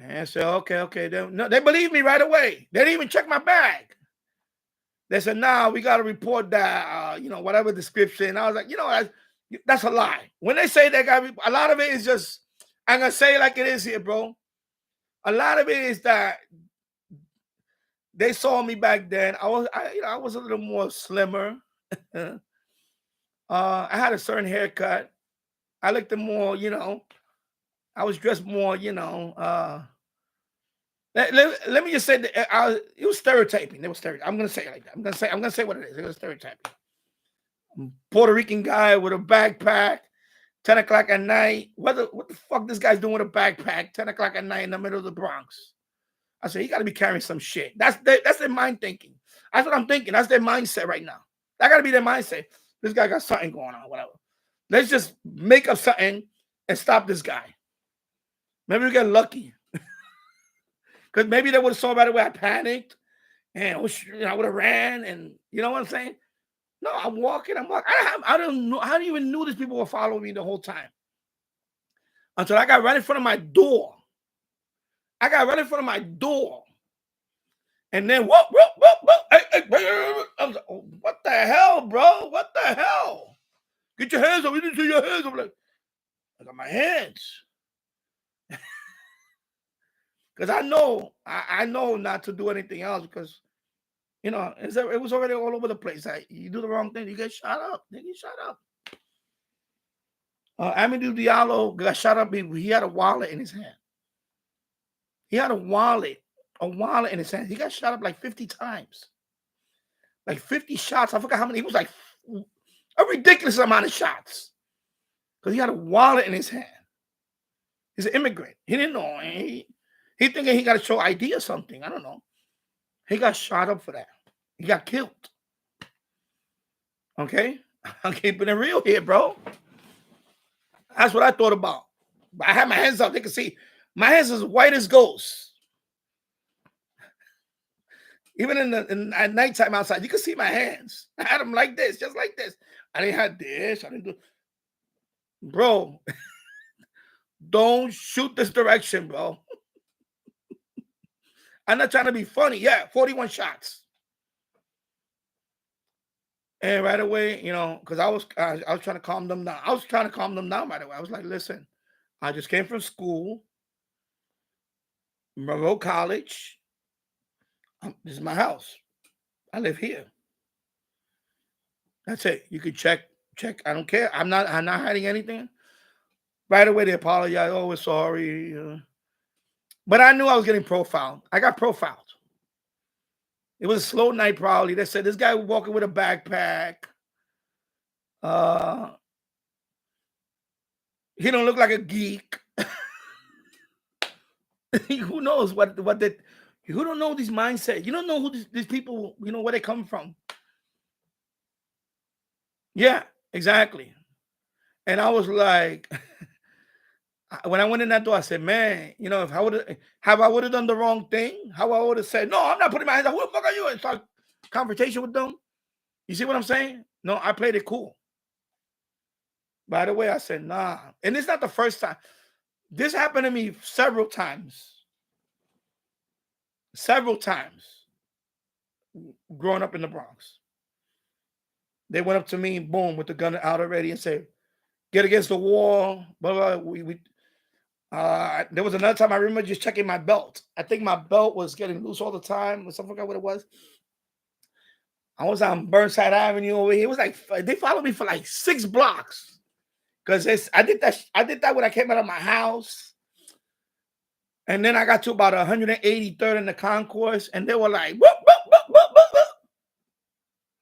And I said, okay. They believed me right away. They didn't even check my bag. They said, nah, we got to report that, whatever description. I was like, that's a lie. When they say they got, a lot of it is just, I'm going to say it like it is here, bro. A lot of it is that they saw me back then. I was a little more slimmer. I had a certain haircut. I looked more, I was dressed more, let me just say that it was stereotyping. They were stereotyping. I'm gonna say it like that. I'm gonna say what it is. It was stereotyping. Puerto Rican guy with a backpack, 10 o'clock at night. What the fuck this guy's doing with a backpack, 10 o'clock at night in the middle of the Bronx? I said, he got to be carrying some shit. That's their mind thinking. That's what I'm thinking. That's their mindset right now. That got to be their mindset. This guy got something going on, whatever. Let's just make up something and stop this guy. Maybe we get lucky. Because maybe they would have saw right away I panicked and I would have ran, and you know what I'm saying? No, I'm walking. I don't know. I didn't even know these people were following me the whole time. Until I got right in front of my door. And then whoop. Hey, I was like, oh, what the hell, bro? What the hell? Get your hands up. We didn't see your hands. I'm like, I got my hands. Because I know not to do anything else, because it was already all over the place. Like, you do the wrong thing, you get shot up. They get shot up. Amadou Diallo got shot up. He had a wallet in his hand. He in his hand. He got shot up like 50 times. Like 50 shots. I forgot how many. It was like a ridiculous amount of shots. Because he had a wallet in his hand. He's an immigrant. He didn't know. He thinking he got to show ID or something. I don't know. He got shot up for that. He got killed. Okay? I'm keeping it real here, bro. That's what I thought about. But I had my hands up. They can see. My hands is white as ghosts. Even at nighttime outside, you can see my hands. I had them like this, just like this. I didn't have this. I didn't do. Bro, don't shoot this direction, bro. I'm not trying to be funny. Yeah, 41 shots. And right away, because I was trying to calm them down. I was trying to calm them down right away. I was like, listen, I just came from school, Monroe College. This is my house. I live here. That's it. You could check. I don't care. I'm not hiding anything. Right away, they apologize. Oh, we're sorry. But I knew I was getting profiled. I got profiled. It was a slow night, probably. They said this guy was walking with a backpack. He don't look like a geek. Who knows what they? Who don't know these mindsets? You don't know who these people. Where they come from. Yeah, exactly. And I was like, when I went in that door, I said, man, if I would have done the wrong thing, how I would have said, no, I'm not putting my hands up. Who the fuck are you? And start conversation with them. You see what I'm saying? No, I played it cool. By the way, I said, nah. And it's not the first time. This happened to me several times. Growing up in the Bronx. They went up to me, boom, with the gun out already and said, get against the wall, blah, blah. There was another time I remember just checking my belt. I think my belt was getting loose all the time, or something like what it was. I was on Burnside Avenue over here. It was like they followed me for like 6 blocks because I did that when I came out of my house, and then I got to about 183rd in the concourse, and they were like, whoop, whoop, whoop, whoop, whoop, whoop.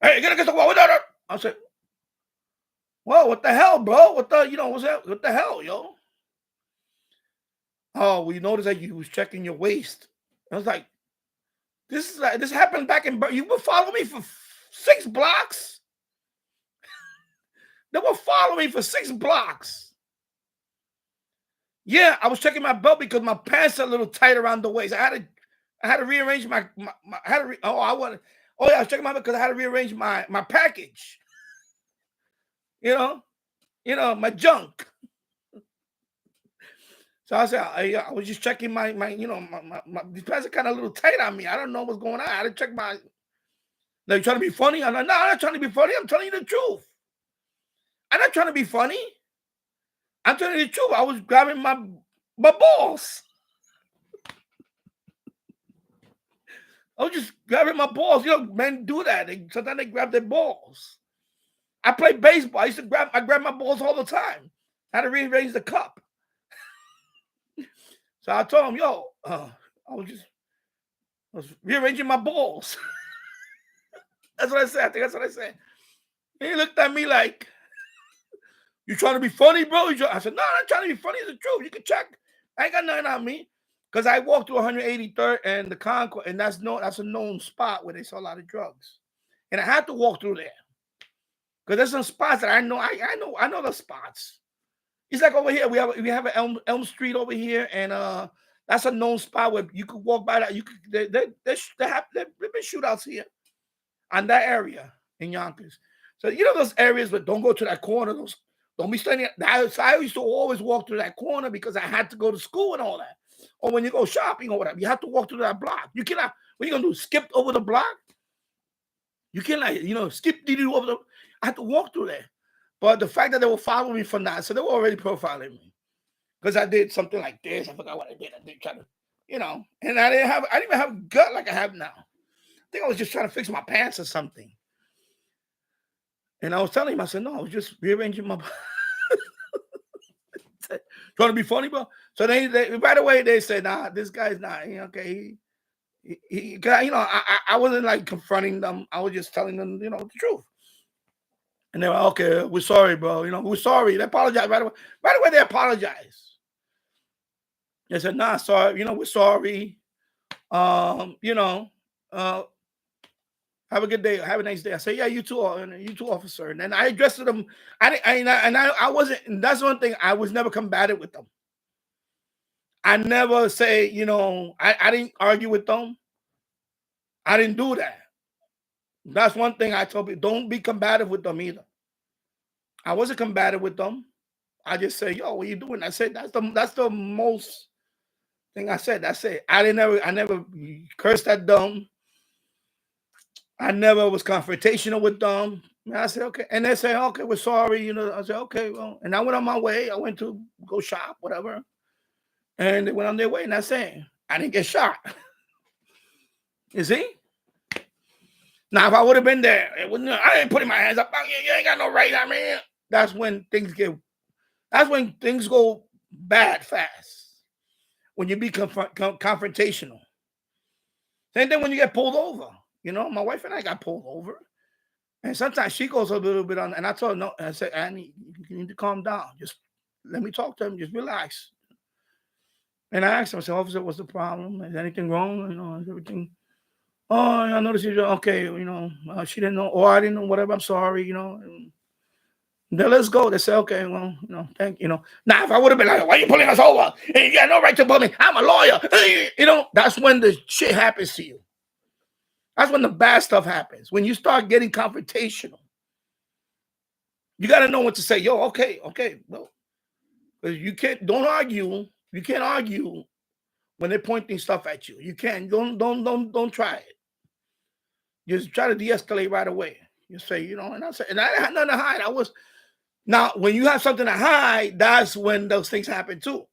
Hey, you gotta get the wall. I said, whoa, what the hell, bro? What's that? What the hell, yo? Oh, we noticed that you was checking your waist. I was like, this happened back in. You were following me for 6 blocks. They were following me for 6 blocks. Yeah, I was checking my belt because my pants are a little tight around the waist. I had to rearrange I was checking my belt because I had to rearrange my package. You know, my junk. So I said, I was just checking my these pants are kind of a little tight on me. I don't know what's going on. I had to check my. Now you trying to be funny? I'm like, no, I'm not trying to be funny. I'm telling you the truth. I'm not trying to be funny. I'm telling you the truth. I was grabbing my balls. I was just grabbing my balls. You know, men do that. Sometimes they grab their balls. I play baseball. I grab my balls all the time. I had to rearrange the cup. So I told him, yo, I was rearranging my balls. That's what I said. I think that's what I said. And he looked at me like, you trying to be funny, bro? I said, no, I'm not trying to be funny. It's the truth. You can check. I ain't got nothing on me. Because I walked through 183rd and the Concord, and that's a known spot where they sell a lot of drugs. And I had to walk through there. Because there's some spots that I know. I know the spots. It's like over here. We have an Elm Street over here, and that's a known spot where you could walk by that. You could there have been shootouts here on that area in Yonkers. So you know those areas, but don't go to that corner. Don't be standing. I used to always walk through that corner because I had to go to school and all that. Or when you go shopping or whatever, you have to walk through that block. You cannot. What are you gonna do? Skip over the block? You cannot, skip over the. I had to walk through there. But the fact that they were following me from that, so they were already profiling me. Because I did something like this. I forgot what I did. I did try to, and I didn't even have gut like I have now. I think I was just trying to fix my pants or something. And I was telling him, I said, no, I was just rearranging my trying to be funny, bro. So they right away they said, nah, this guy's not okay. I wasn't like confronting them. I was just telling them, the truth. And they were okay. We're sorry, bro. We're sorry. They apologized right away. Right away, they apologized. They said, nah, sorry. We're sorry. Have a good day. Have a nice day. I said, yeah, you too, officer. And then I addressed them. I wasn't. And that's one thing. I was never combative with them. I never say, I didn't argue with them. I didn't do that. That's one thing I told people. Don't be combative with them either. I wasn't combative with them. I just say, yo, what are you doing? I said, that's the most thing I said. That's it. I never cursed at them. I never was confrontational with them. And I said, okay. And they say, okay, we're sorry. I said, okay, well, and I went on my way. I went to go shop, whatever. And they went on their way. And I said, I didn't get shot. You see? Now, if I would have been there, I ain't putting my hands up. You ain't got no right. I mean, that's when things go bad fast. When you be confrontational. Same thing when you get pulled over. My wife and I got pulled over. And sometimes she goes a little bit on, and I told her, no, I said, Annie, you need to calm down. Just let me talk to him. Just relax. And I asked him, I said, officer, what's the problem? Is anything wrong? Is everything? Oh, I noticed you. Okay, she didn't know, or I didn't know, whatever. I'm sorry, And then let's go. They say, okay, well, thank you. Now, if I would have been like, why are you pulling us over? Hey, you got no right to pull me. I'm a lawyer. That's when the shit happens to you. That's when the bad stuff happens. When you start getting confrontational, you got to know what to say. Yo, okay, well, you don't argue. You can't argue when they're pointing stuff at you. You can't. Don't try it. Just try to de-escalate right away. You say, and I said, and I had nothing to hide. Now, when you have something to hide, that's when those things happen too.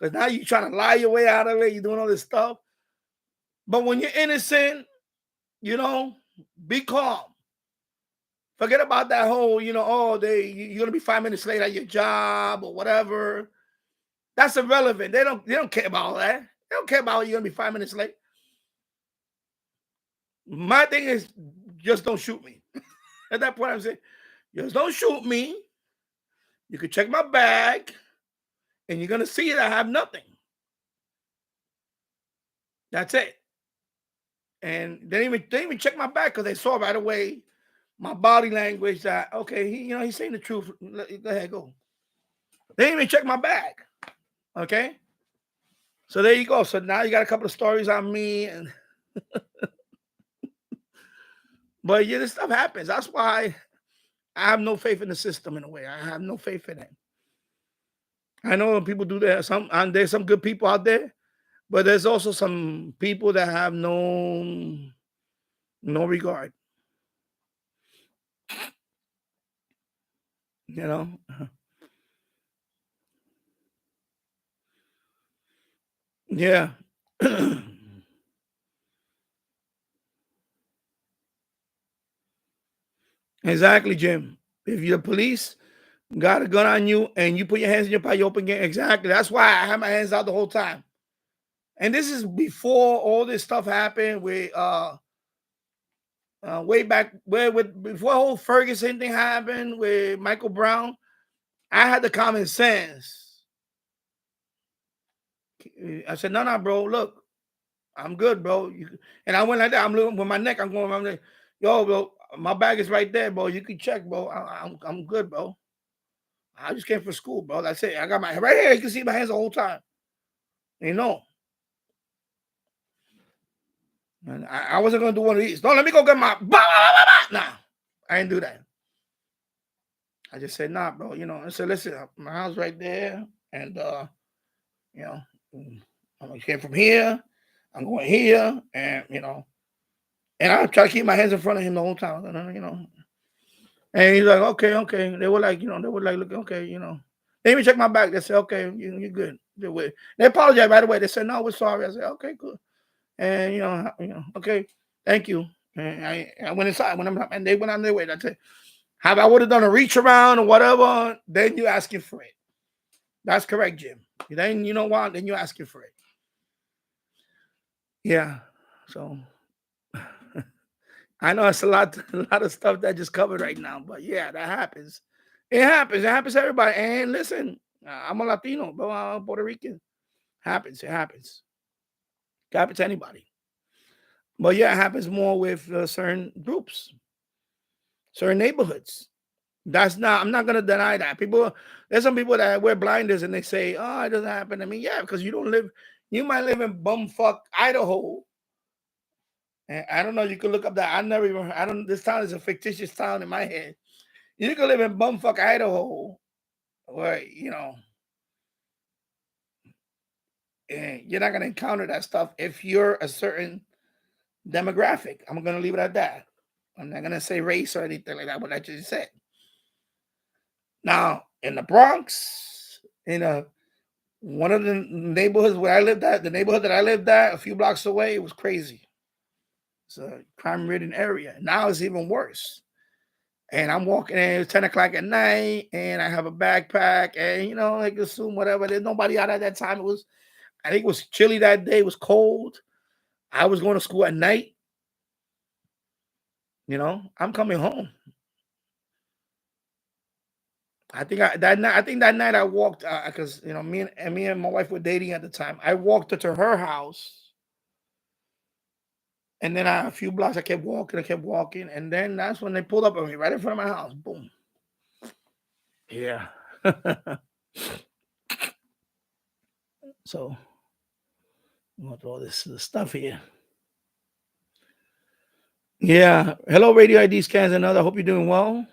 because now you're trying to lie your way out of it. You're doing all this stuff. But when you're innocent, you know, be calm. Forget about that whole, you know, oh, you're gonna be 5 minutes late at your job or whatever. That's irrelevant. They don't care about all that. They don't care about you're gonna be 5 minutes late. My thing is, just don't shoot me. At that point, I'm saying, just don't shoot me. You can check my bag, and you're gonna see that I have nothing. That's it. And they didn't even check my bag because they saw right away my body language that, okay, he's saying the truth. Go ahead, go. They didn't even check my bag. Okay. So there you go. So now you got a couple of stories on me, and but yeah, this stuff happens. That's why I have no faith in the system in a way. I have no faith in it. I know people do that. There's some good people out there, but there's also some people that have no regard. You know. Yeah. Exactly, Jim. If you're the police, got a gun on you, and you put your hands in your pocket, you open game. Exactly. That's why I have my hands out the whole time. And this is before all this stuff happened with way back before whole Ferguson thing happened with Michael Brown. I had the common sense. I said, no, bro, look, I'm good, bro. And I went like that. I'm looking with my neck. I'm like, yo, bro, my bag is right there, bro. You can check, bro. I'm good, bro. I just came from school, bro. That's it. I got my right here. You can see my hands the whole time. You know. And I wasn't gonna do one of these. Don't let me go get my Nah, I didn't do that. I just said, nah, bro. You know, I said, listen, my house right there, and you know, I came from here. I'm going here, and you know, and I try to keep my hands in front of him the whole time. You know, and he's like, okay. They were like, look, okay, you know. They even check my back. They said, okay, you're good. They apologized right away. They said, no, we're sorry. I said, okay, good. And you know, okay, thank you. And I went inside and they went on their way. That's it. How I would have done a reach around or whatever, then you're asking for it. That's correct, Jim. Then you know what? Then you're asking for it. Yeah. So I know it's a lot of stuff that just covered right now, but yeah, that happens. It happens. It happens to everybody. And listen, I'm a Latino, but I'm Puerto Rican. It happens. It happens to anybody. But yeah, it happens more with certain groups, certain neighborhoods. I'm not going to deny that. There's some people that wear blinders and they say, oh, it doesn't happen to me. Yeah, because you might live in bumfuck Idaho. And I don't know, you can look up that. This town is a fictitious town in my head. You can live in bumfuck Idaho where, you know, and you're not going to encounter that stuff if you're a certain demographic. I'm going to leave it at that. I'm not going to say race or anything like that, what I just said. Now, in the Bronx, one of the neighborhoods where I lived at, the neighborhood that I lived at a few blocks away, it was crazy. It's a crime-ridden area. Now it's even worse. And I'm walking in, it's 10 o'clock at night, and I have a backpack, and, you know, like assume whatever. There's nobody out at that time. I think it was chilly that day. It was cold. I was going to school at night. You know, I'm coming home. I think that night I walked because you know me and my wife were dating at the time. I walked her to her house, and then a few blocks I kept walking, and then that's when they pulled up on me right in front of my house. Boom. Yeah. So, I'm gonna throw this stuff here. Yeah. Hello, Radio ID Scans and other. Hope you're doing well.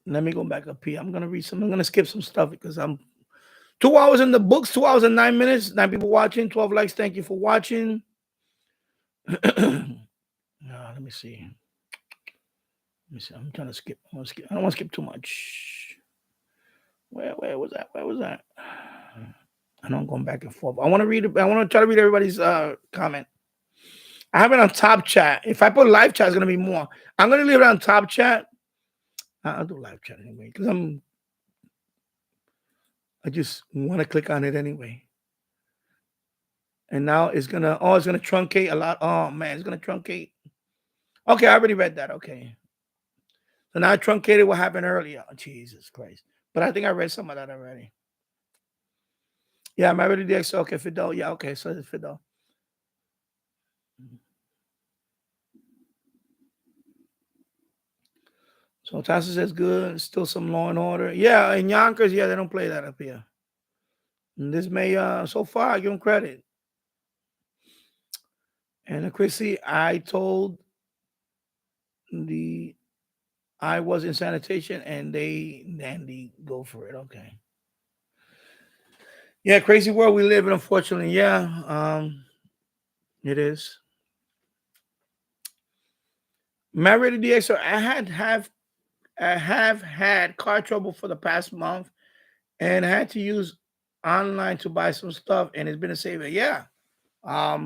Let me go back up here. I'm gonna read some. I'm gonna skip some stuff because I'm 2 hours in the books, 2 hours and 9 minutes. 9 people watching, 12 likes. Thank you for watching. Let me see. I'm trying to skip. I don't want to skip too much. Where was that? Where was that? I know I'm going back and forth. I want to read. I want to try to read everybody's comment. I have it on top chat. If I put live chat, it's gonna be more. I'm gonna leave it on top chat. I'll do live chat anyway because I just want to click on it anyway. And now it's gonna truncate a lot. Oh man, it's gonna truncate. Okay, I already read that. Okay. So now I truncated what happened earlier. Oh, Jesus Christ. But I think I read some of that already. Yeah, I'm already there. So okay, Fidel. Yeah, okay. So it's Fidel. So Tasha says good. Still some Law and Order. Yeah, in Yonkers, yeah, they don't play that up here. And this may so far I give them credit. And Chrissy, I told I was in sanitation and they go for it. Okay. Yeah, crazy world we live in, unfortunately. Yeah, it is. Married to DX, I have had car trouble for the past month and I had to use online to buy some stuff, and it's been a saver. Yeah. A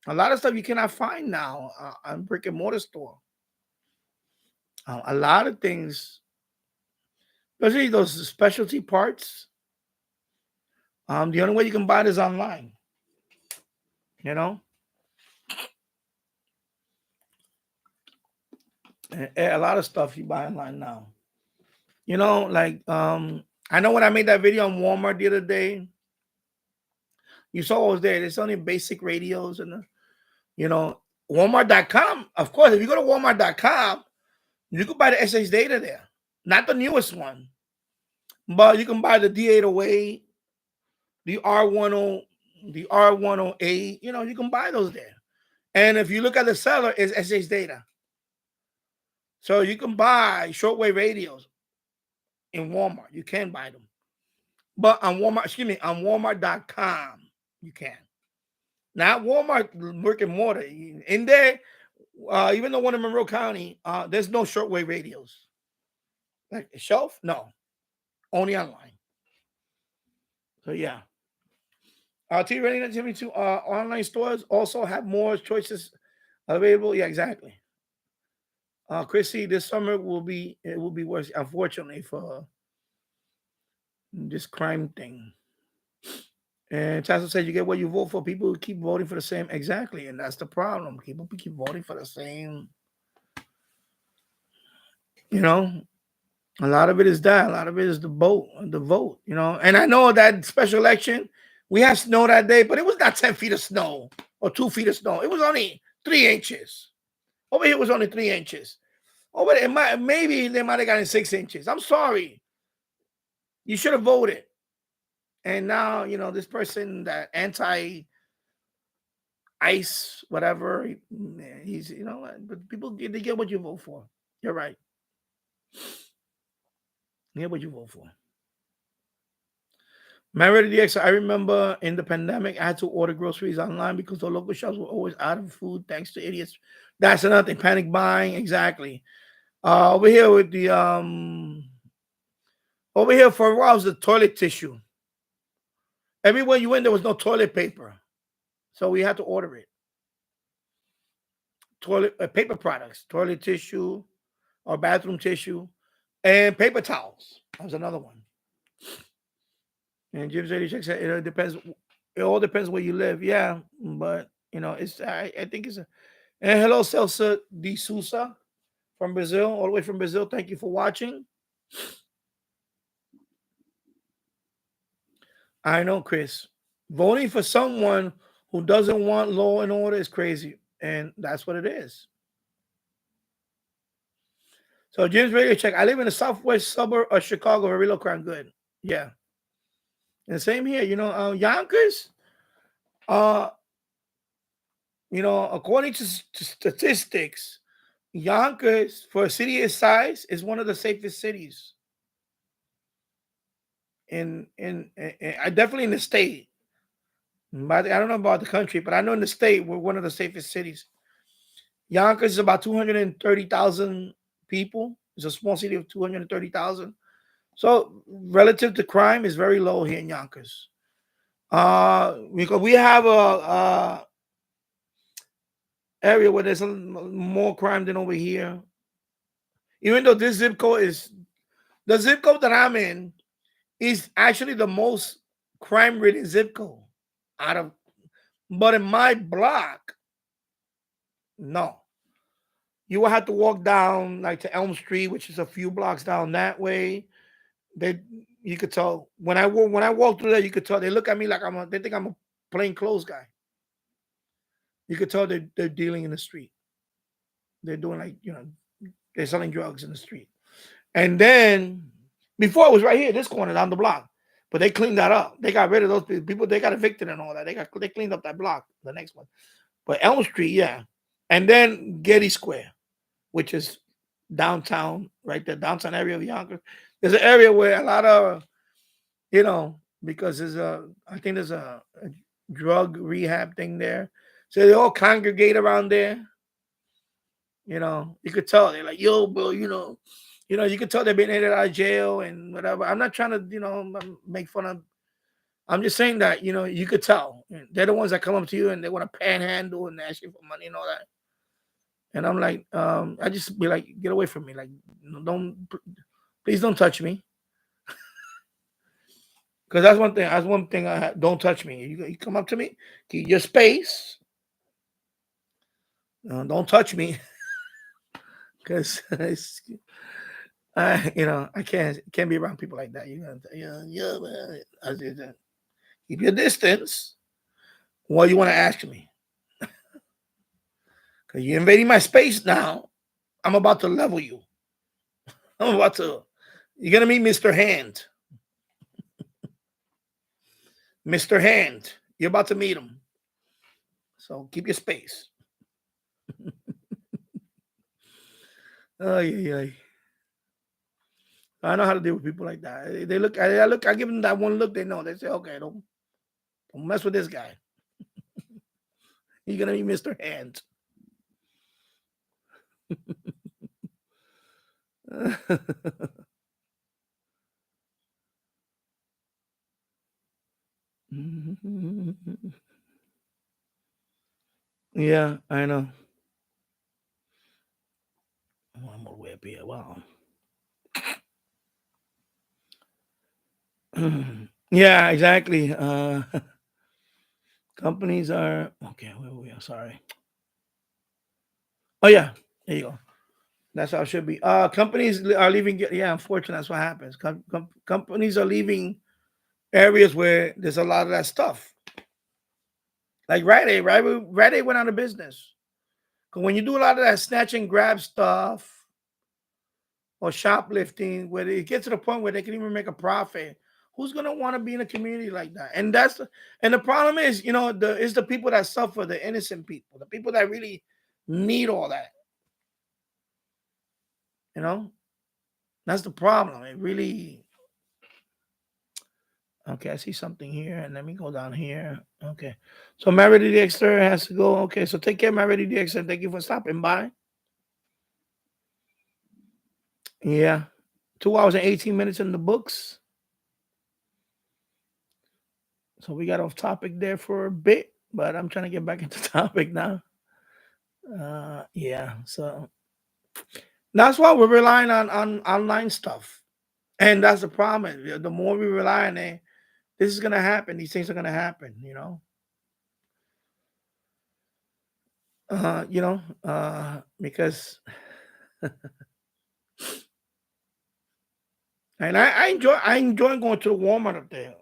lot of stuff you cannot find now on brick and mortar store. A lot of things, especially those specialty parts. The only way you can buy it is online. You know, a lot of stuff you buy online now. You know, like I know when I made that video on Walmart the other day, you saw what was there. There's only basic radios and Walmart.com. Of course, if you go to Walmart.com, you can buy the SH data there. Not the newest one, but you can buy the D808, the R10, the R108. You can buy those there. And if you look at the seller, it's SH data. So you can buy shortwave radios in Walmart. You can buy them. But on Walmart.com, you can. Not Walmart brick and mortar. In there, even the one in Monroe County, there's no shortwave radios. Like a shelf? No. Only online. So yeah. T-Ready online stores also have more choices available. Yeah, exactly. Chrissy, this summer will be worse, unfortunately, for this crime thing. And Tasso said you get what you vote for. People keep voting for the same. Exactly. And that's the problem. People keep voting for the same. A lot of it is that. A lot of it is the vote. And I know that special election, we had snow that day, but it was not 10 feet of snow or 2 feet of snow. It was only 3 inches. Over here, it was only 3 inches. Over there, maybe they might have gotten 6 inches. I'm sorry. You should have voted. And now, this person, that anti-ice, whatever, he's, but people, they get what you vote for. You're right. Get what you vote for. Married DX, I remember in the pandemic, I had to order groceries online because the local shops were always out of food thanks to idiots. That's another thing. Panic buying, exactly. Over here with the over here for a while was the toilet tissue. Everywhere you went, there was no toilet paper, so we had to order it. Toilet paper products, toilet tissue, or bathroom tissue, and paper towels. That was another one. And Jim's 86 said it depends. It all depends where you live. Yeah, but it's I think it's a. And hello, Celsa de Sousa from Brazil, all the way from Brazil. Thank you for watching. I know, Chris. Voting for someone who doesn't want law and order is crazy, and that's what it is. So Jim's radio check. I live in the southwest suburb of Chicago, very low crime. Good. Yeah. And same here. Yonkers. According to statistics, Yonkers, for a city its size, is one of the safest cities. In definitely in the state. But I don't know about the country, but I know in the state we're one of the safest cities. Yonkers is about 230,000 people. It's a small city of 230,000. So relative to crime is very low here in Yonkers. Because we have a area where there's more crime than over here. Even though this zip code is the zip code that I'm in is actually the most crime-ridden zip code out of, but in my block, no. You will have to walk down like to Elm Street, which is a few blocks down that way. You could tell when I walk through there, you could tell they look at me like they think I'm a plain clothes guy. You could tell they're dealing in the street. They're doing like, they're selling drugs in the street. And then before it was right here, this corner down the block. But they cleaned that up. They got rid of those people. They got evicted and all that. They cleaned up that block, the next one. But Elm Street, yeah. And then Getty Square, which is downtown, right there, downtown area of Yonkers. There's an area where a lot of, because I think there's a drug rehab thing there. So they all congregate around there. You could tell they're like, yo, bro, you could tell they've been in and out of jail and whatever. I'm not trying to, make fun of. I'm just saying that, you could tell. They're the ones that come up to you and they want to panhandle and ask you for money and all that. And I'm like, I just be like, get away from me. Like, please don't touch me. Because that's one thing. That's one thing I have. Don't touch me. You come up to me, keep your space. Don't touch me. Because I can't be around people like that. Keep your distance. What you want to ask me? Because you're invading my space now. I'm about to level you. You're gonna meet Mr. Hand. Mr. Hand. You're about to meet him. So keep your space. I know how to deal with people like that. They look, I give them that one look, they know. They say, okay, don't mess with this guy. You're gonna be Mr. Hand. Yeah, I know. One more way up here. Wow. Yeah, exactly. Companies are okay. Where we are? Sorry. Oh yeah, there you go. That's how it should be. Companies are leaving. Yeah, unfortunately, that's what happens. Companies are leaving areas where there's a lot of that stuff. Like Rite Aid, right? Rite Aid went out of business. Because when you do a lot of that snatch and grab stuff or shoplifting, where it gets to the point where they can even make a profit, who's gonna want to be in a community like that? And the problem is, it's the people that suffer, the innocent people, the people that really need all that. That's the problem. It really. Okay, I see something here, and let me go down here. Okay, so Marity Dexter has to go. Okay, so take care, Marity Dexter. Thank you for stopping by. Yeah, 2 hours and 18 minutes in the books. So we got off topic there for a bit, but I'm trying to get back into topic now. Yeah, so that's why we're relying on online stuff, and that's the problem. The more we rely on it, this is gonna happen. These things are gonna happen. Because and I enjoy going to the Walmart up there.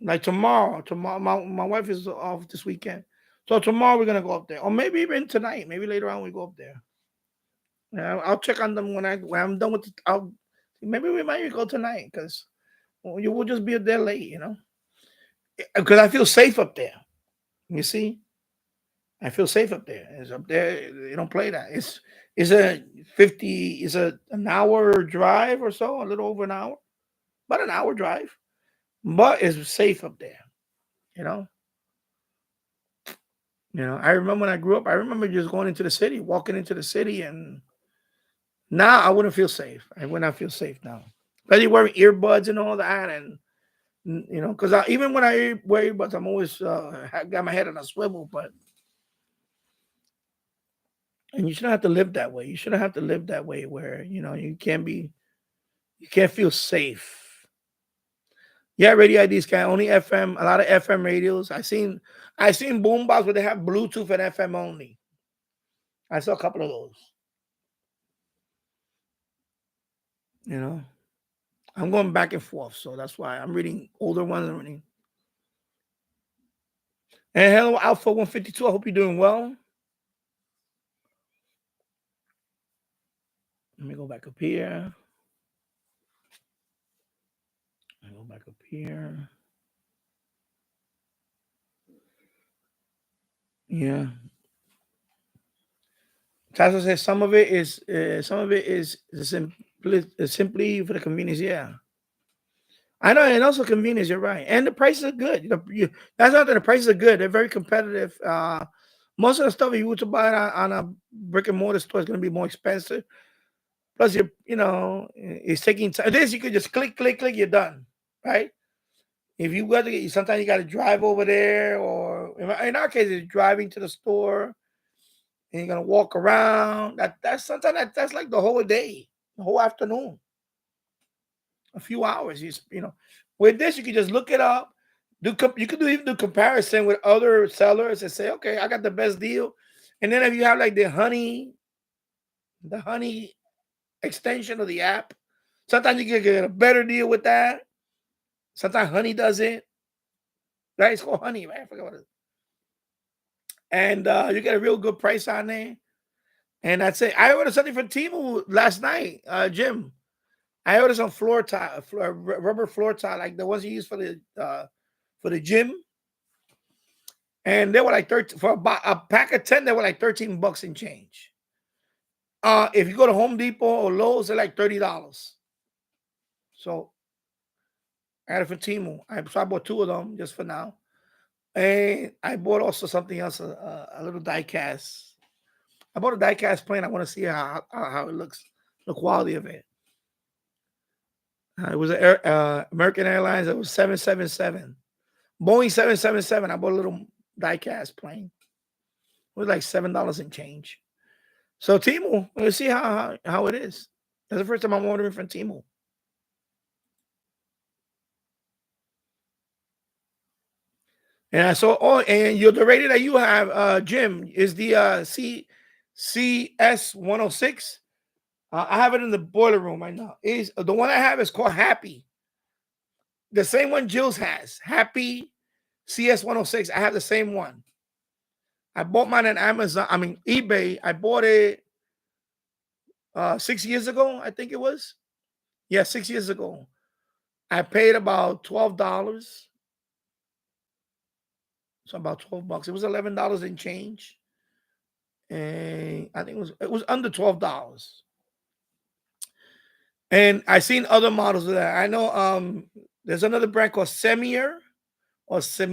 Like tomorrow, my wife is off this weekend, so tomorrow we're gonna go up there, or maybe even tonight. Maybe later on we go up there. Yeah, I'll check on them when I'm done with. Maybe we might go tonight because you will just be there late, because I feel safe up there. You see, I feel safe up there. It's up there. They don't play that. It's an hour drive or so, a little over an hour, about an hour drive, but it's safe up there. I remember when I grew up. I remember just going into the city, walking into the city, and now I wouldn't feel safe. I would not feel safe now. especially wearing earbuds and all that, and you know, because even when I wear earbuds, I'm always got my head on a swivel. But and you shouldn't have to live that way. You shouldn't have to live that way where you know you can't feel safe. Yeah, radio IDs can only FM. A lot of FM radios. I seen boombox where they have Bluetooth and FM only. I saw a couple of those. You know, I'm going back and forth, so that's why I'm reading older ones and reading. And hello, Alpha 152. I hope you're doing well. Let me go back up here. Go back up here. Yeah. Tasso says some of it is simply for the convenience. Yeah. I know, and also convenience. You're right, and the prices are good. That's not that the prices are good. They're very competitive. Most of the stuff if you were to buy it on a brick and mortar store is going to be more expensive. Plus, you know, it's taking time. This you could just click, you're done, right? If you got to, sometimes you got to drive over there, or in our case, it's driving to the store, and you're gonna walk around. That's sometimes that's like the whole day, the whole afternoon, a few hours. You know, with this you can just look it up. You could even do comparison with other sellers and say, okay, I got the best deal. And then if you have like the honey extension of the app, sometimes you can get a better deal with that. Sometimes Honey does it. Right? It's called Honey, right? I forgot what it is. And you get a real good price on there. And that's it. I ordered something from Temu last night, Jim. I ordered some floor tile, rubber floor tile, like the ones you use for the gym. And they were like 13 for a pack of 10. They were like $13 and change. If you go to Home Depot or Lowe's, they're like $30. So I had it for Temu. So I bought 2 of them just for now. And I bought also something else, a little die cast. I bought a die cast plane. I want to see how it looks, the quality of it. It was American Airlines. It was 777, Boeing 777. I bought a little die cast plane. It was like $7 and change. So Temu, let's see how it is. That's the first time I'm ordering from Temu. And I saw, and the radio that you have, Jim, is the CS106. I have it in the boiler room right now. Is the one I have is called Happy. The same one Jill's has, Happy CS106. I have the same one. I bought mine on Amazon. I mean eBay. I bought it 6 years ago. I think it was. Yeah, 6 years ago. I paid about $12. So about $12. It was $11 and change. And I think it was under $12. And I seen other models of that. I know there's another brand called Semir. I don't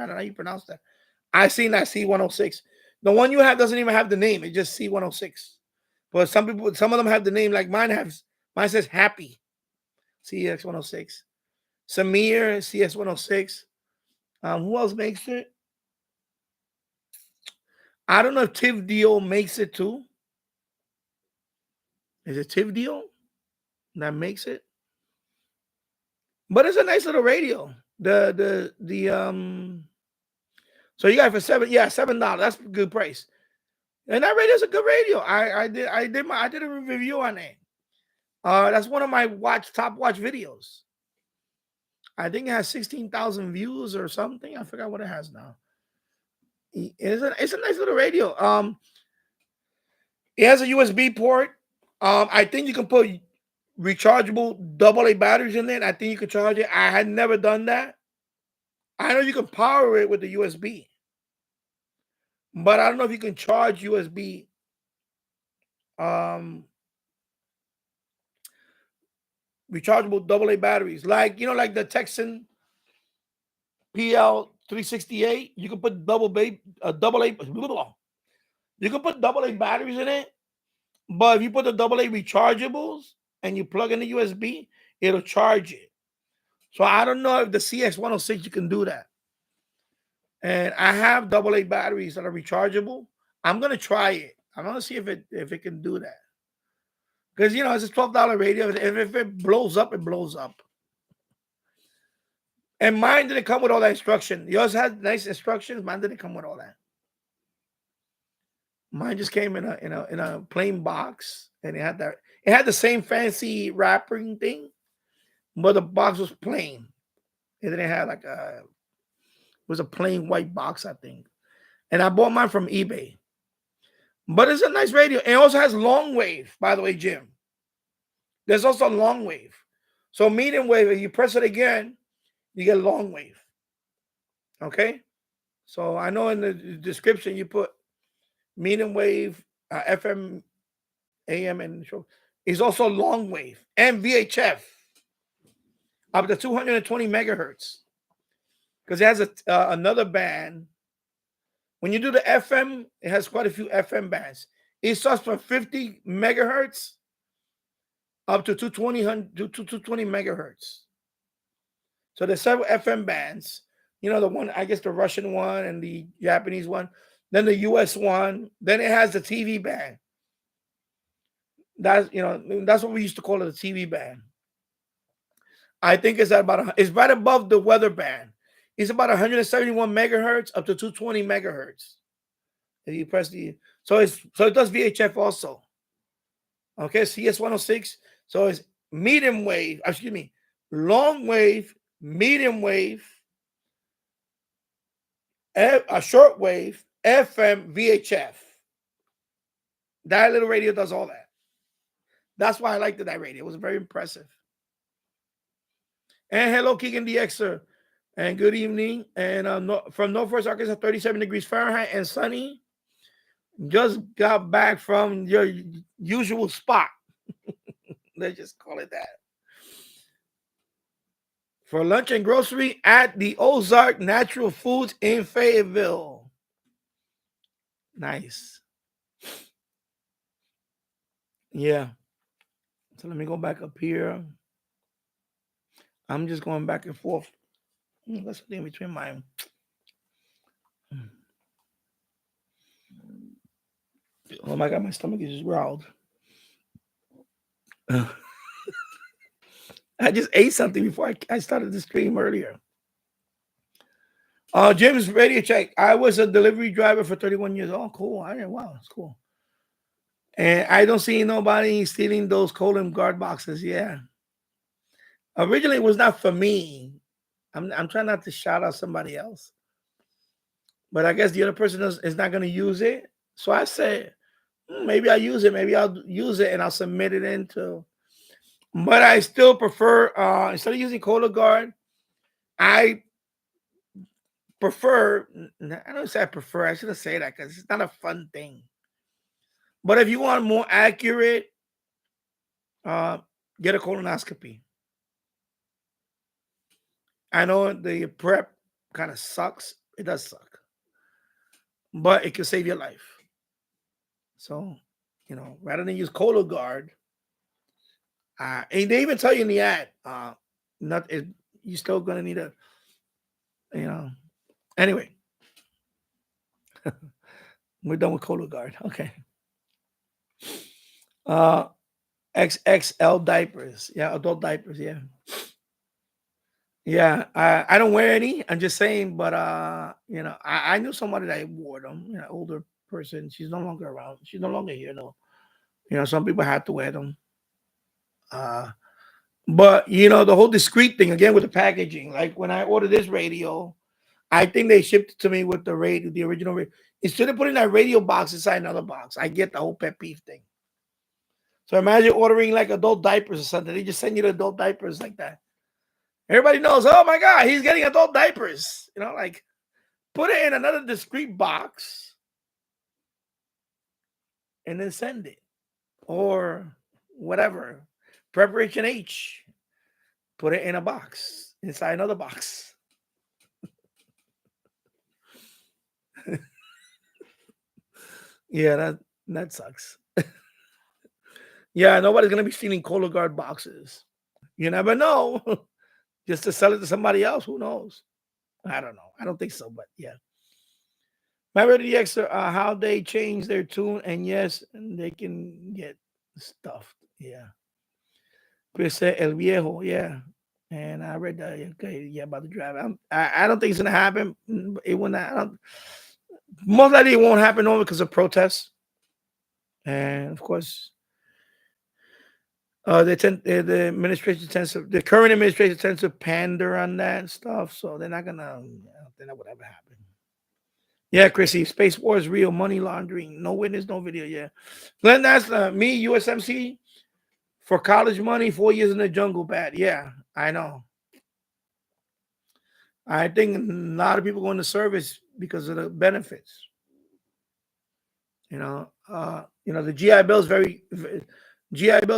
know how you pronounce that. I seen that C106. The one you have doesn't even have the name. It's just C106. But some of them have the name, like mine has. Mine says Happy CX106. Semir CS106. Who else makes it? I don't know if Tiv Deal makes it too. Is it Tiv Deal that makes it? But it's a nice little radio. So you got it for $7. That's a good price. And that radio is a good radio. I did a review on it. That's one of my top watch videos. I think it has 16,000 views or something. I forgot what it has now. It's a nice little radio. It has a USB port. I think you can put rechargeable AA batteries in it. I think you can charge it. I had never done that. I know you can power it with the USB, but I don't know if you can charge USB. Rechargeable AA batteries, like the Texan PL368. You can put you can put AA batteries in it, but if you put the AA rechargeables, and you plug in the USB, it'll charge it. So I don't know if the CX106 you can do that. And I have AA batteries that are rechargeable. I'm gonna try it. I'm gonna see if it can do that. Because it's a $12 radio. If it blows up, it blows up. And mine didn't come with all that instruction. Yours had nice instructions. Mine didn't come with all that. Mine just came in a plain box, and it had the same fancy wrapping thing, but the box was plain. It didn't have it was a plain white box, I think. And I bought mine from eBay. But it's a nice radio. It also has long wave, by the way, Jim. There's also long wave. So medium wave, if you press it again, you get long wave. Okay? So I know in the description you put medium wave, FM, AM, and show. It's also long wave and VHF up to 220 megahertz. Because it has another band. When you do the FM, it has quite a few FM bands. It starts from 50 megahertz up to 220 megahertz. So there's several FM bands. The one, I guess the Russian one and the Japanese one, then the US one, then it has the TV band. That's what we used to call it, the TV band. I think it's it's right above the weather band. It's about 171 megahertz up to 220 megahertz. If you press so it does VHF also. Okay, CS106. So it's medium wave, long wave, medium wave, a short wave, FM, VHF. That little radio does all that. That's why I liked that radio. It was very impressive. And hello, Keegan DXer. And good evening. And from Northwest Arkansas, 37 degrees Fahrenheit and sunny. Just got back from your usual spot. Let's just call it that. For lunch and grocery at the Ozark Natural Foods in Fayetteville. Nice. Yeah. So let me go back up here. I'm just going back and forth. That's the thing between mine. Oh my God, my stomach is just growled. I just ate something before I started the stream earlier. Jim's radio check. I was a delivery driver for 31 years. Oh, cool. Wow, that's cool. And I don't see nobody stealing those colon guard boxes. Yeah. Originally, it was not for me. I'm trying not to shout out somebody else. But I guess the other person is not going to use it. So I said, maybe I'll use it. Maybe I'll use it and I'll submit it into. But I still prefer, instead of using colon guard, I prefer, I don't say I prefer, I shouldn't say that because it's not a fun thing. But if you want more accurate, get a colonoscopy. I know the prep kind of sucks. It does suck. But it can save your life. So, rather than use Cologuard, and they even tell you in the ad, you're still going to need a, anyway. We're done with Cologuard. Okay. XXL diapers. Yeah, adult diapers. Yeah. Yeah, I don't wear any. I'm just saying, but I knew somebody that wore them. Older person. She's no longer around. She's no longer here though. Some people had to wear them. But the whole discreet thing again with the packaging. Like when I ordered this radio, I think they shipped it to me with the original radio. Instead of putting that radio box inside another box, I get the whole pet peeve thing. So imagine ordering like adult diapers or something. They just send you the adult diapers like that. Everybody knows, oh my God, he's getting adult diapers. Like put it in another discreet box and then send it. Or whatever. Preparation H. Put it in a box inside another box. Yeah, that sucks. Yeah, nobody's gonna be stealing Cola Guard boxes. You never know. Just to sell it to somebody else. Who knows? I don't know. I don't think so, but yeah. Remember the extra how they change their tune, and yes, and they can get stuffed. Yeah. Chris said El Viejo, yeah. And I read that. Okay, yeah, about the drive. I don't think it's gonna happen. It will not. Most likely, it won't happen only because of protests, and of course, the administration tends to the current administration tends to pander on that stuff. So they're not gonna. I don't think that would ever happen. Yeah, Chrissy, space war is real. Money laundering. No witness, no video. Yeah, Glenn, that's me. USMC for college money. 4 years in the jungle. Bad. Yeah, I know. I think a lot of people go into service because of the benefits. The GI Bill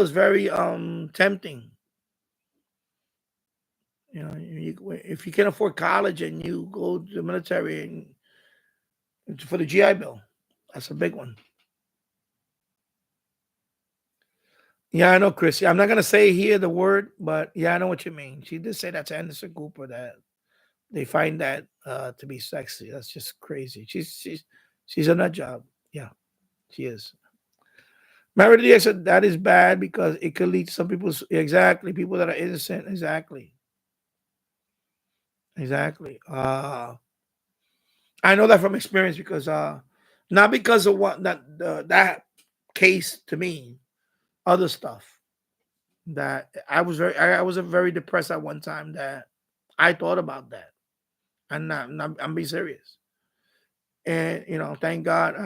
is very tempting. If you can afford college and you go to the military and for the GI Bill, that's a big one. Yeah, I know, Chris. I'm not gonna say here the word, but yeah, I know what you mean. She did say that to Anderson Cooper that they find that to be sexy. That's just crazy. She's a nut job. Yeah, she is. Mary said that is bad because it could lead to some people that are innocent. Exactly. I know that from experience because not because of what that case to me, other stuff that I was very depressed at one time that I thought about that. I'm being serious. And thank God,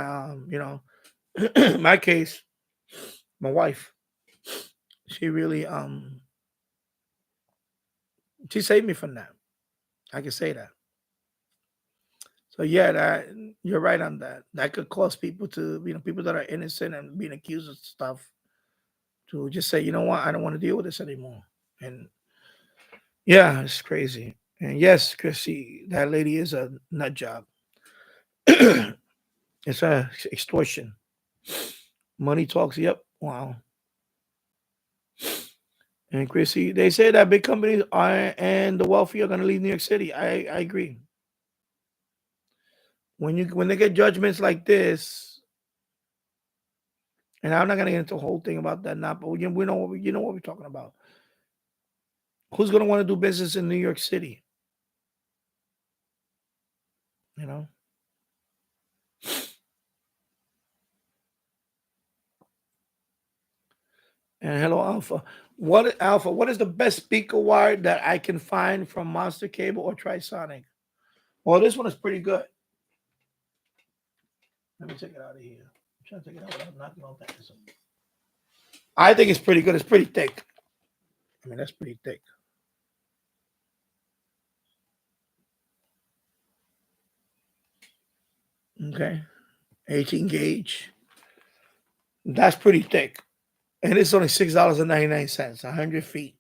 my case, my wife, she really she saved me from that. I can say that. So yeah, that you're right on that. That could cause people to, people that are innocent and being accused of stuff to just say, you know what, I don't want to deal with this anymore. And yeah, it's crazy. And yes, Chrissy, that lady is a nut job. It's a extortion. Money talks. Yep. Wow. And Chrissy, they say that big companies are and the wealthy are going to leave New York City. I agree. When they get judgments like this, and I'm not going to get into a whole thing about that now, but we know what we're talking about. Who's going to want to do business in New York City? And hello, Alpha. What is the best speaker wire that I can find from Monster Cable or Trisonic? Well, this one is pretty good. Let me take it out of here. I'm trying to take it out without knocking off that. I think it's pretty good. It's pretty thick. I mean, that's pretty thick. Okay. 18 gauge. That's pretty thick. And it's only $6.99, 100 feet.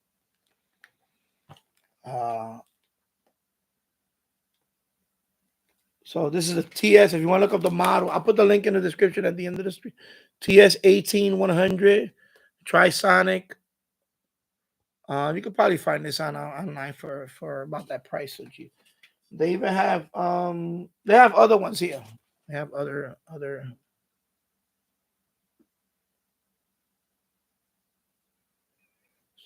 So this is a TS. If you want to look up the model, I'll put the link in the description at the end of the stream. TS 18100 Trisonic. You could probably find this online for about that price. They even have they have other ones here. They have other.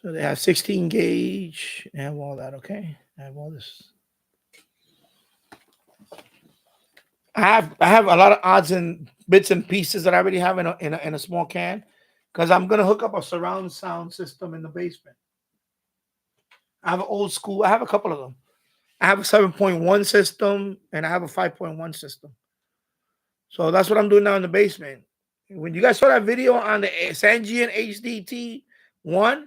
So they have 16 gauge. They have all that. Okay, I have all this. I have a lot of odds and bits and pieces that I already have in a small can because I'm gonna hook up a surround sound system in the basement. I have an old school. I have a couple of them. I have a 7.1 system and I have a 5.1 system. So that's what I'm doing now in the basement. When you guys saw that video on the Sangean HDT1,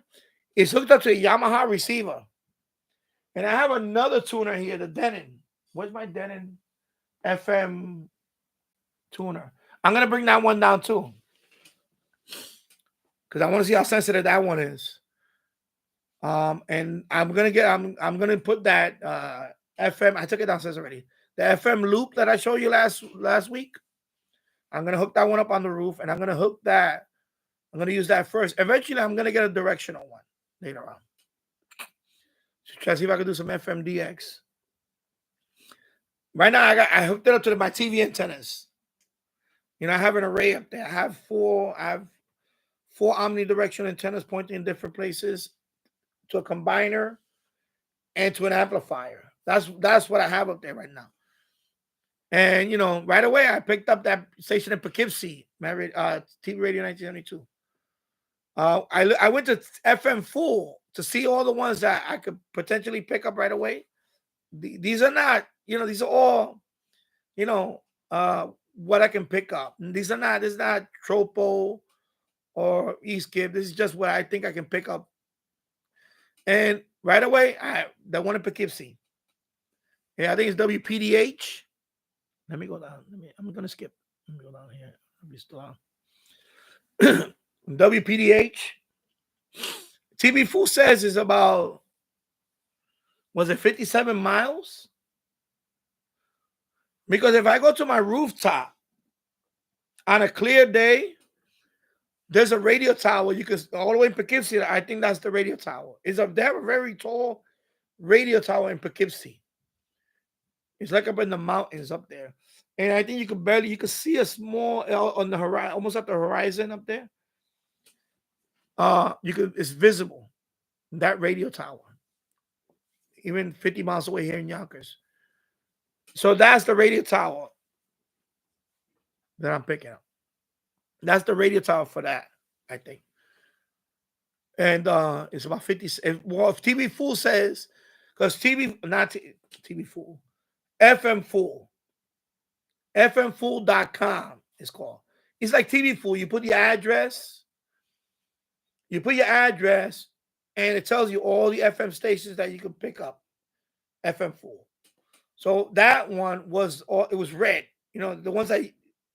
it's hooked up to a Yamaha receiver. And I have another tuner here, the Denon. Where's my Denon FM tuner? I'm going to bring that one down too. Because I want to see how sensitive that one is. And I'm gonna put that FM. I took it downstairs already. The FM loop that I showed you last week. I'm gonna hook that one up on the roof, and I'm gonna hook that I'm going to use that first. Eventually, I'm going to get a directional one later on. So try to see if I can do some FMDX. Right now, I hooked it up to my TV antennas. You know, I have an array up there. I have four omnidirectional antennas pointing in different places to a combiner and to an amplifier. That's what I have up there right now. And you know, right away I picked up that station in Poughkeepsie, TV Radio 1972. I went to FM Full to see all the ones that I could potentially pick up right away. These are not, you know, these are all, you know, what I can pick up. This is not Tropo or East Gibb. This is just what I think I can pick up. And right away, the one in Poughkeepsie. Yeah, I think it's WPDH. Let me go down. I'm gonna skip. Let me go down here. I'll be still on. WPDH. TV Fool says is about, was it 57 miles? Because if I go to my rooftop on a clear day, there's a radio tower. You can all the way in Poughkeepsie. I think that's the radio tower. It's up there, a very tall radio tower in Poughkeepsie. It's like up in the mountains up there. And I think you could see a small on the horizon, almost at the horizon up there. It's visible, that radio tower, even 50 miles away here in Yonkers. So that's the radio tower that I'm picking up. That's the radio tower for that, I think. And it's about 50. Well, if TV Fool says, because TV Fool, FM Fool, FMFool.com is called. It's like TV Fool. You put your address, and it tells you all the FM stations that you can pick up. FM Fool. So that one was red. You know, the ones that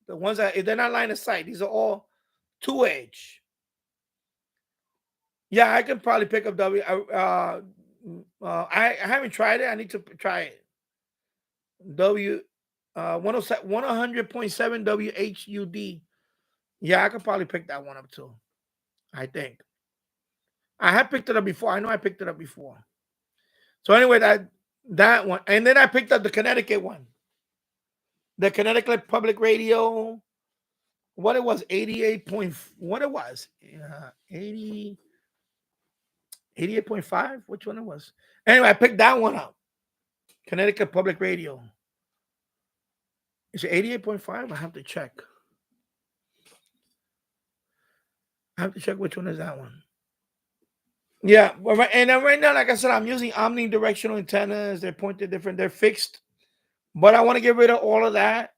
they're not line of sight. These are all 2-edge. Yeah, I can probably pick up I haven't tried it. I need to try it. 100.7 WHUD. Yeah, I could probably pick that one up too. I think. I have picked it up before. I know I picked it up before. So anyway, that one. And then I picked up the Connecticut one. The Connecticut Public Radio. What it was, 88.5? Which one it was? Anyway, I picked that one up. Connecticut Public Radio. Is it 88.5? I have to check. Which one is that one. Yeah, and then right now, like I said, I'm using omnidirectional antennas. They're pointed different. They're fixed. But I want to get rid of all of that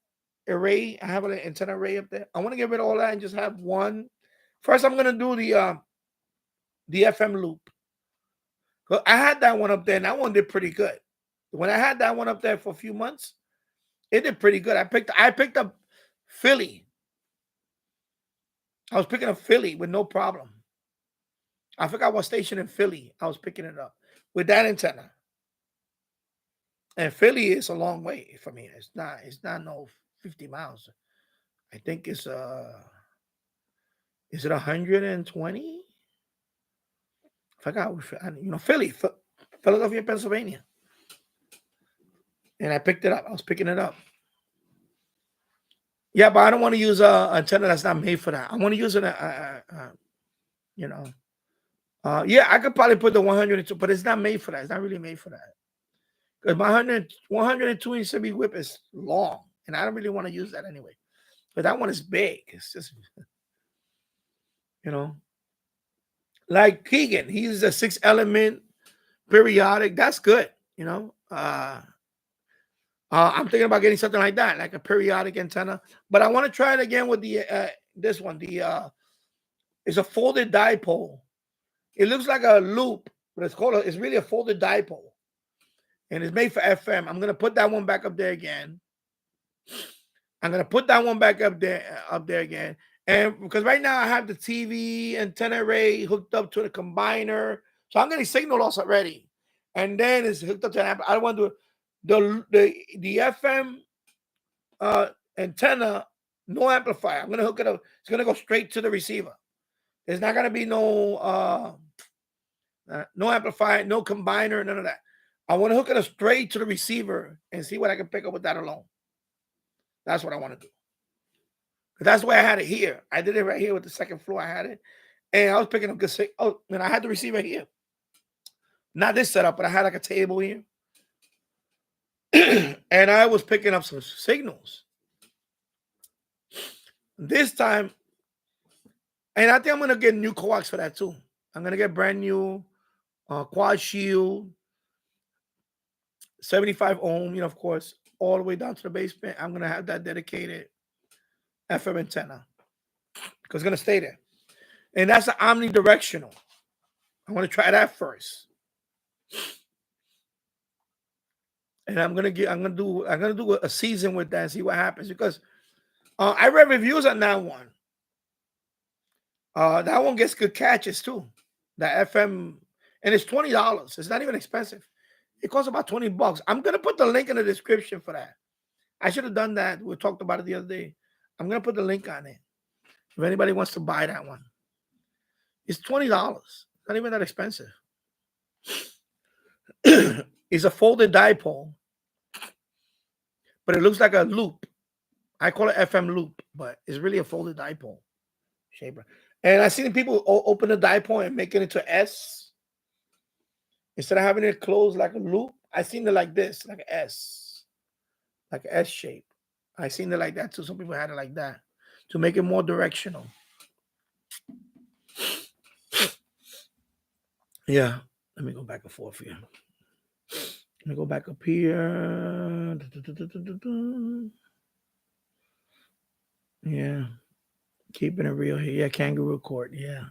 array. I have an antenna array up there. I want to get rid of all that and just have one. First, I'm going to do the FM loop. I had that one up there, and that one did pretty good. When I had that one up there for a few months, it did pretty good. I picked up Philly. I was picking up Philly with no problem. I forgot what station in Philly I was picking it up with that antenna. And Philly is a long way for me. It's not no 50 miles. I think it's is it 120? I forgot. You know, Philadelphia, Pennsylvania. And I picked it up. I was picking it up. Yeah, but I don't want to use an antenna that's not made for that. I want to use you know. Yeah, I could probably put the 102, but it's not made for that. It's not really made for that. Because my 102 inch CB whip is long, and I don't really want to use that anyway. But that one is big. It's just, you know, like Keegan, he uses a 6-element periodic. That's good, you know. I'm thinking about getting something like that, like a periodic antenna. But I want to try it again with the this one. It's a folded dipole. It looks like a loop, but it's really a folded dipole. And it's made for FM. I'm gonna put that one back up there again. I'm gonna put that one back up there again. And because right now I have the TV antenna array hooked up to the combiner, so I'm getting signal loss already. And then it's hooked up to an amp. I don't want to do it. The FM antenna, no amplifier. I'm gonna hook it up. It's gonna go straight to the receiver. There's not gonna be no no amplifier, no combiner, none of that. I want to hook it straight to the receiver and see what I can pick up with that alone. That's what I want to do. That's why I had it here. I did it right here with the second floor. I had it, and I was picking up good signal. Oh, and I had the receiver here. Not this setup, but I had like a table here. And I was picking up some signals. This time, and I think I'm going to get new coax for that too. I'm going to get brand new quad shield, 75 ohm, of course, all the way down to the basement. I'm going to have that dedicated FM antenna because it's going to stay there. And that's an omnidirectional. I want to try that first. And I'm gonna do a season with that and see what happens because I read reviews on that one. That one gets good catches too. That FM, and it's $20. It's not even expensive. It costs about $20. I'm gonna put the link in the description for that. I should have done that. We talked about it the other day. I'm gonna put the link on it if anybody wants to buy that one. It's $20. Not even that expensive. It's a folded dipole, but it looks like a loop. I call it FM loop, but it's really a folded dipole shaper. And I've seen people open the dipole and make it into S. Instead of having it closed like a loop, I've seen it like this, like an S shape. I've seen it like that too. Some people had it like that to make it more directional. Yeah, let me go back and forth here. Let me go back up here. Yeah. Keeping it real here. Yeah, kangaroo court. Yeah.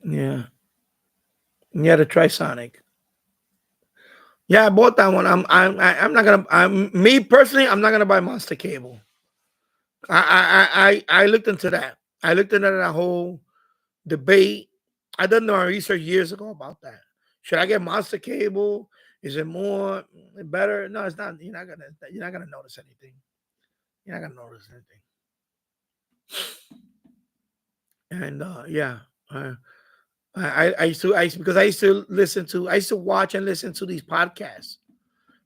Yeah. Yeah, the Trisonic. Yeah, I bought that one. I'm not gonna me personally, I'm not gonna buy Monster Cable. I looked into that. I looked into that whole debate. I done my research years ago about that. Should I get Monster Cable? Is it more better? No, it's not. You're not gonna notice anything. You're not gonna notice anything. And yeah, I used to watch and listen to these podcasts,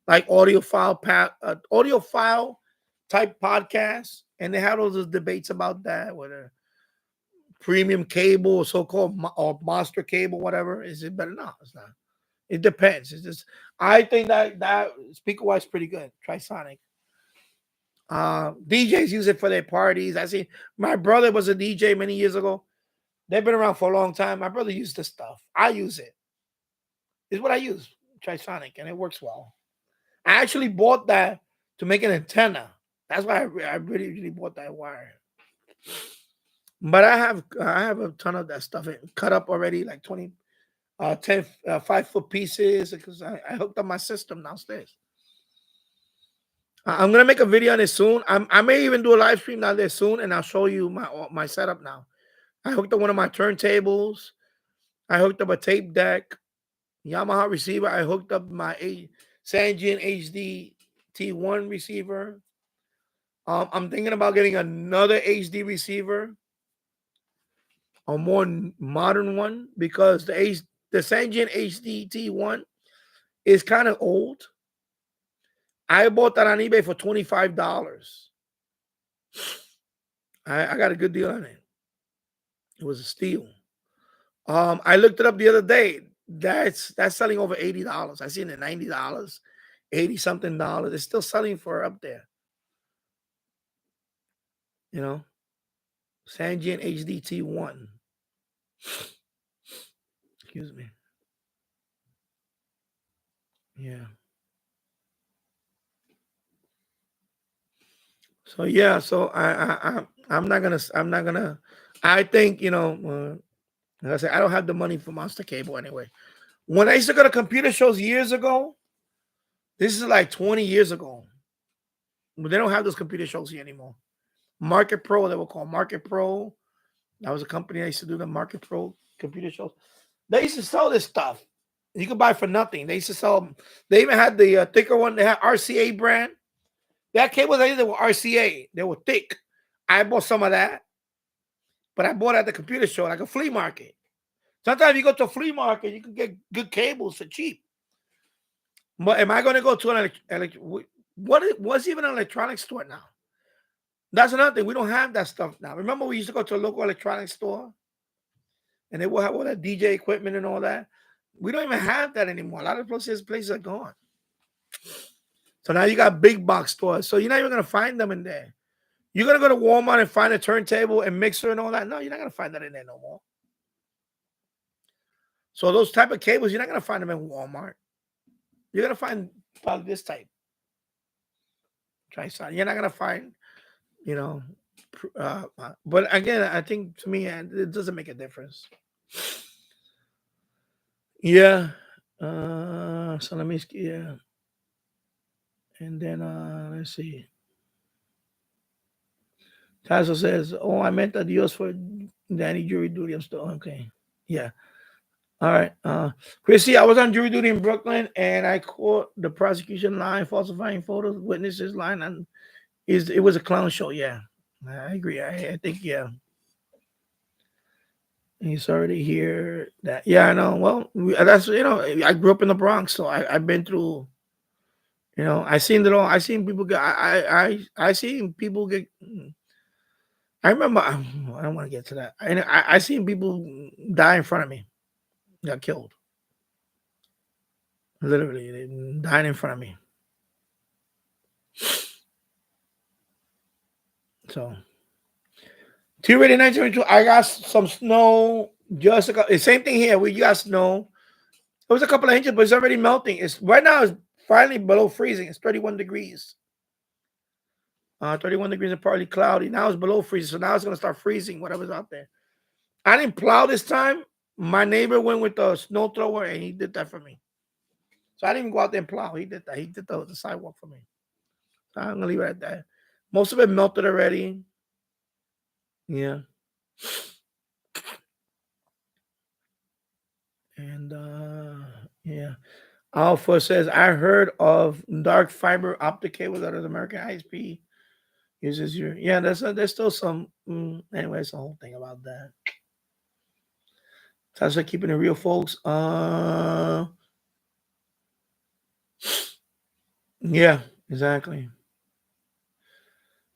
like audiophile type podcasts, and they had all those debates about that, whether premium cable or so-called or monster cable, whatever. Is it better? No, it's not. It depends. It's just I think that speaker-wise pretty good. Trisonic. DJs use it for their parties. I see my brother was a DJ many years ago. They've been around for a long time. My brother used this stuff. I use it. It's what I use, Trisonic, and it works well. I actually bought that to make an antenna. That's why I really bought that wire. But I have a ton of that stuff cut up already, like 20, 10, 5-foot pieces, because I hooked up my system downstairs. I'm gonna make a video on it soon. I may even do a live stream down there soon, and I'll show you my setup now. I hooked up one of my turntables. I hooked up a tape deck, Yamaha receiver. I hooked up my Sangean HD T1 receiver. I'm thinking about getting another HD receiver, a more modern one, because the Sangean HD T1 is kind of old. I bought that on eBay for $25. I got a good deal on it. It was a steal. I looked it up the other day. That's selling over $80. I seen it $90, $80-something. It's still selling for up there. You know, Sangean HD T1. Excuse me. Yeah. So yeah, so I'm not gonna. I think, like I said, I don't have the money for Monster Cable anyway. When I used to go to computer shows years ago, this is like 20 years ago. But they don't have those computer shows here anymore. Market Pro, they were called Market Pro. That was a company that used to do the Market Pro computer shows. They used to sell this stuff. You could buy it for nothing. They used to sell them. They even had the thicker one. They had RCA brand. That cable, they were RCA. They were thick. I bought some of that, but I bought it at the computer show, like a flea market. Sometimes you go to a flea market, you can get good cables for cheap. But am I going to go to an what's even an electronics store now? That's another thing. We don't have that stuff now. Remember, we used to go to a local electronics store, and they will have all that DJ equipment and all that. We don't even have that anymore. A lot of places are gone. So now you got big box stores. So you're not even going to find them in there. You're going to go to Walmart and find a turntable and mixer and all that. No, you're not going to find that in there no more. So those type of cables, you're not going to find them in Walmart. You're going to find probably this type. You're not going to find, but again, I think to me, it doesn't make a difference. Yeah. So let me, yeah. And then, let's see. Tasso says, oh, I meant adios for Danny jury duty. I'm still, okay. Yeah. All right. Chrissy, I was on jury duty in Brooklyn, and I caught the prosecution line, falsifying photos, witnesses line, and it was a clown show. Yeah, I agree. I think, yeah. He's already here. That, yeah, I know. Well, that's, I grew up in the Bronx, so I've been through, I seen it all. I seen people get, I seen people get, I remember, I don't want to get to that. I seen people die in front of me, got killed. Literally, they died in front of me. So, T-Ready 1922, I got some snow. Just same thing here. We got snow. It was a couple of inches, but it's already melting. It's right now. It's finally below freezing. It's 31 degrees. 31 degrees and partly cloudy. Now it's below freezing, so now it's gonna start freezing. Whatever's out there. I didn't plow this time. My neighbor went with the snow thrower, and he did that for me. So I didn't even go out there and plow. He did that. He did the sidewalk for me. So I'm gonna leave it at that. Most of it melted already. Yeah. And yeah. Alpha says, I heard of dark fiber optic cable that is American ISP uses your. Yeah, there's still some. Anyway, it's the whole thing about that. That's like keeping it real, folks. Yeah, exactly.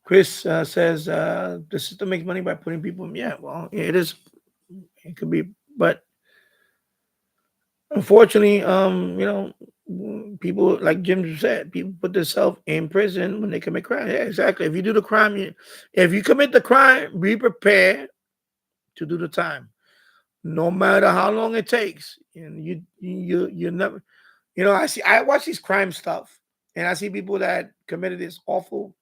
Chris says the system makes money by putting people. Yeah, well, it is. It could be, but unfortunately, people like Jim said, people put themselves in prison when they commit crime. Yeah, exactly. If you do the crime, if you commit the crime, be prepared to do the time, no matter how long it takes. And you never, I watch these crime stuff, and I see people that committed this awful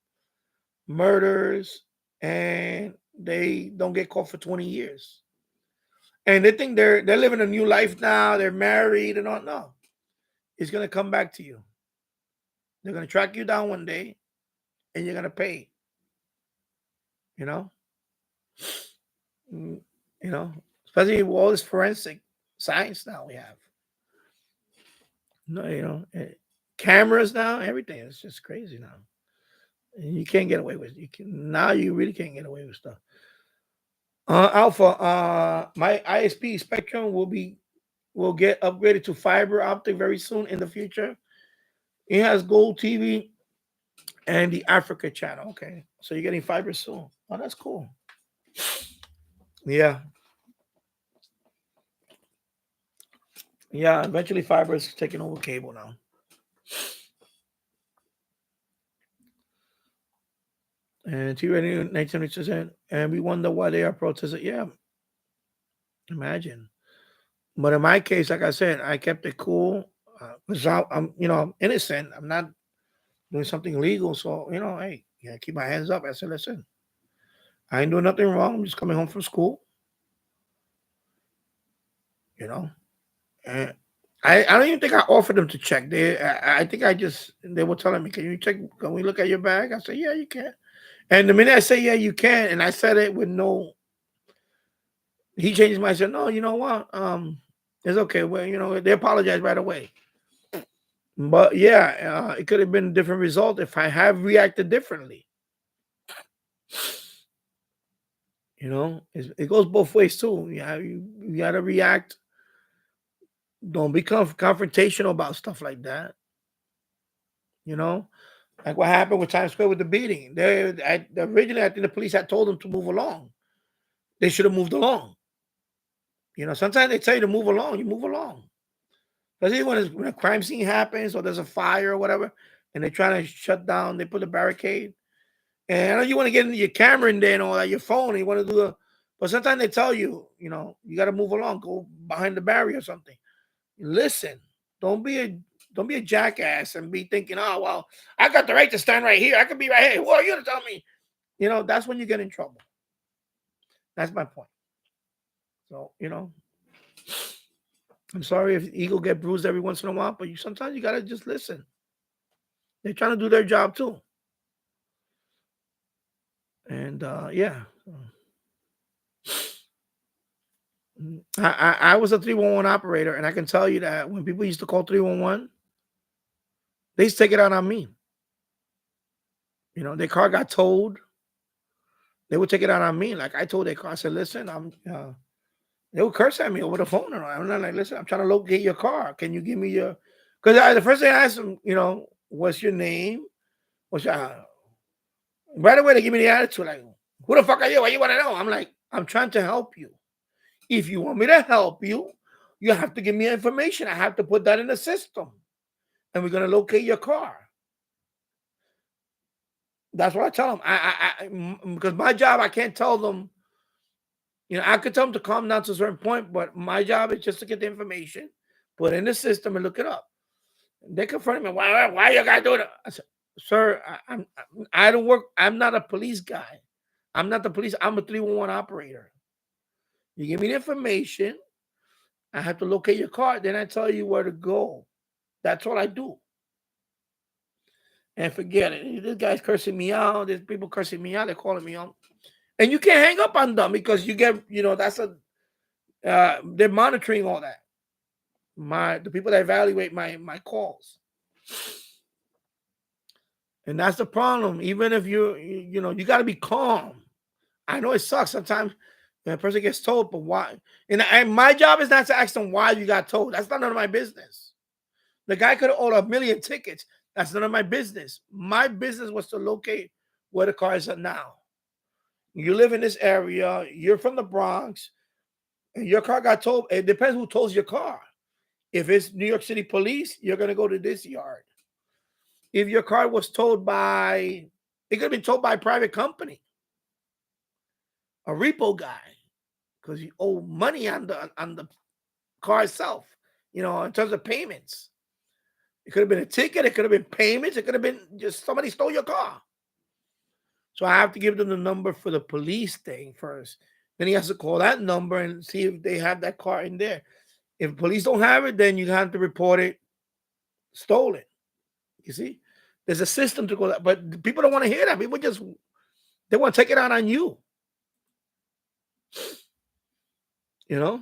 murders, and they don't get caught for 20 years. And they think they're living a new life now. They're married and all. No, it's gonna come back to you. They're gonna track you down one day, and you're gonna pay. Especially with all this forensic science now we have. No, cameras now, everything. It's just crazy now. And you can't get away with it. You really can't get away with stuff. Alpha, my ISP spectrum will get upgraded to fiber optic very soon in the future. It has Gold TV and the Africa channel. Okay, so you're getting fiber soon. Oh, that's cool. Yeah. Yeah, eventually fiber is taking over cable now. And T-Ready 19%, and we wonder why they are protesting. Yeah, imagine. But in my case, like I said, I kept it cool. Because I'm innocent. I'm not doing something illegal. So, hey, keep my hands up. I said, listen, I ain't doing nothing wrong. I'm just coming home from school. And I don't even think I offered them to check. I think they were telling me, can you check? Can we look at your bag? I said, yeah, you can. And the minute I say, yeah, you can, and I said it with he changed his mind. I said, no, you know what? It's okay. Well, they apologized right away. But yeah, it could have been a different result if I have reacted differently. You know, it goes both ways too. You got to react. Don't be confrontational about stuff like that. You know, like what happened with Times Square with the beating. Originally, I think the police had told them to move along. They should have moved along. You know, sometimes they tell you to move along. You move along. Especially when a crime scene happens or there's a fire or whatever, and they're trying to shut down, they put a barricade. And I know you want to get into your camera in there and all that, your phone, and you want to do but sometimes they tell you, you know, you got to move along, go behind the barrier or something. Listen, don't be a jackass and be thinking, oh well, I got the right to stand right here. I could be right here. Who are you to tell me? You know, that's when you get in trouble. That's my point. So, you know, I'm sorry if ego get bruised every once in a while, but sometimes you gotta just listen. They're trying to do their job too. And yeah. I was a 311 operator, and I can tell you that when people used to call 311, they used to take it out on me. You know, their car got towed. They would take it out on me. Like I told their car, I said, listen, they would curse at me over the phone. And I'm not like, listen, I'm trying to locate your car. Can you give me your, because the first thing I asked them, you know, what's your name? What's your, right away, they give me the attitude, like, who the fuck are you? What you want to know? I'm like, I'm trying to help you. If you want me to help you, you have to give me information. I have to put that in the system. And we're going to locate your car. That's what I tell them. I because my job, I can't tell them, you know, I could tell them to calm down to a certain point, but my job is just to get the information, put it in the system and look it up. They confront me, why you guys doing it? I said, sir, I don't work. I'm not a police guy. I'm not the police. I'm a 311 operator. You give me the information. I have to locate your car. Then I tell you where to go. That's what I do. And forget it. This guy's cursing me out. There's people cursing me out. They're calling me out. And you can't hang up on them because you get, you know, they're monitoring all that. The people that evaluate my calls. And that's the problem. Even if you know, you got to be calm. I know it sucks sometimes when a person gets told, but why? And my job is not to ask them why you got told. That's not none of my business. The guy could have ordered 1 million tickets. That's none of my business. My business was to locate where the cars are now. You live in this area. You're from the Bronx. And your car got towed. It depends who tows your car. If it's New York City police, you're going to go to this yard. If your car was towed it could have been towed by a private company. A repo guy. Because you owe money on the car itself. You know, in terms of payments. It could have been a ticket. It could have been payments. It could have been just somebody stole your car. So I have to give them the number for the police thing first. Then he has to call that number and see if they have that car in there. If police don't have it, then you have to report it stolen. You see? There's a system to go that, but people don't want to hear that. People they want to take it out on you. You know?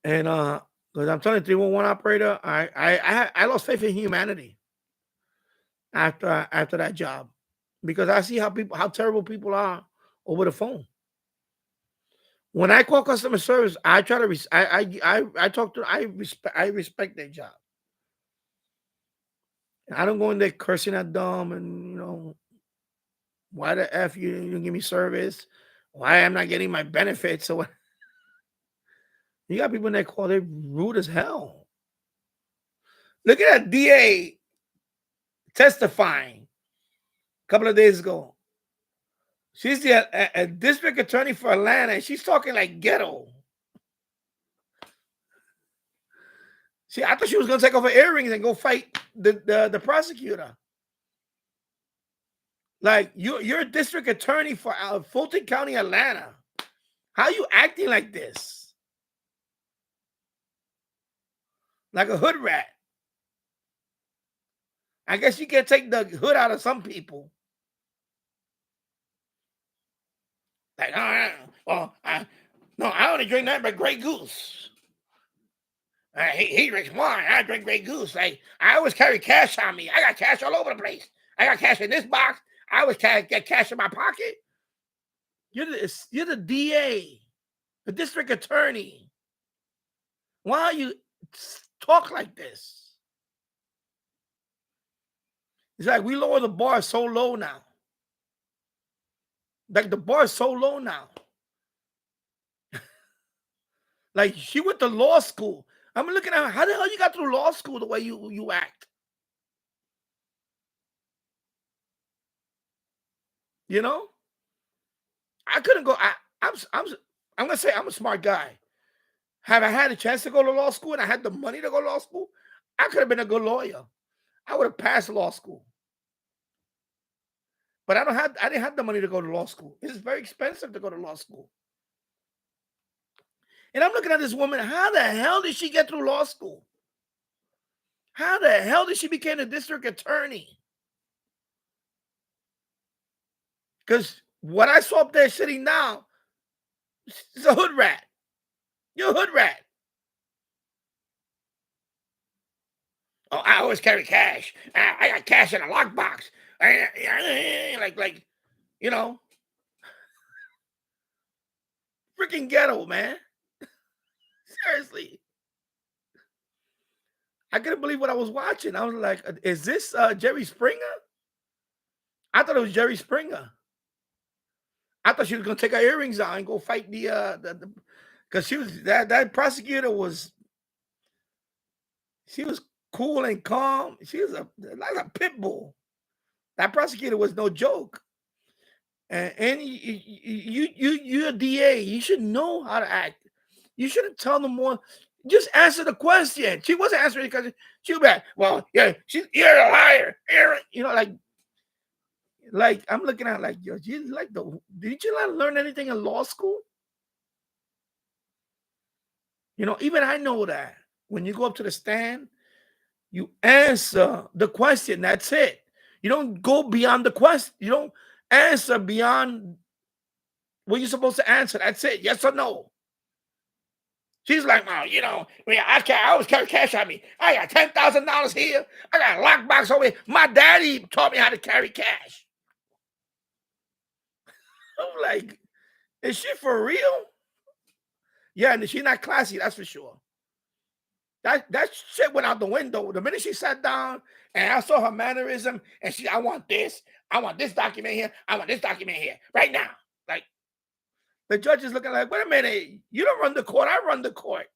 And because I'm telling you, 311 operator, I lost faith in humanity after that job, because I see how terrible people are over the phone. When I call customer service, I try to I talk to I respect their job. I don't go in there cursing at them and, you know, why the F you didn't give me service? Why I'm not getting my benefits? So you got people in that call, they're rude as hell. Look at that DA testifying a couple of days ago. She's a district attorney for Atlanta, and she's talking like ghetto. See, I thought she was going to take off her earrings and go fight the prosecutor. Like, you're a district attorney for Fulton County, Atlanta. How are you acting like this? Like a hood rat. I guess you can take the hood out of some people. Like, no, I only drink nothing but Grey Goose. He drinks wine. I drink Grey Goose. Like, I always carry cash on me. I got cash all over the place. I got cash in this box. I always get cash in my pocket. You're the DA, the district attorney. Why you talk like this? It's like we lower the bar so low now. Like the bar is so low now. Like she went to law school. I'm looking at her, how the hell you got through law school the way you act? You know? I couldn't go. I'm gonna say I'm a smart guy. Have I had a chance to go to law school and I had the money to go to law school, I could have been a good lawyer. I would have passed law school. But I didn't have the money to go to law school. It's very expensive to go to law school. And I'm looking at this woman. How the hell did she get through law school? How the hell did she become a district attorney? Because what I saw up there sitting now is a hood rat. You're a hood rat. Oh, I always carry cash. I got cash in a lockbox. Like, you know, freaking ghetto, man. Seriously. I couldn't believe what I was watching. I was like, is this Jerry Springer? I thought it was Jerry Springer. I thought she was going to take her earrings out and go fight the because she was, that prosecutor was, she was cool and calm. She was like a pit bull. That prosecutor was no joke. And you're a DA. You should know how to act. You shouldn't tell them more. Just answer the question. She wasn't answering because she was like, well, yeah, you're a liar. You know, like I'm looking at like, yo, did you not learn anything in law school? You know, even I know that when you go up to the stand, you answer the question. That's it. You don't go beyond the question. You don't answer beyond what you're supposed to answer. That's it. Yes or no. She's like, well, you know, I always carry cash on me. I got $10,000 here. I got a lockbox over here. My daddy taught me how to carry cash. I'm like, is she for real? Yeah, and she's not classy, that's for sure. That shit went out the window. The minute she sat down and I saw her mannerism and I want this document here. I want this document here right now. Like, the judge is looking like, wait a minute, you don't run the court, I run the court.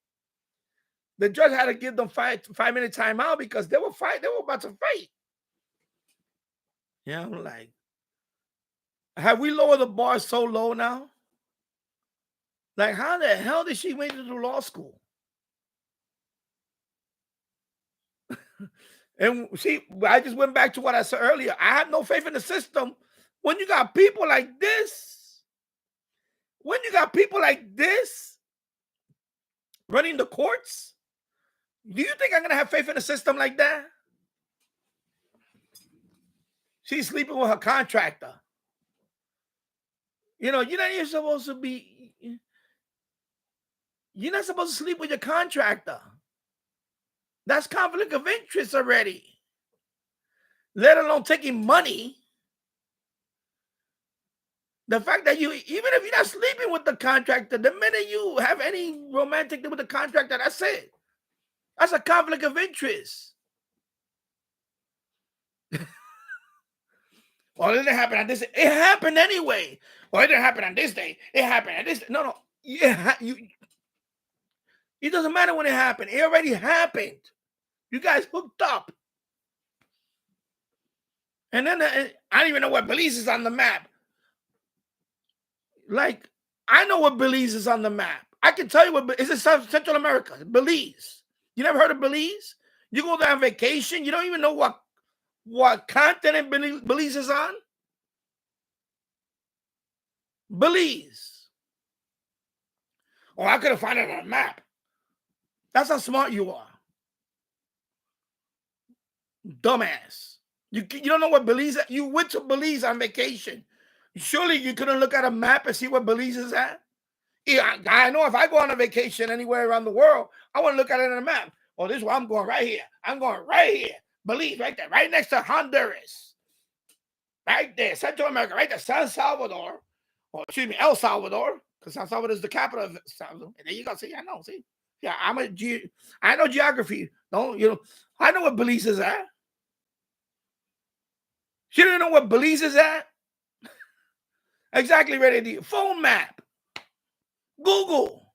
The judge had to give them 5-minute timeout because they were about to fight. Yeah, I'm like, have we lowered the bar so low now? Like, how the hell did she make it to law school? And see, I just went back to what I said earlier. I have no faith in the system when you got people like this. When you got people like this running the courts, do you think I'm going to have faith in a system like that? She's sleeping with her contractor. You know, you're not even supposed to be, you're not supposed to sleep with your contractor. That's conflict of interest already. Let alone taking money. The fact that even if you're not sleeping with the contractor, the minute you have any romantic thing with the contractor, that's it. That's a conflict of interest. Well, it didn't happen on this day. It happened anyway. Well, it didn't happen on this day. It happened on this day. No. Yeah, it doesn't matter when it happened. It already happened. You guys hooked up. And then I don't even know what Belize is on the map. Like, I know what Belize is on the map. I can tell you what is it, Central America, Belize. You never heard of Belize? You go there on vacation, you don't even know what continent Belize is on? Belize. Oh, I could have found it on a map. That's how smart you are. Dumbass. You don't know what Belize is? You went to Belize on vacation. Surely you couldn't look at a map and see where Belize is at? Yeah, I know if I go on a vacation anywhere around the world, I want to look at it on a map. Oh, this is where I'm going right here. I'm going right here. Belize right there, right next to Honduras. right there, Central America, right there, San Salvador, or excuse me, El Salvador, because San Salvador is the capital of Salvador. And there you go. See, I know. See, yeah, I know geography. Don't you know? I know what Belize is at. She didn't know what Belize is at. Exactly, ready. The phone map, Google,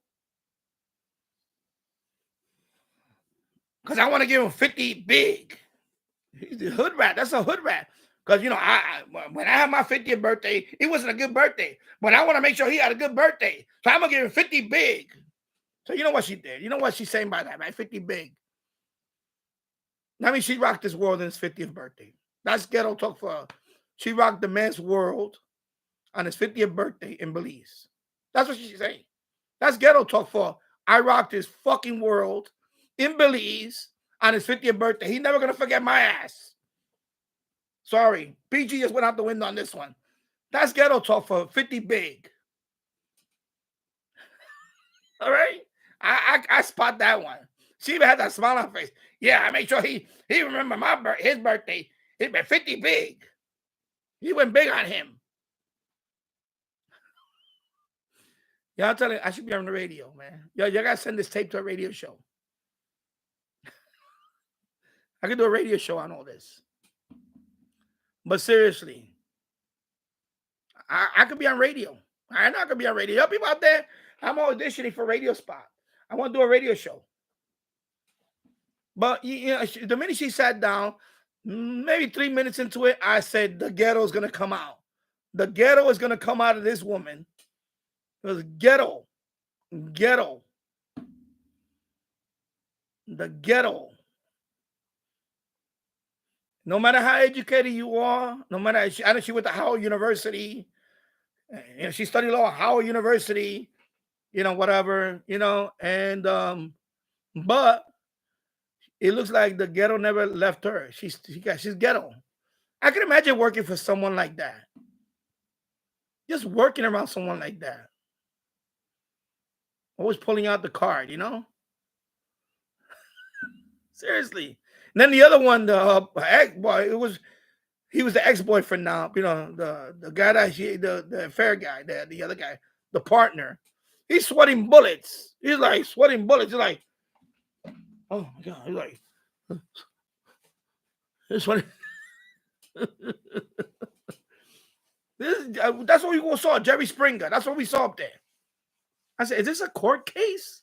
because I want to give him 50 big. He's a hood rat. That's a hood rat. Because, you know, when I had my 50th birthday, it wasn't a good birthday. But I want to make sure he had a good birthday. So I'm going to give him 50 big. So you know what she did? You know what she's saying by that, right? 50 big. I mean, she rocked this world on his 50th birthday. That's ghetto talk for her. She rocked the man's world on his 50th birthday in Belize. That's what she's saying. That's ghetto talk for her. I rocked his fucking world in Belize on his 50th birthday. He's never going to forget my ass. Sorry. PG just went out the window on this one. That's ghetto talk for 50 big. All right? I spot that one. She even had that smile on her face. Yeah, I made sure he remember his birthday. He's been 50 big. He went big on him. Yeah, I'm telling you, I should be on the radio, man. Yo, you gotta send this tape to a radio show. I could do a radio show on all this. But seriously, I could be on radio. I know I could be on radio. Y'all people out there, I'm auditioning for radio spot. I want to do a radio show. But you know, the minute she sat down, maybe 3 minutes into it, I said the ghetto is gonna come out. The ghetto is gonna come out of this woman. It was ghetto. The ghetto. No matter how educated you are, no matter, I know she went to Howard University. You know, she studied law at Howard University. You know, whatever. You know, and but it looks like the ghetto never left her. She's ghetto. I can imagine working for someone like that. Just working around someone like that. Always pulling out the card, you know? Seriously. And then the other one, the ex-boy, he was the ex-boyfriend now, you know, the guy that the fair guy, the other guy, the partner. He's sweating bullets. He's like sweating bullets. He's like, oh my God. He's like, he's sweating. That's what we saw, Jerry Springer. That's what we saw up there. I said, is this a court case?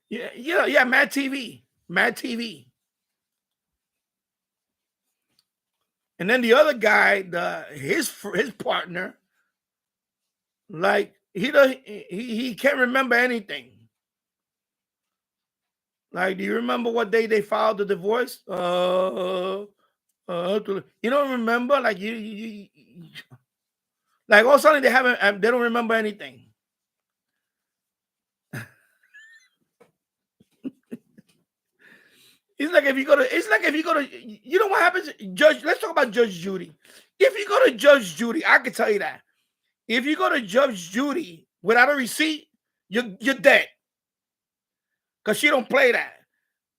Yeah, Mad TV. And then the other guy, his partner, like he can't remember anything. Like, do you remember what day they filed the divorce? You don't remember? Like you like all of a sudden they don't remember anything. It's like if you go to, you know what happens? Let's talk about Judge Judy. If you go to Judge Judy, I can tell you that. If you go to Judge Judy without a receipt, you're dead. Because she don't play that.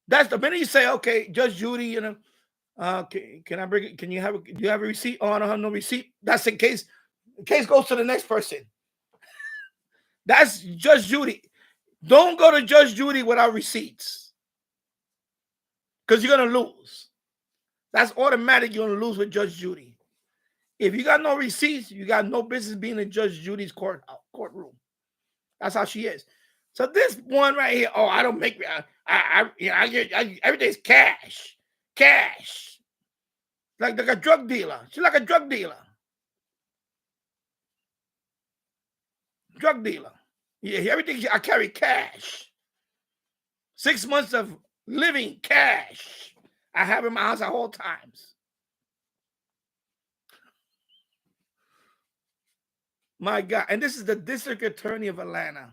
That's the minute you say, okay, Judge Judy, you know, can I bring it? Do you have a receipt? Oh, I don't have no receipt. That's in case the case goes to the next person. That's Judge Judy. Don't go to Judge Judy without receipts. Because you're going to lose. That's automatic. You're going to lose with Judge Judy. If you got no receipts, you got no business being in Judge Judy's courtroom. That's how she is. So this one right here, oh, I don't make, I get everything's cash. Like a drug dealer. She's like a drug dealer. Yeah, everything, I carry cash. 6 months of living cash I have in my house at all times. My God. And this is the district attorney of Atlanta.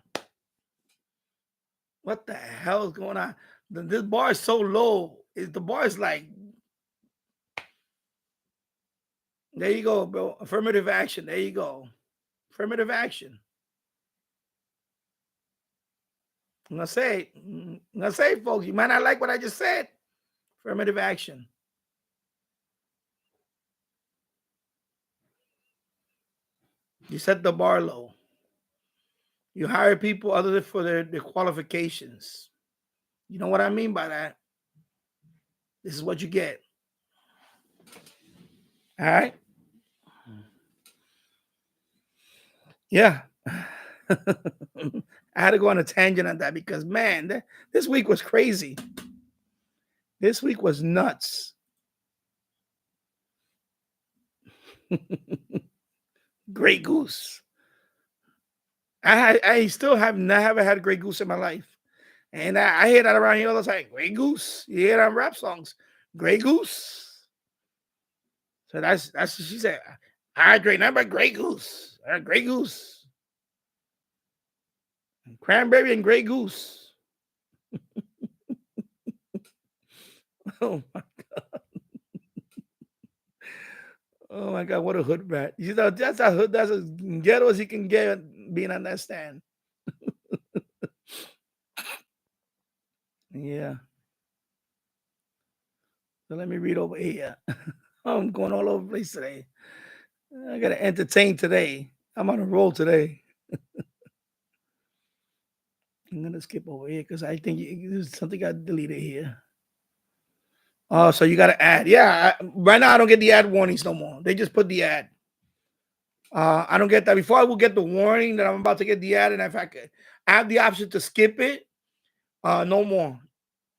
What the hell is going on? This bar is so low. The bar is like, there you go, bro. Affirmative action. There you go. Affirmative action. I'm gonna say, folks, you might not like what I just said. Affirmative action. You set the bar low. You hire people other than for their qualifications. You know what I mean by that? This is what you get. All right? Yeah. I had to go on a tangent on that because, man, this week was crazy. This week was nuts. Grey Goose. I still have never had a Grey Goose in my life. And I hear that around here all the time. Grey Goose. You hear that in rap songs. Grey Goose. So that's what she said. I drink nothing but Grey Goose. Grey Goose. Cranberry and Grey Goose. Oh my God. Oh my God, what a hood rat. You know, that's a hood, that's as ghetto as he can get being on that stand. Yeah. So let me read over here. I'm going all over the place today. I gotta entertain today. I'm on a roll today. I'm gonna skip over here because I think there's something got deleted here. Oh, so you gotta add. Yeah, right now I don't get the ad warnings no more. They just put the ad. I don't get that. Before I will get the warning that I'm about to get the ad, and if I have the option to skip it, no more.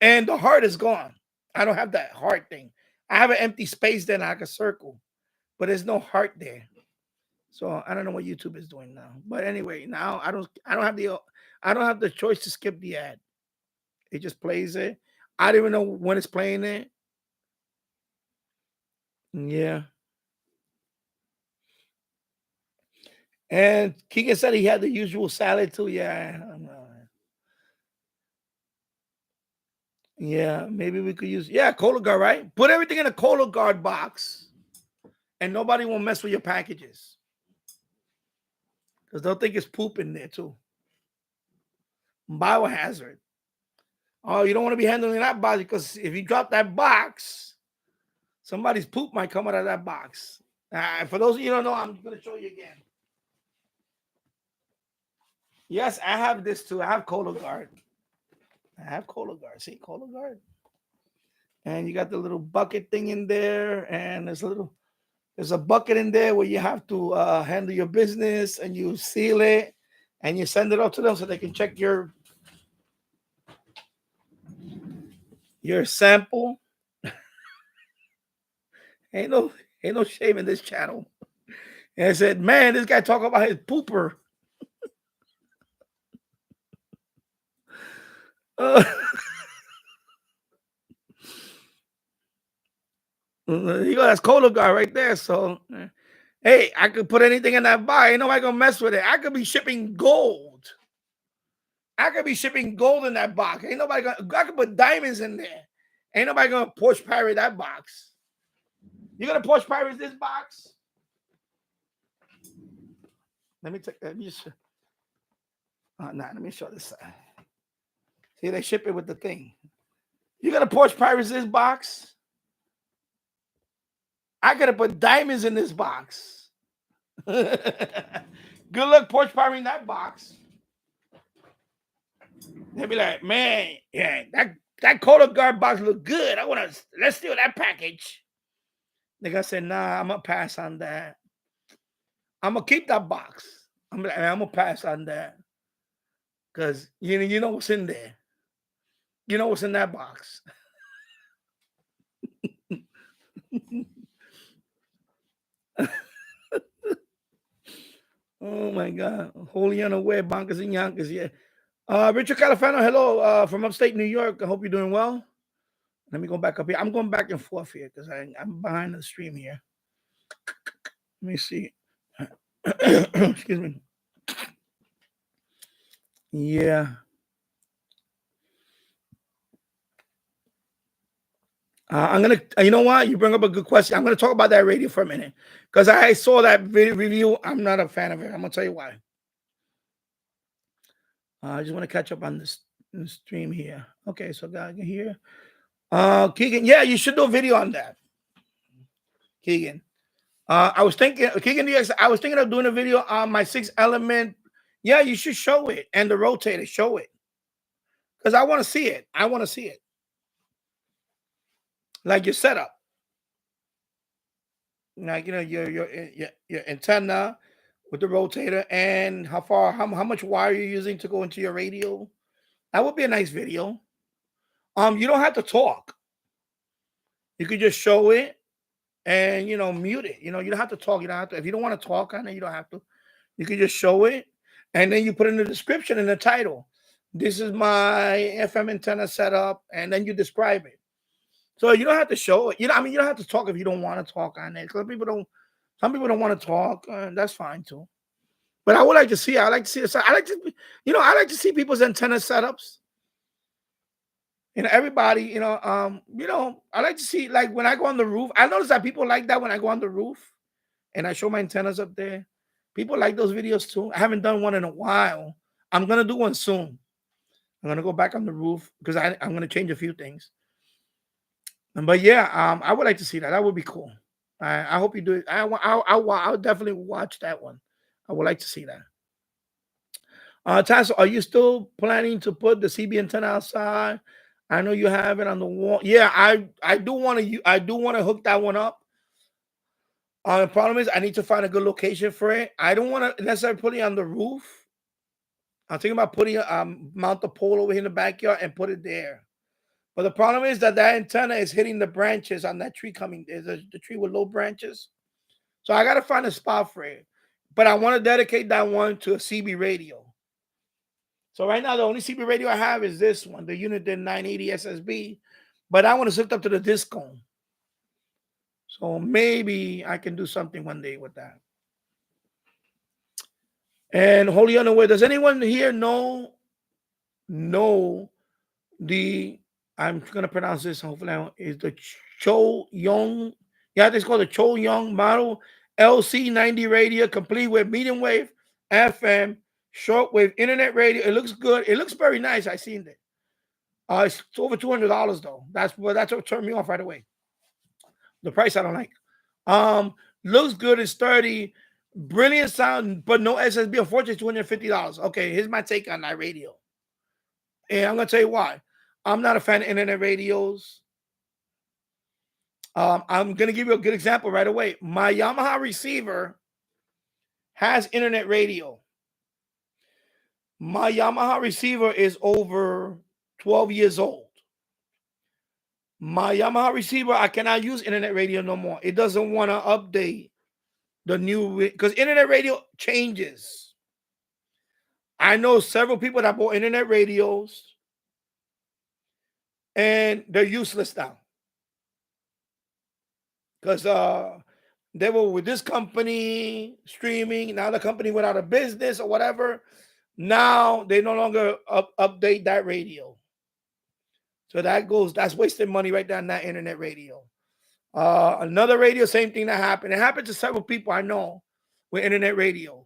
And the heart is gone. I don't have that heart thing. I have an empty space there like a circle, but there's no heart there. So I don't know what YouTube is doing now. But anyway, now I don't have the choice to skip the ad. It just plays it. I don't even know when it's playing it. Yeah. And Keegan said he had the usual salad too. Yeah. Yeah, maybe we could use Cologuard, right? Put everything in a Cologuard box, and nobody will mess with your packages because they'll think it's poop in there too. Biohazard. Oh, you don't want to be handling that box because if you drop that box, somebody's poop might come out of that box. For those of you who don't know, I'm going to show you again. Yes, I have this too. I have Cologuard. See, Cologuard. And you got the little bucket thing in there, and there's a bucket in there where you have to handle your business, and you seal it, and you send it up to them so they can check your sample. Ain't no shame in this channel. And I said, man, this guy talk about his pooper. You got that's Cologuard right there. So, hey, I could put anything in that box. Ain't nobody gonna mess with it. I could be shipping gold. I could be shipping gold in that box. Ain't nobody gonna. I could put diamonds in there. Ain't nobody gonna Porsche pirate that box. You gonna Porsche pirate this box? Let me just. Let me show this side. See, they ship it with the thing. You gonna Porsche pirate this box? I gotta put diamonds in this box. Good luck Porsche pirating that box. They'll be like, man, yeah, that Cologuard box look good. Let's steal that package. Nigga said, nah, I'm gonna pass on that. I'm gonna keep that box. I'm gonna pass on that. Cause you know what's in there. You know what's in that box. Oh my God. Holy unaware, bonkers and yonkers, yeah. Richard Califano, hello, from upstate New York. I hope you're doing well. Let me go back up here. I'm going back and forth here because I'm behind the stream here. Let me see. Excuse me. Yeah. I'm going to, you know what? You bring up a good question. I'm going to talk about that radio for a minute because I saw that video review. I'm not a fan of it. I'm going to tell you why. I just want to catch up on this stream here. Okay, so guys can hear. Keegan, yeah, you should do a video on that. Keegan. I was thinking, Kicking DX, I was thinking of doing a video on my 6-element. Yeah, you should show it. And the rotator, show it. Because I want to see it. I want to see it. Like your setup. Like, your antenna with the rotator and how much wire you're using to go into your radio. That would be a nice video. You don't have to talk. You could just show it and mute it. You don't have to talk. You don't have to. If you don't want to talk on it, you don't have to. You can just show it, and then you put in the description and the title. This is my FM antenna setup, and then you describe it. So you don't have to show it. You don't have to talk if you don't want to talk on it. Some people don't want to talk. That's fine too. But I would like to see. I like to see. I like to see people's antenna setups. Everybody. I like to see, like, when I go on the roof. I notice that people like that when I go on the roof, and I show my antennas up there. People like those videos too. I haven't done one in a while. I'm gonna do one soon. I'm gonna go back on the roof because I'm gonna change a few things. But yeah, I would like to see that. That would be cool. I hope you do it. I'll definitely watch that one. I would like to see that. Tasso, are you still planning to put the CB antenna outside? I know you have it on the wall. Yeah, I do want to hook that one up. The problem is I need to find a good location for it. I don't want to necessarily put it on the roof. I'm thinking about putting mount the pole over here in the backyard and put it there. But the problem is that antenna is hitting the branches on that tree coming. There's the tree with low branches. So I got to find a spot for it. But I want to dedicate that one to a CB radio. So right now, the only CB radio I have is this one, the Uniden 980 SSB. But I want to hook up to the Discone. So maybe I can do something one day with that. And wholly unaware, does anyone here know the, I'm going to pronounce this, hopefully, is the Cho Young. Yeah, it's called the Cho Young model LC90 radio, complete with medium wave, FM, shortwave, internet radio. It looks good. It looks very nice. I seen it. It's over $200 though. That's what turned me off right away. The price I don't like. Looks good. It's sturdy, brilliant sound, but no SSB. Unfortunately, $250. Okay, here's my take on that radio. And I'm gonna tell you why. I'm not a fan of internet radios. I'm gonna give you a good example right away. My Yamaha receiver has internet radio. My Yamaha receiver is over 12 years old. My Yamaha receiver, I cannot use internet radio no more. It doesn't want to update the new, because internet radio changes. I know several people that bought internet radios and they're useless now. Because they were with this company streaming. Now the company went out of business or whatever. Now they no longer update that radio. So that's wasting money right there on that internet radio. Another radio, same thing that happened. It happened to several people I know with internet radio.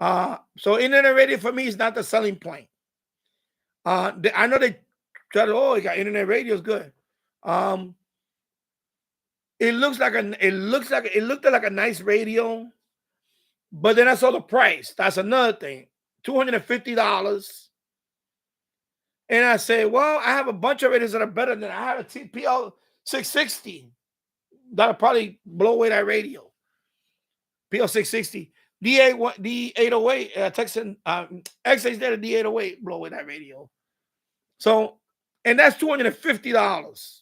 So internet radio for me is not the selling point. I know they try to, you got internet radio, is good. It looked like a nice radio, but then I saw the price. That's another thing. $250. And I say, well, I have a bunch of radios that are better than I have a TPL 660 that'll probably blow away that radio. PL 660, D808, Texan XH there, D808 blow away that radio. So, and that's $250.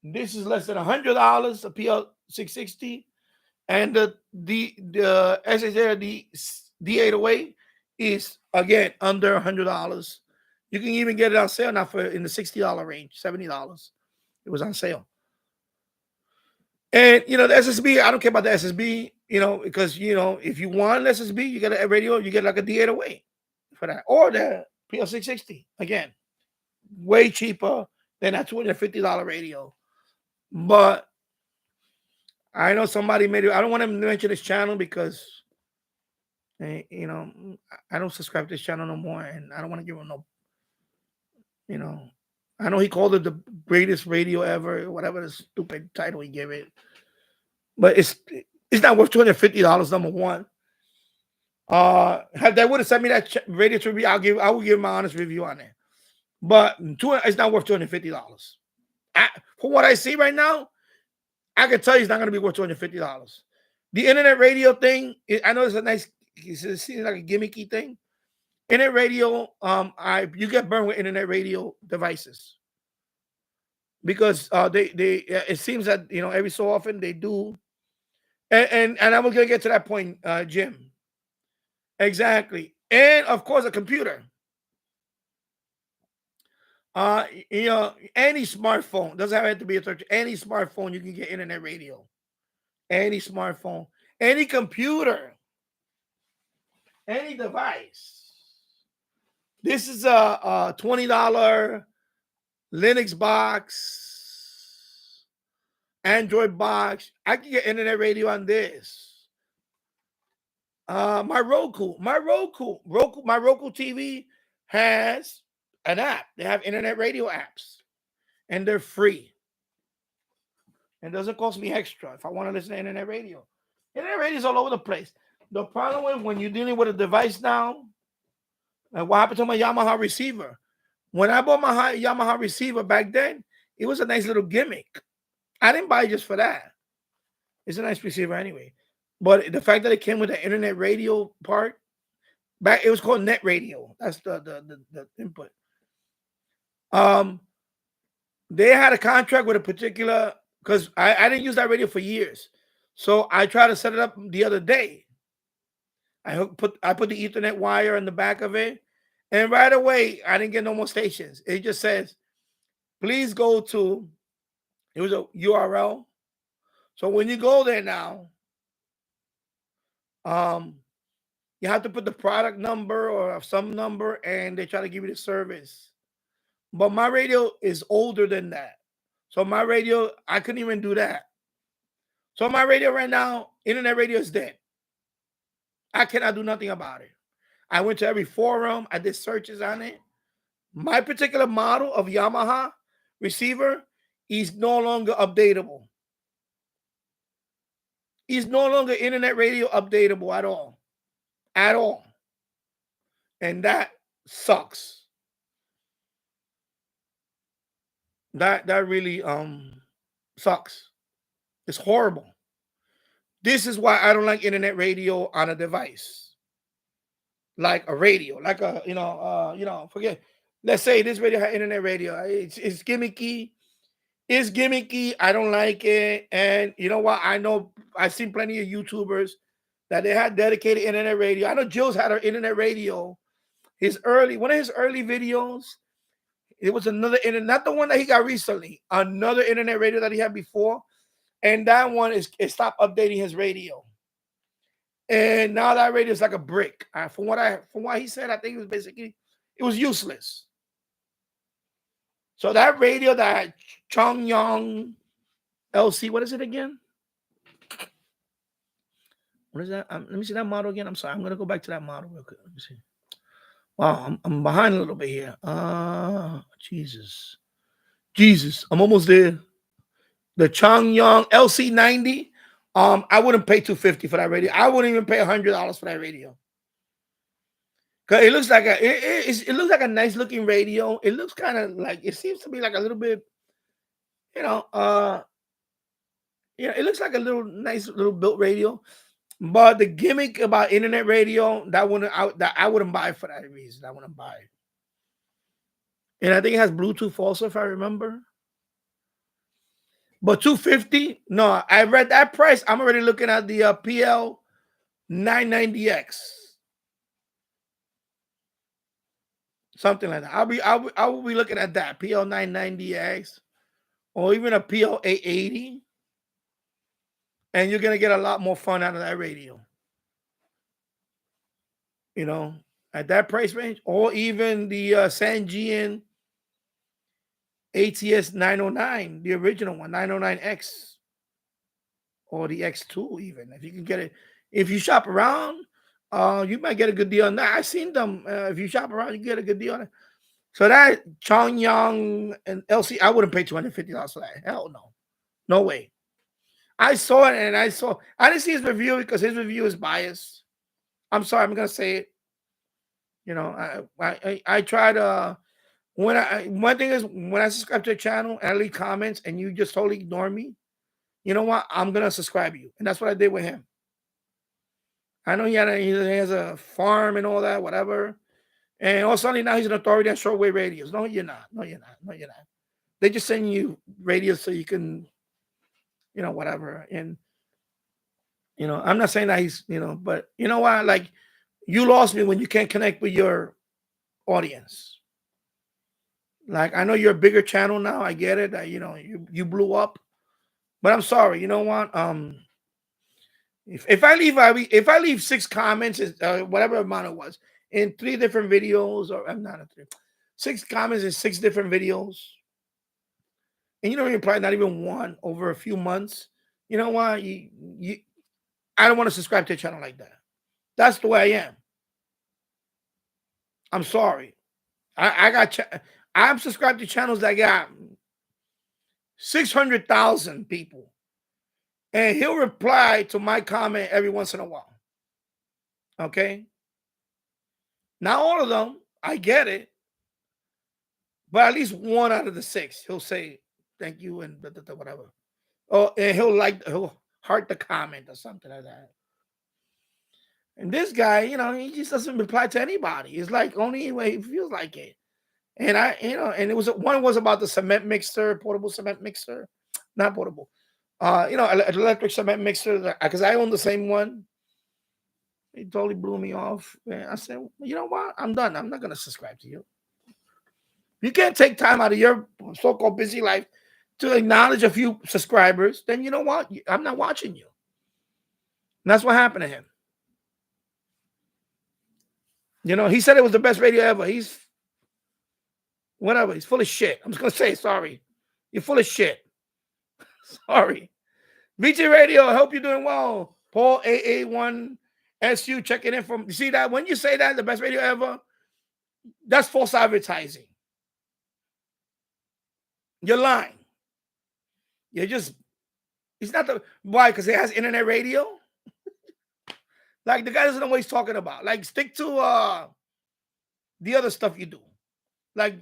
This is less than $100, a PL 660, and the SH there, the D808 is again under $100. You can even get it on sale now in the $60 range, $70. It was on sale. And the SSB, I don't care about the SSB, because if you want an SSB, you get a radio, you get like a D808 for that, or the PL660. Again, way cheaper than that $250 radio. But I know somebody made it. I don't want to mention this channel because I don't subscribe to this channel no more, and I don't want to give him no. I know he called it the greatest radio ever, whatever the stupid title he gave it. but it's not worth $250. Number one. Have they would have sent me that radio to review, I will give my honest review on it. But it's not worth $250. From what I see right now, I can tell you it's not going to be worth $250. The internet radio thing, I know it's a nice, it seems like a gimmicky thing. Internet radio, you get burned with internet radio devices because it seems that every so often they do, and I'm gonna get to that point, Jim. Exactly, and of course a computer. Any smartphone doesn't have to be a touch. Any smartphone you can get internet radio. Any smartphone, any computer, any device. This is a $20 Linux box, Android box. I can get internet radio on this. My Roku TV has an app. They have internet radio apps, and they're free. It doesn't cost me extra if I want to listen to internet radio. Internet radio is all over the place. The problem with when you're dealing with a device now, like what happened to my Yamaha receiver? When I bought my Yamaha receiver back then, it was a nice little gimmick. I didn't buy it just for that. It's a nice receiver anyway. But the fact that it came with the internet radio part, it was called net radio. That's the input. They had a contract with a particular, because I didn't use that radio for years. So I tried to set it up the other day. I put the Ethernet wire in the back of it, and right away I didn't get no more stations. It just says, please go to, it was a URL. So when you go there now, you have to put the product number or some number, and they try to give you the service. But my radio is older than that. So my radio, I couldn't even do that. So my radio right now, internet radio is dead. I cannot do nothing about it. I went to every forum. I did searches on it. My particular model of Yamaha receiver is no longer updatable. It's no longer internet radio updatable at all. At all. And that sucks. That really sucks. It's horrible. This is why I don't like internet radio on a device. Like a radio, like forget. Let's say this radio has internet radio. It's gimmicky. It's gimmicky. I don't like it. And you know what? I know I've seen plenty of YouTubers that they had dedicated internet radio. I know Jill's had her internet radio. One of his early videos, it was another internet, not the one that he got recently, another internet radio that he had before. And that one it stopped updating his radio. And now that radio is like a brick. From what he said, I think it was useless. So that radio, that Changyang LC, what is it again? What is that? Let me see that model again. I'm sorry. I'm going to go back to that model real quick. Let me see. Wow, I'm behind a little bit here. Jesus. I'm almost there. The Changyang LC90. I wouldn't pay $250 for that radio. I wouldn't even pay $100 for that radio. Cause it looks like it looks like a nice looking radio. It looks kind of like, it seems to be like a little bit, it looks like a nice little built radio. But the gimmick about internet radio, I wouldn't buy for that reason. I wouldn't buy it. And I think it has Bluetooth also, if I remember. But $250, no, I read that price. I'm already looking at the PL 990X. Something like that. I will be looking at that PL 990X or even a PL 880. And you're going to get a lot more fun out of that radio. At that price range, or even the Sangean ATS 909, the original one, 909X, or the X2 even. If you can get it, if you shop around, you might get a good deal on that. I've seen them. If you shop around, you get a good deal on it. So that Changyang and LC, I wouldn't pay $250 for that. Hell no. No way. I saw it and I didn't see his review because his review is biased. I'm sorry, I'm gonna say it. You know, I try to one thing is when I subscribe to a channel and I leave comments and you just totally ignore me, you know what? I'm gonna subscribe you. And that's what I did with him. I know he has a farm and all that, whatever. And all of a sudden now he's an authority on shortwave radios. No, you're not. No, you're not. No, you're not. They just send you radios so you can, you know, whatever. And you know, I'm not saying that he's, you know, but you know what? Like, you lost me when you can't connect with your audience. Like, I know you're a bigger channel now. I get it. You know, you blew up. But I'm sorry. You know what? If I leave 6 comments, whatever amount it was, in 3 different videos, or I'm not a 3, 6 comments in 6 different videos, and you don't reply not even one over a few months, you know what? I don't want to subscribe to a channel like that. That's the way I am. I'm sorry. I'm subscribed to channels that got 600,000 people, and he'll reply to my comment every once in a while. Okay. Not all of them. I get it. But at least 1 out of the 6, he'll say thank you and whatever. Oh, and he'll heart the comment or something like that. And this guy, you know, he just doesn't reply to anybody. It's like only way he feels like it. And and it was one was about the cement mixer, portable cement mixer, not portable. Electric cement mixer, because I own the same one. He totally blew me off. And I said, well, you know what? I'm done. I'm not gonna subscribe to you. You can't take time out of your so-called busy life to acknowledge a few subscribers. Then you know what? I'm not watching you. And that's what happened to him. You know, he said it was the best radio ever. He's whatever. He's full of shit. I'm just gonna say sorry. You're full of shit. Sorry. VT Radio, I hope you're doing well. Paul AA1SU checking in from. You see that? When you say that, the best radio ever, that's false advertising. You're lying. You're just, it's not the, why? Because it has internet radio? Like, the guy doesn't know what he's talking about. Like, stick to the other stuff you do. Like,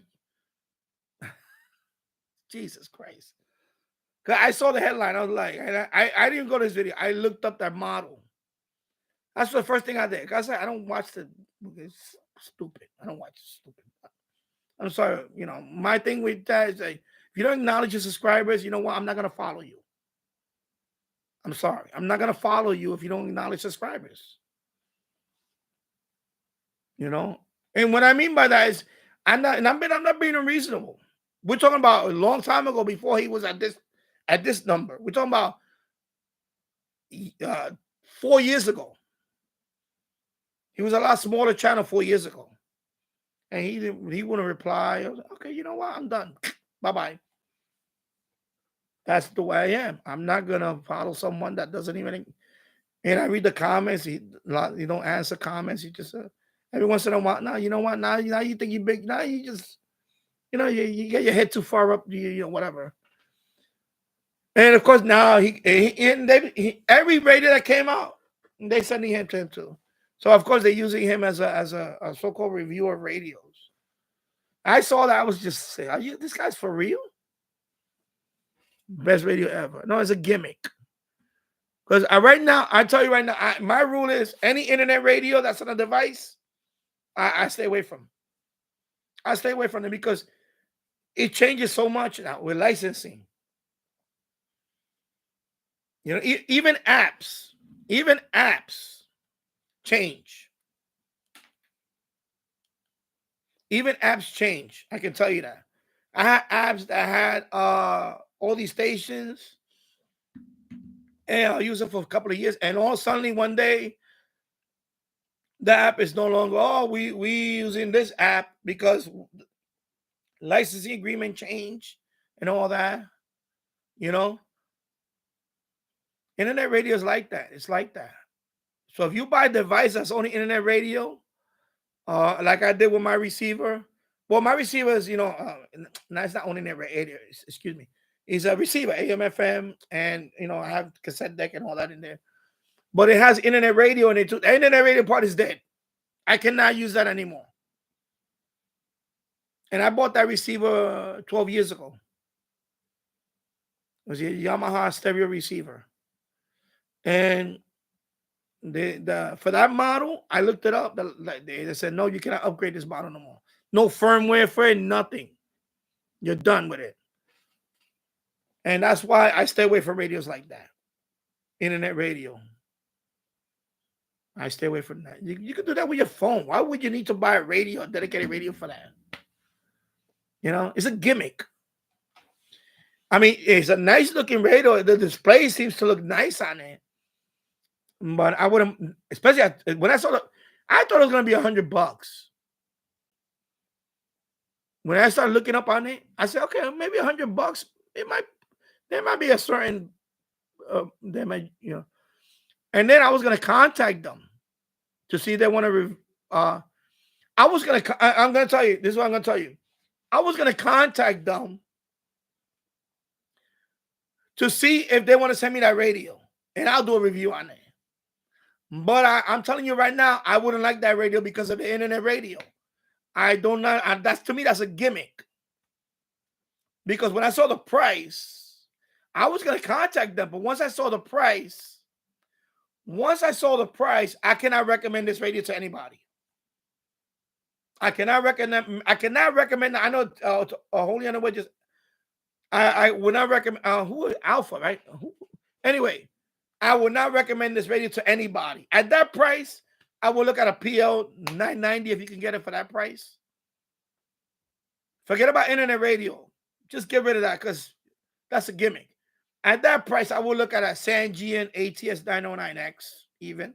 Jesus Christ. Because I saw the headline. I was like, I didn't go to this video. I looked up that model. That's the first thing I did. I said, I don't watch it's stupid. I don't watch stupid. I'm sorry. You know, my thing with that is, like, if you don't acknowledge your subscribers, you know what? I'm not going to follow you. I'm sorry. I'm not going to follow you if you don't acknowledge subscribers. You know? And what I mean by that is, I'm not being unreasonable. We're talking about a long time ago before he was at this number. We're talking about 4 years ago. He was a lot smaller channel 4 years ago. And he wouldn't reply. I was like, okay, you know what? I'm done. Bye-bye. That's the way I am. I'm not going to follow someone that doesn't even, and I read the comments. You don't answer comments. You just, every once in a while, now, you know what? Now you think you're big. Now you just, you know, you get your head too far up, you know, whatever. And of course, now every radio that came out, they sending him to him too. So of course they're using him as a so-called reviewer of radios. I saw that. I was just saying, this guy's for real? Best radio ever. No, it's a gimmick. Because right now, I tell you right now, my rule is any internet radio that's on a device, I stay away from. I stay away from them because it changes so much now with licensing. You know, even apps change. Even apps change. I can tell you that. I had apps that had all these stations, and I'll use it for a couple of years, and all suddenly one day, the app is no longer. Oh, we using this app because licensing agreement change and all that. You know, internet radio is like that. It's like that. So if you buy a device that's only internet radio, like I did with my receiver. Well, my receiver is, you know, no, it's not only internet radio. Excuse me. It's a receiver, AM, FM, and I have cassette deck and all that in there. But it has internet radio, and the internet radio part is dead. I cannot use that anymore. And I bought that receiver 12 years ago. It was a Yamaha stereo receiver. And for that model, I looked it up. They said, no, you cannot upgrade this model no more. No firmware for it, nothing. You're done with it. And that's why I stay away from radios like that. Internet radio. I stay away from that. You can do that with your phone. Why would you need to buy a radio, a dedicated radio for that? It's a gimmick. I mean, it's a nice looking radio. The display seems to look nice on it. But I wouldn't, especially when I saw it, I thought it was going to be $100. When I started looking up on it, I said, okay, maybe $100. There might be a certain, and then I was going to contact them to see if they want to, I'm going to tell you, this is what I'm going to tell you. I was going to contact them to see if they want to send me that radio, and I'll do a review on it. But I'm telling you right now, I wouldn't like that radio because of the internet radio. To me, that's a gimmick. Because when I saw the price, I was going to contact them. But once I saw the price, I cannot recommend this radio to anybody. I cannot recommend. I know Holy on the Wedges. I would not recommend. Who is Alpha, right? Anyway, I would not recommend this radio to anybody. At that price, I will look at a PL 990 if you can get it for that price. Forget about internet radio. Just get rid of that because that's a gimmick. At that price, I will look at a Sangean ATS 909X even.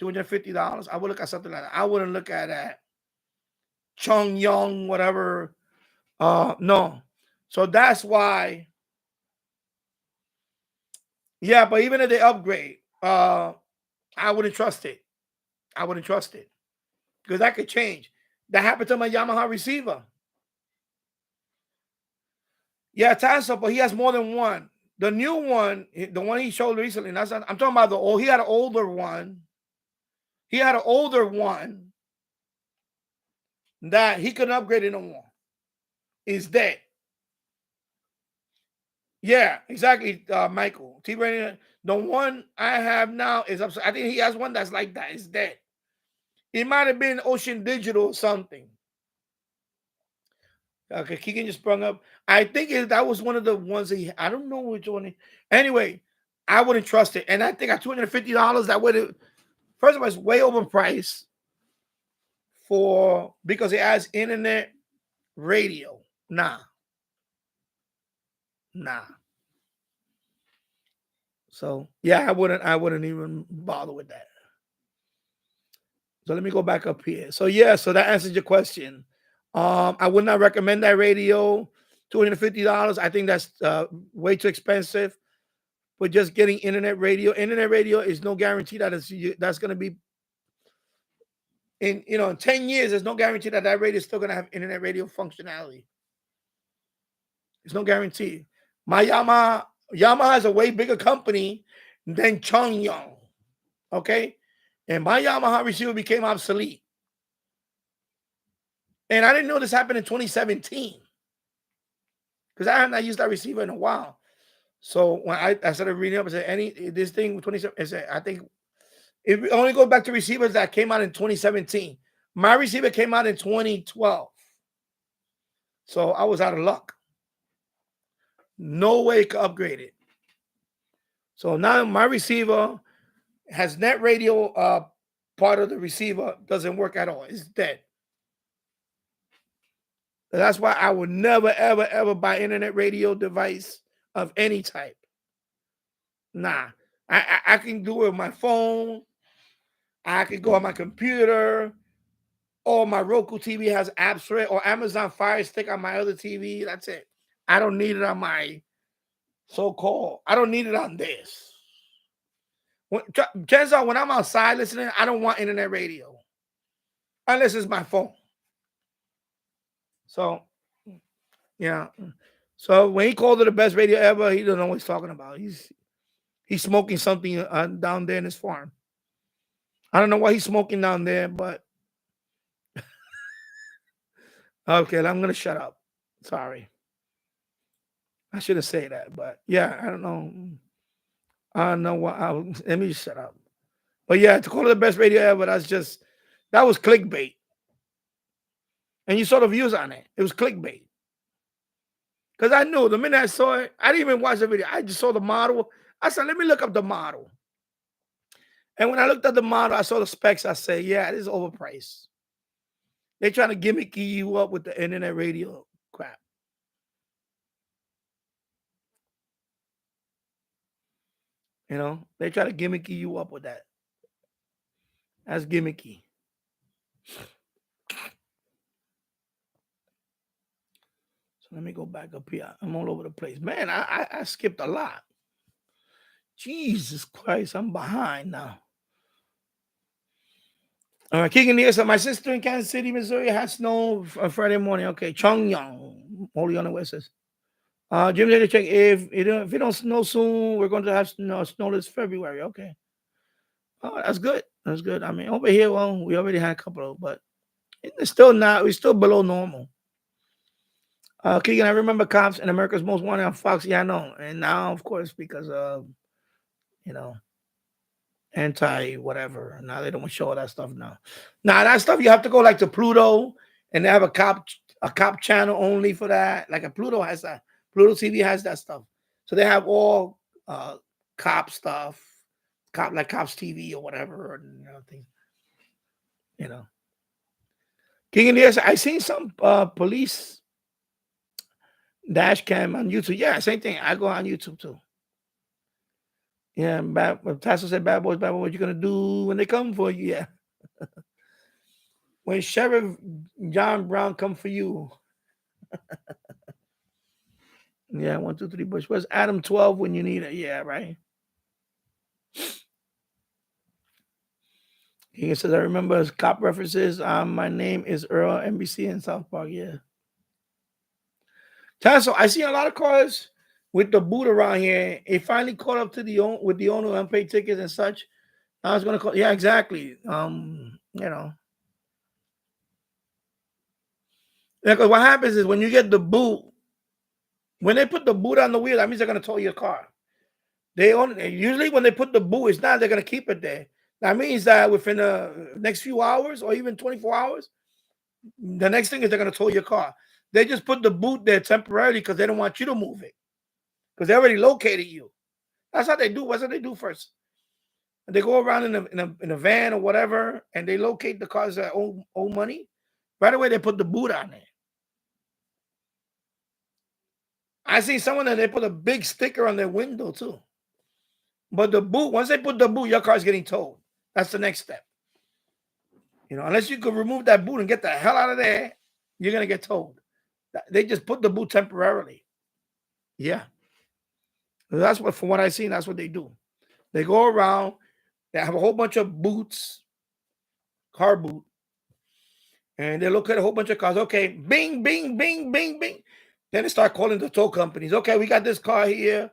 $250. I would look at something like that. I wouldn't look at that Chung Young, whatever. No. So that's why. Yeah, but even if they upgrade, I wouldn't trust it. Because that could change. That happened to my Yamaha receiver. Yeah, Tasso, but he has more than one. The new one, the one he showed recently, I'm talking about he had an older one. He had an older one that he couldn't upgrade it no more. It's dead. Yeah, exactly, Michael. The one I have now is upside. I think he has one that's like that. It's dead. It might have been Ocean Digital or something. Okay, Keegan just sprung up. I think that was one of the ones I don't know which one. Anyway, I wouldn't trust it. And I think at $250, that would have, first of all, it's way overpriced because it has internet radio. Nah. So yeah, I wouldn't even bother with that. So let me go back up here. So yeah, so that answers your question. I would not recommend that radio. $250. I think that's way too expensive. But just getting internet radio is no guarantee that's going to be in 10 years. There's no guarantee that radio is still going to have internet radio functionality. There's no guarantee. My Yamaha is a way bigger company than Changyang. Okay, and my Yamaha receiver became obsolete. And I didn't know this happened in 2017 because I have not used that receiver in a while. So when I started reading up, I said, this thing 27. I said, I think it only goes back to receivers that came out in 2017. My receiver came out in 2012. So I was out of luck. No way I could upgrade it. So now my receiver has net radio. Part of the receiver doesn't work at all. It's dead. That's why I would never, ever, ever buy internet radio device of any type. Nah. I can do it with my phone. I can go on my computer. Or my Roku TV has apps for it. Or Amazon Fire Stick on my other TV. That's it. I don't need it on my so-called. I don't need it on this. Chances are when I'm outside listening, I don't want internet radio. Unless it's my phone. So, yeah. So when he called it the best radio ever, he doesn't know what he's talking about. He's smoking something down there in his farm. I don't know what he's smoking down there, but okay, I'm gonna shut up. Sorry, I shouldn't say that, but yeah, I don't know. I don't know what. Let me just shut up. But yeah, to call it the best radio ever, that was clickbait. And you saw the views on it. It was clickbait. Because I knew the minute I saw it, I didn't even watch the video. I just saw the model. I said, let me look up the model. And when I looked at the model, I saw the specs. I said, yeah, this is overpriced. They're trying to gimmicky you up with the internet radio crap. You know, they try to gimmicky you up with that. That's gimmicky. So let me go back up here. I'm all over the place. Man, I skipped a lot. Jesus Christ, I'm behind now. All right, kicking the air. So my sister in Kansas City, Missouri had snow on Friday morning. Okay, Chongyang, only on the west says. Jim, to check if it don't snow soon, we're going to have snow this February. Okay. Oh, that's good. That's good. I mean, over here, well, we already had a couple of, but it's still not. We're still below normal. Keegan, I remember cops in America's Most Wanted on Fox. Yeah, I know. And now, of course, because of anti whatever. Now they don't show all that stuff now. Now that stuff you have to go like to Pluto, and they have a cop channel only for that. Like a Pluto has that. Pluto TV has that stuff. So they have all cop stuff, like Cops TV or whatever, and things. King in the air, I seen some police dash cam on YouTube. Yeah, same thing. I go on YouTube too. Yeah, Tasso said, bad boys, what you gonna do when they come for you? Yeah. When Sheriff John Brown come for you. Yeah, 1, 2, 3 Bush. Where's Adam 12 when you need it? Yeah, right. He says, I remember his cop references. My name is Earl, NBC in South Park. Yeah. Tasso, I see a lot of cars with the boot around here. It finally caught up to the owner who unpaid tickets and such. I was gonna call. Yeah, exactly. Yeah, because what happens is when you get the boot, when they put the boot on the wheel, that means they're gonna tow your car. Usually when they put the boot, it's not they're gonna keep it there. That means that within the next few hours or even 24 hours, the next thing is they're gonna tow your car. They just put the boot there temporarily because they don't want you to move it. Because they already located you. That's how they do. That's what they do first. They go around in a van or whatever, and they locate the cars that owe money. Right away, they put the boot on there. I see someone that they put a big sticker on their window too. But the boot, once they put the boot, your car's getting towed. That's the next step. Unless you could remove that boot and get the hell out of there, you're gonna get towed. They just put the boot temporarily. Yeah. That's what, from what I've seen, that's what they do. They go around, they have a whole bunch of boots, car boot, and they look at a whole bunch of cars. Okay, bing, bing, bing, bing, bing. Then they start calling the tow companies. Okay, we got this car here.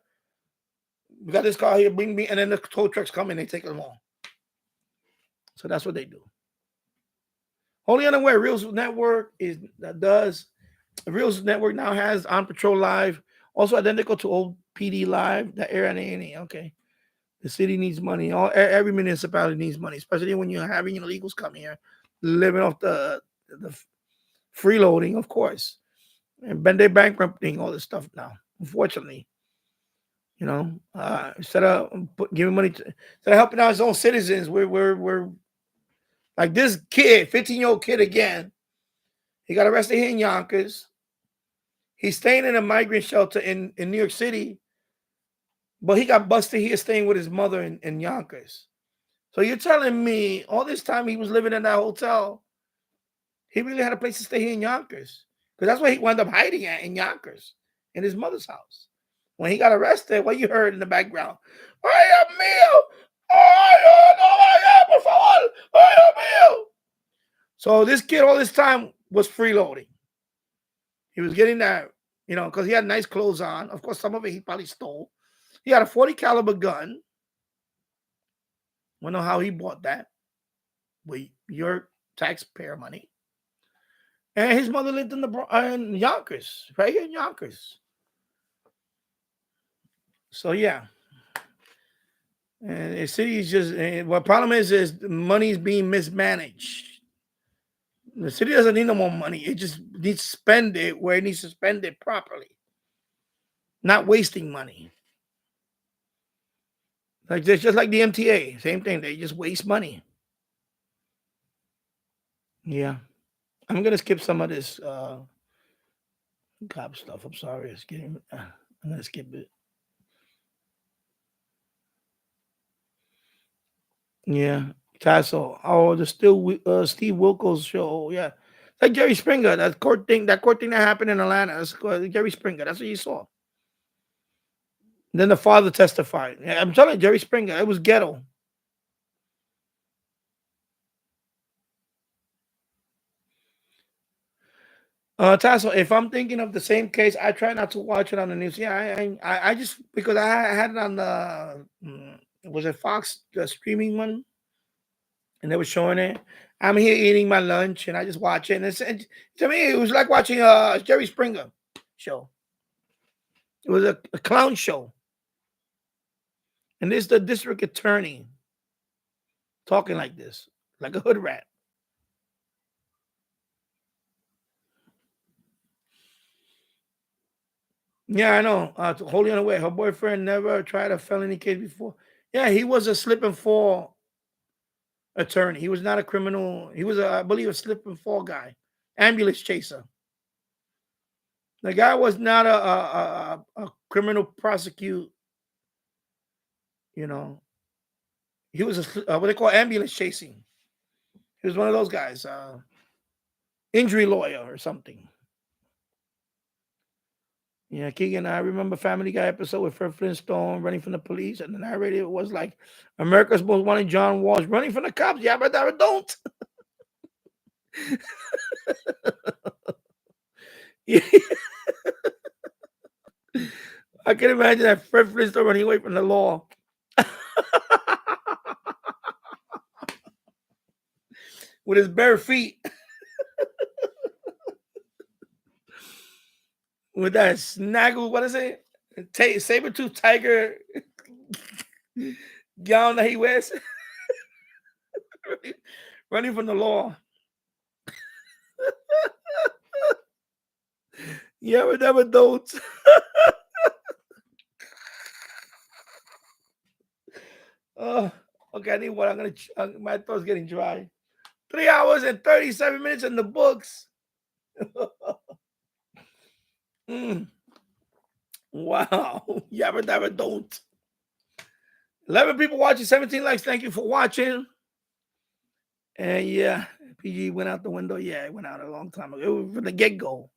We got this car here, bing, bing. And then the tow trucks come and they take them all. So that's what they do. Only unaware, Reels Network Reels Network now has On Patrol Live, also identical to old PD Live, that air and A&E. Okay. The city needs money. Every municipality needs money, especially when you're having illegals come here, living off the freeloading, of course. And they're bankrupting all this stuff now, unfortunately. Instead of giving money instead of helping out his own citizens, we're like this kid, 15-year-old kid again. He got arrested here in Yonkers. He's staying in a migrant shelter in New York City, but he got busted here staying with his mother in Yonkers. So you're telling me all this time he was living in that hotel, he really had a place to stay here in Yonkers? Because that's where he wound up hiding at, in Yonkers, in his mother's house. When he got arrested, what you heard in the background? ¡Ay, Dios mío! ¡Ay, no vaya, por favor! ¡Ay, Dios mío! So this kid all this time was freeloading. He was getting that, you know, because he had nice clothes on. Of course, some of it he probably stole. He had a 40 caliber gun. Wonder how he bought that with your taxpayer money. And his mother lived in Yonkers, right here in Yonkers. So yeah. And the city is just, what problem is money is being mismanaged. The city doesn't need no more money. It just needs to spend it where it needs to spend it properly. Not wasting money. Like this, just like the MTA, same thing. They just waste money. Yeah, I'm gonna skip some of this cop stuff. I'm sorry, it's getting. I'm gonna skip it. Yeah, Tassel. Oh, the Steve Wilkos show. Yeah, like Jerry Springer. That court thing. That happened in Atlanta. That's Jerry Springer. That's what you saw. Then the father testified. Yeah, I'm telling you, Jerry Springer. It was ghetto. Tassel, if I'm thinking of the same case, I try not to watch it on the news. Yeah, I just because I had it on the was it Fox the streaming one, and they were showing it. I'm here eating my lunch, and I just watch it. And to me, it was like watching a Jerry Springer show. It was a clown show, and this is the district attorney talking like this, like a hood rat. Yeah, I know. Holding on away. Her boyfriend never tried a felony case before. Yeah, he was a slip and fall attorney. He was not a criminal. He was, I believe, a slip and fall guy, ambulance chaser. The guy was not a criminal prosecute. You know, he was what they call ambulance chasing. He was one of those guys, injury lawyer or something. Yeah, Keegan, I remember Family Guy episode with Fred Flintstone running from the police, and the narrator was like, America's Most Wanted John Walsh running from the cops. Yeah, but I don't. I can imagine that Fred Flintstone running away from the law. With his bare feet. With that snaggle, what is it? Saber-tooth tiger gown that he wears. Running from the law. Yeah, but never don't. Oh, okay, I need one. I'm gonna. My throat's getting dry. 3 hours and 37 minutes in the books. Wow. Yabba dabba don't. 11 people watching, 17 likes. Thank you for watching. And yeah, PG went out the window. Yeah, it went out a long time ago. It was from the get-go.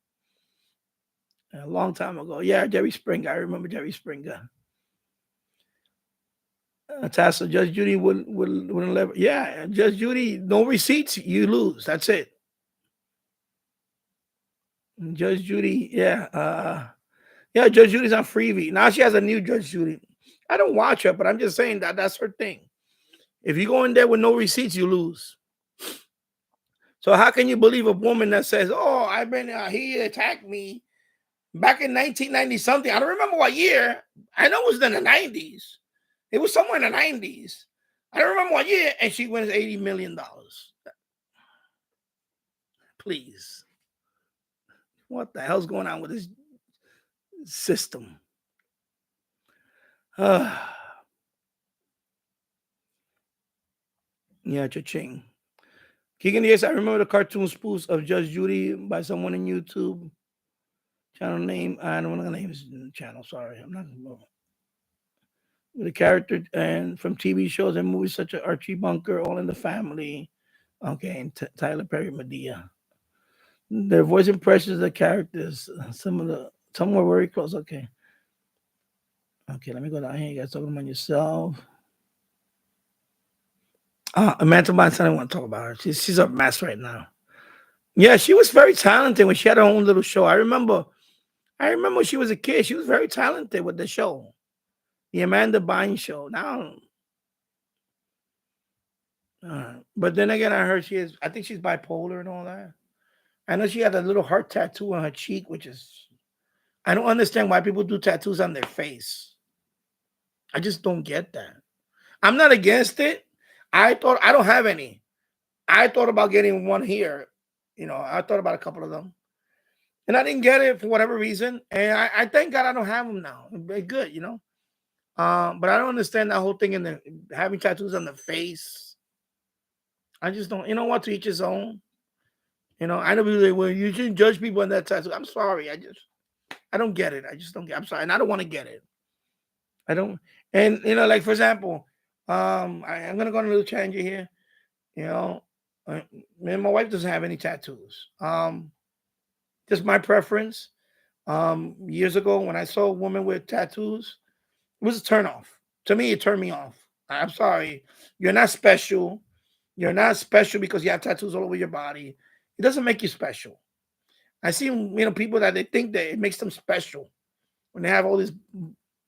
A long time ago. Yeah, Jerry Springer. I remember Jerry Springer. Tassel, Judge Judy wouldn't let. Yeah, Judge Judy, no receipts, you lose. That's it. Judge Judy, yeah. Yeah, Judge Judy's on Freebie. Now she has a new Judge Judy. I don't watch her, but I'm just saying that's her thing. If you go in there with no receipts, you lose. So how can you believe a woman that says, "Oh, I've been he attacked me back in 1990 something"? I don't remember what year. I know it was in the 90s. It was somewhere in the 90s. I don't remember what year, and she wins $80 million. Please. What the hell's going on with this system? Yeah, cha-ching. Keegan, yes, I remember the cartoon spoofs of Judge Judy by someone in YouTube. Channel name, I don't know the name is the channel, sorry. I'm not going to with a character and from TV shows and movies such as Archie Bunker, All in the Family, okay, and Tyler Perry, Medea. Their voice impressions of the characters, some were very close. Okay, let me go down here. You guys talking about yourself. Amanda Bynes, I don't want to talk about her. She's a mess right now. Yeah, she was very talented when she had her own little show. I remember I remember when she was a kid, she was very talented with the show, the Amanda Bynes show. Now, but then again, I heard I think she's bipolar and all that. I know she had a little heart tattoo on her cheek, which is, I don't understand why people do tattoos on their face. I just don't get that. I'm not against it. I don't have any. I thought about getting one here. I thought about a couple of them. And I didn't get it for whatever reason. And I thank God I don't have them now. They're good. But I don't understand that whole thing in the having tattoos on the face. I just don't. You know what? To each his own. I know people say, well, you shouldn't judge people on that tattoo. I'm sorry. I don't get it. I just don't get. I'm sorry, and I don't want to get it. I don't. And like for example, I'm gonna go on a little change here. Me and my wife doesn't have any tattoos. Just my preference. Years ago, when I saw a woman with tattoos, it was a turnoff. To me, it turned me off. I'm sorry. You're not special. You're not special because you have tattoos all over your body. It doesn't make you special. I see, people that they think that it makes them special when they have all this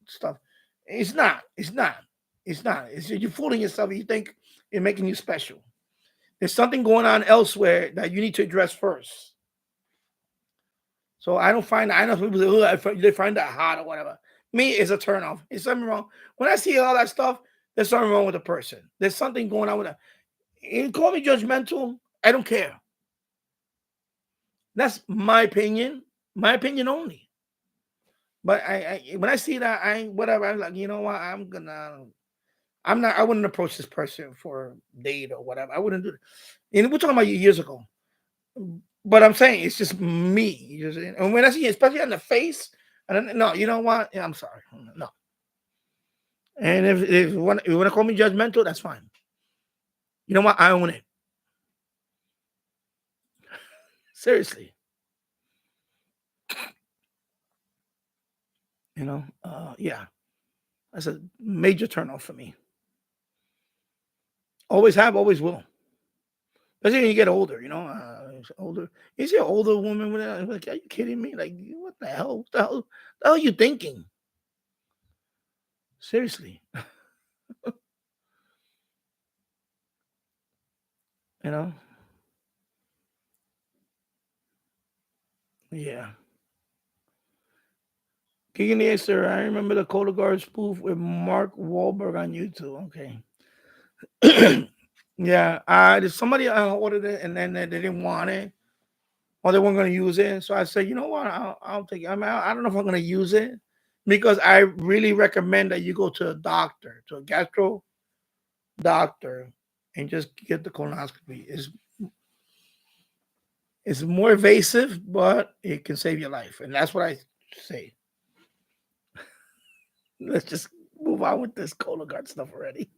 stuff. It's not. It's not. It's not. You're fooling yourself. You think it's making you special. There's something going on elsewhere that you need to address first. So I know people say, they find that hot or whatever. Me, it's a turnoff. There's something wrong. When I see all that stuff, there's something wrong with the person. There's something going on with that. You call me judgmental. I don't care. That's my opinion. My opinion only. But when I see that, I'm like, you know what? I wouldn't approach this person for a date or whatever. I wouldn't do it. And we're talking about years ago. But I'm saying it's just me. And when I see it, especially on the face, no, you know what? Yeah, I'm sorry. No. And if you want to call me judgmental, that's fine. You know what? I own it. Seriously. Yeah. That's a major turnoff for me. Always have, always will. Especially when you get older, older. You see an older woman with that, like, are you kidding me? Like, what the hell? What the hell are you thinking? Seriously. Yeah. Kicking the sir. I remember the Cola Guard spoof with Mark Wahlberg on YouTube. Okay. Yeah. Somebody ordered it and then they didn't want it. Or they weren't going to use it. So I said, you know what? I'll take it. I don't know if I'm going to use it because I really recommend that you go to a doctor, to a gastro doctor, and just get the colonoscopy. It's more invasive, but it can save your life. And that's what I say. Let's just move on with this Cologuard stuff already.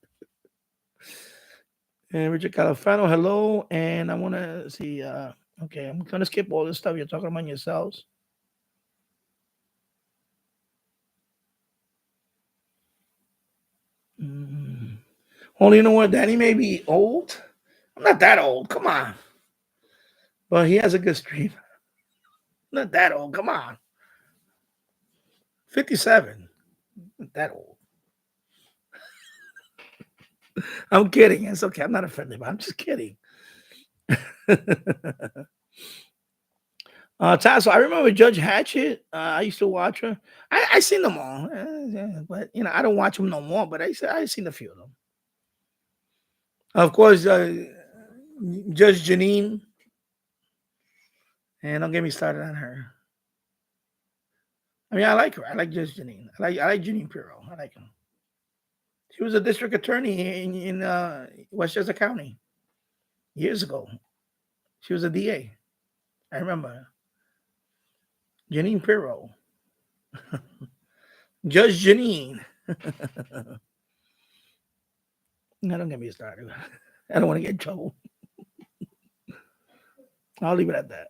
And Richard Califano, hello. And I want to see, okay, I'm going to skip all this stuff you're talking about yourselves. Only, you know what? Danny may be old. I'm not that old. Come on. But he has a good stream. I'm not that old. Come on. 57. Not that old. I'm kidding. It's okay. I'm not offended, but I'm just kidding. Tasso, I remember Judge Hatchett. I used to watch her. I seen them all, but I don't watch them no more. But I seen a few of them. Of course, Judge Janine, and don't get me started on her. I mean, I like her. I like Judge Janine. I like Janine Pirro. I like her. She was a district attorney in Westchester County years ago. She was a DA. I remember. Janine Pirro. Judge Janine. No, don't get me started. I don't want to get in trouble. I'll leave it at that.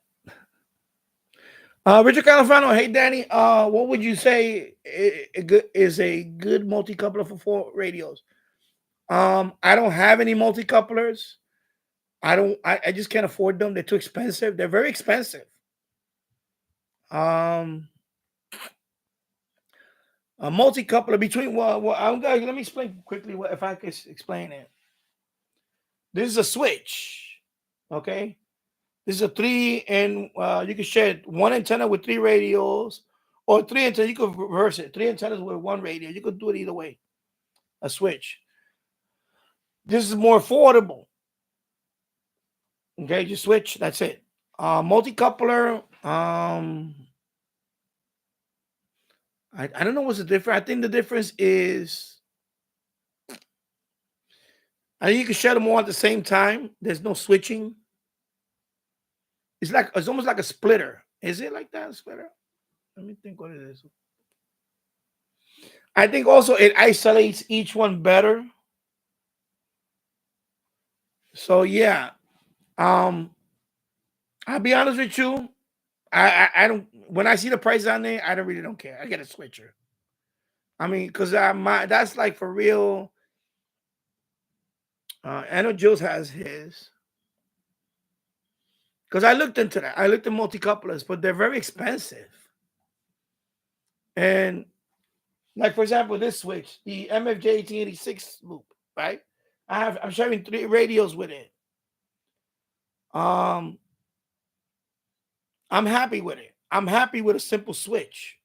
Richard Califano, hey Danny, what would you say is a good multi-coupler for 4 radios? I don't have any multi-couplers. I just can't afford them. They're too expensive. They're very expensive. A multi-coupler between let me explain quickly if I could explain it. This is a switch, okay? This is a 3, and you can share one antenna with 3 radios, or 3 antennas. You could reverse it. 3 antennas with 1 radio. You could do it either way. A switch. This is more affordable. Okay, you switch. That's it. Multi-coupler. I don't know what's the difference. I think the difference is I think you can share them all at the same time. There's no switching. It's almost like a splitter. Is it like that, a splitter? Let me think what it is. I think also it isolates each one better. So yeah. I'll be honest with you. I don't, when I see the price on there, I really don't care. I get a switcher. I mean, because that's like for real. I know Jules has his. Because I looked into that. I looked at multi-couplers, but they're very expensive. And like, for example, this switch, the MFJ 1886 loop, right? I'm sharing 3 radios with it. I'm happy with it. I'm happy with a simple switch.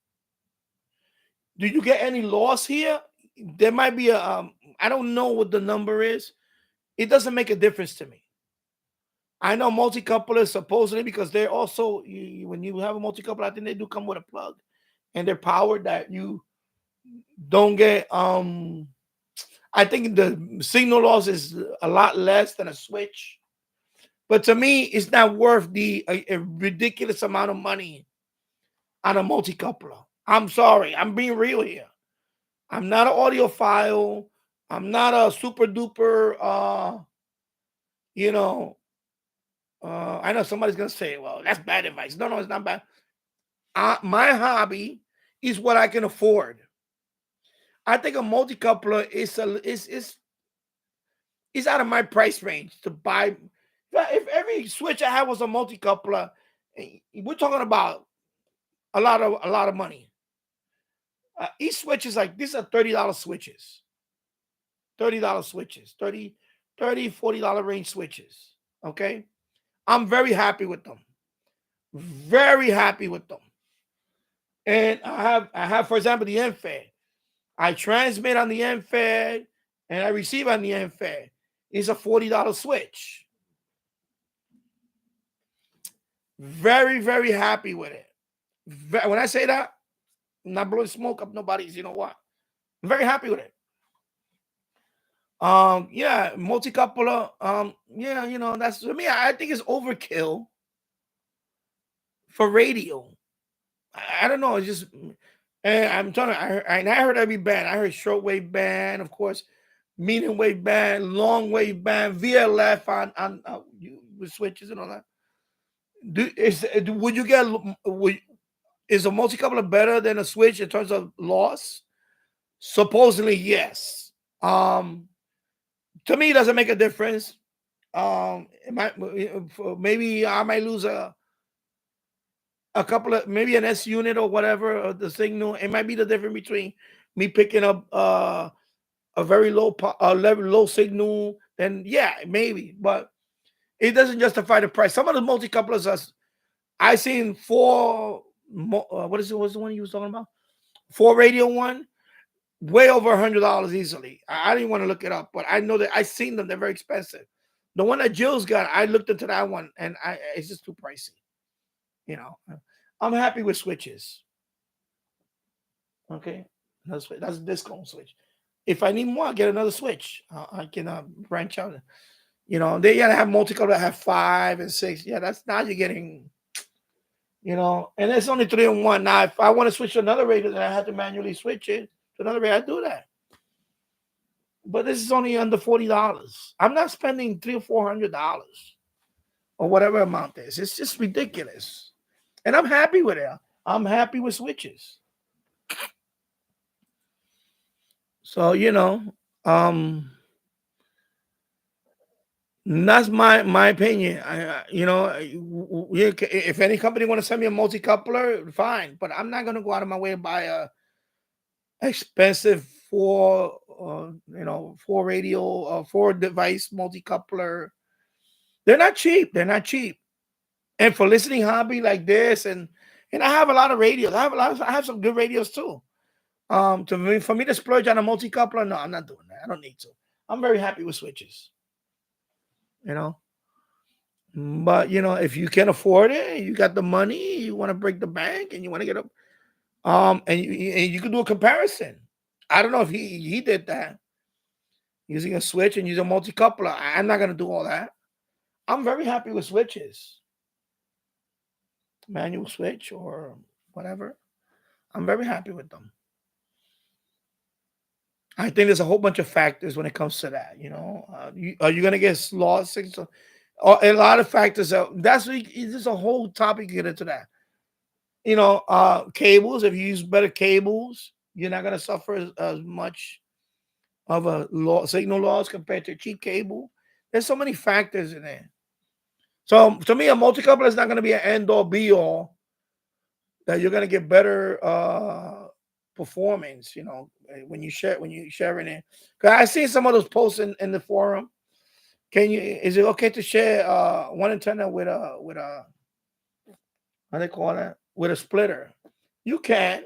Do you get any loss here? There might be I don't know what the number is. It doesn't make a difference to me. I know multi-couplers supposedly, because they're also, when you have a multi-coupler, I think they do come with a plug, and they're powered that you don't get, I think the signal loss is a lot less than a switch. But to me, it's not worth a ridiculous amount of money on a multi-coupler. I'm sorry. I'm being real here. I'm not an audiophile. I'm not a super duper, I know somebody's going to say, well, that's bad advice. No, it's not bad. My hobby is what I can afford. I think a multi-coupler is out of my price range to buy. If every switch I had was a multi-coupler, we're talking about a lot of money. Each switch is like, these are $30 switches. $30 switches. $30, $40 range switches. Okay? I'm very happy with them. Very happy with them. And I have, for example, the end-fed. I transmit on the end-fed, and I receive on the end-fed. It's a $40 switch. Very, very happy with it. When I say that, I'm not blowing smoke up nobody's, you know what? I'm very happy with it. Yeah, multi-coupler. Yeah, that's, to me, I think it's overkill for radio. I don't know. It's just, and I'm telling you, I heard every band. I heard shortwave band, of course, medium wave band, longwave band, VLF on with switches and all that. Is a multi-coupler better than a switch in terms of loss? Supposedly, yes. To me, it doesn't make a difference. Maybe I might lose a couple of, maybe an S unit or whatever of the signal. It might be the difference between me picking up a very low signal. Then yeah, maybe, but it doesn't justify the price. Some of the multi-couplers I seen 4. What's the one you was talking about? 4 radio one, way over $100 easily. I didn't want to look it up, but I know that I seen them. They're very expensive. The one that Jill's got, I looked into that one, and it's just too pricey. I'm happy with switches. Okay, that's a discount switch. If I need more, I'll get another switch. I can branch out. They gotta have multi-coupler that have 5 and 6. Yeah, that's now you're getting. And it's only 3 in 1. Now, if I want to switch to another radio, then I have to manually switch it to another radio. I do that. But this is only under $40. I'm not spending $300 or $400 or whatever amount it is. It's just ridiculous. And I'm happy with it. I'm happy with switches. So, that's my opinion. If any company want to send me a multi-coupler, fine. But I'm not going to go out of my way and buy expensive four, four radio, four device multi-coupler. They're not cheap. They're not cheap. And for listening hobby like this, and I have a lot of radios. I have some good radios too. For me to splurge on a multi-coupler, no, I'm not doing that. I don't need to. I'm very happy with switches. But if you can afford it, you got the money, you want to break the bank, and you want to get up, and you can do a comparison. I don't know if he did that using a switch and using a multi-coupler. I'm not gonna do all that. I'm very happy with switches, manual switch or whatever. I'm very happy with them. I think there's a whole bunch of factors when it comes to that. Are you gonna get lost? A lot of factors. This is a whole topic. Get into that. Cables. If you use better cables, you're not gonna suffer as much of a signal loss compared to a cheap cable. There's so many factors in there. So to me, a multi-coupler is not going to be an end-all be-all that you're going to get better performance, when you sharing it. Because I see some of those posts in the forum. Is it okay to share one antenna with a how they call that? With a splitter? You can,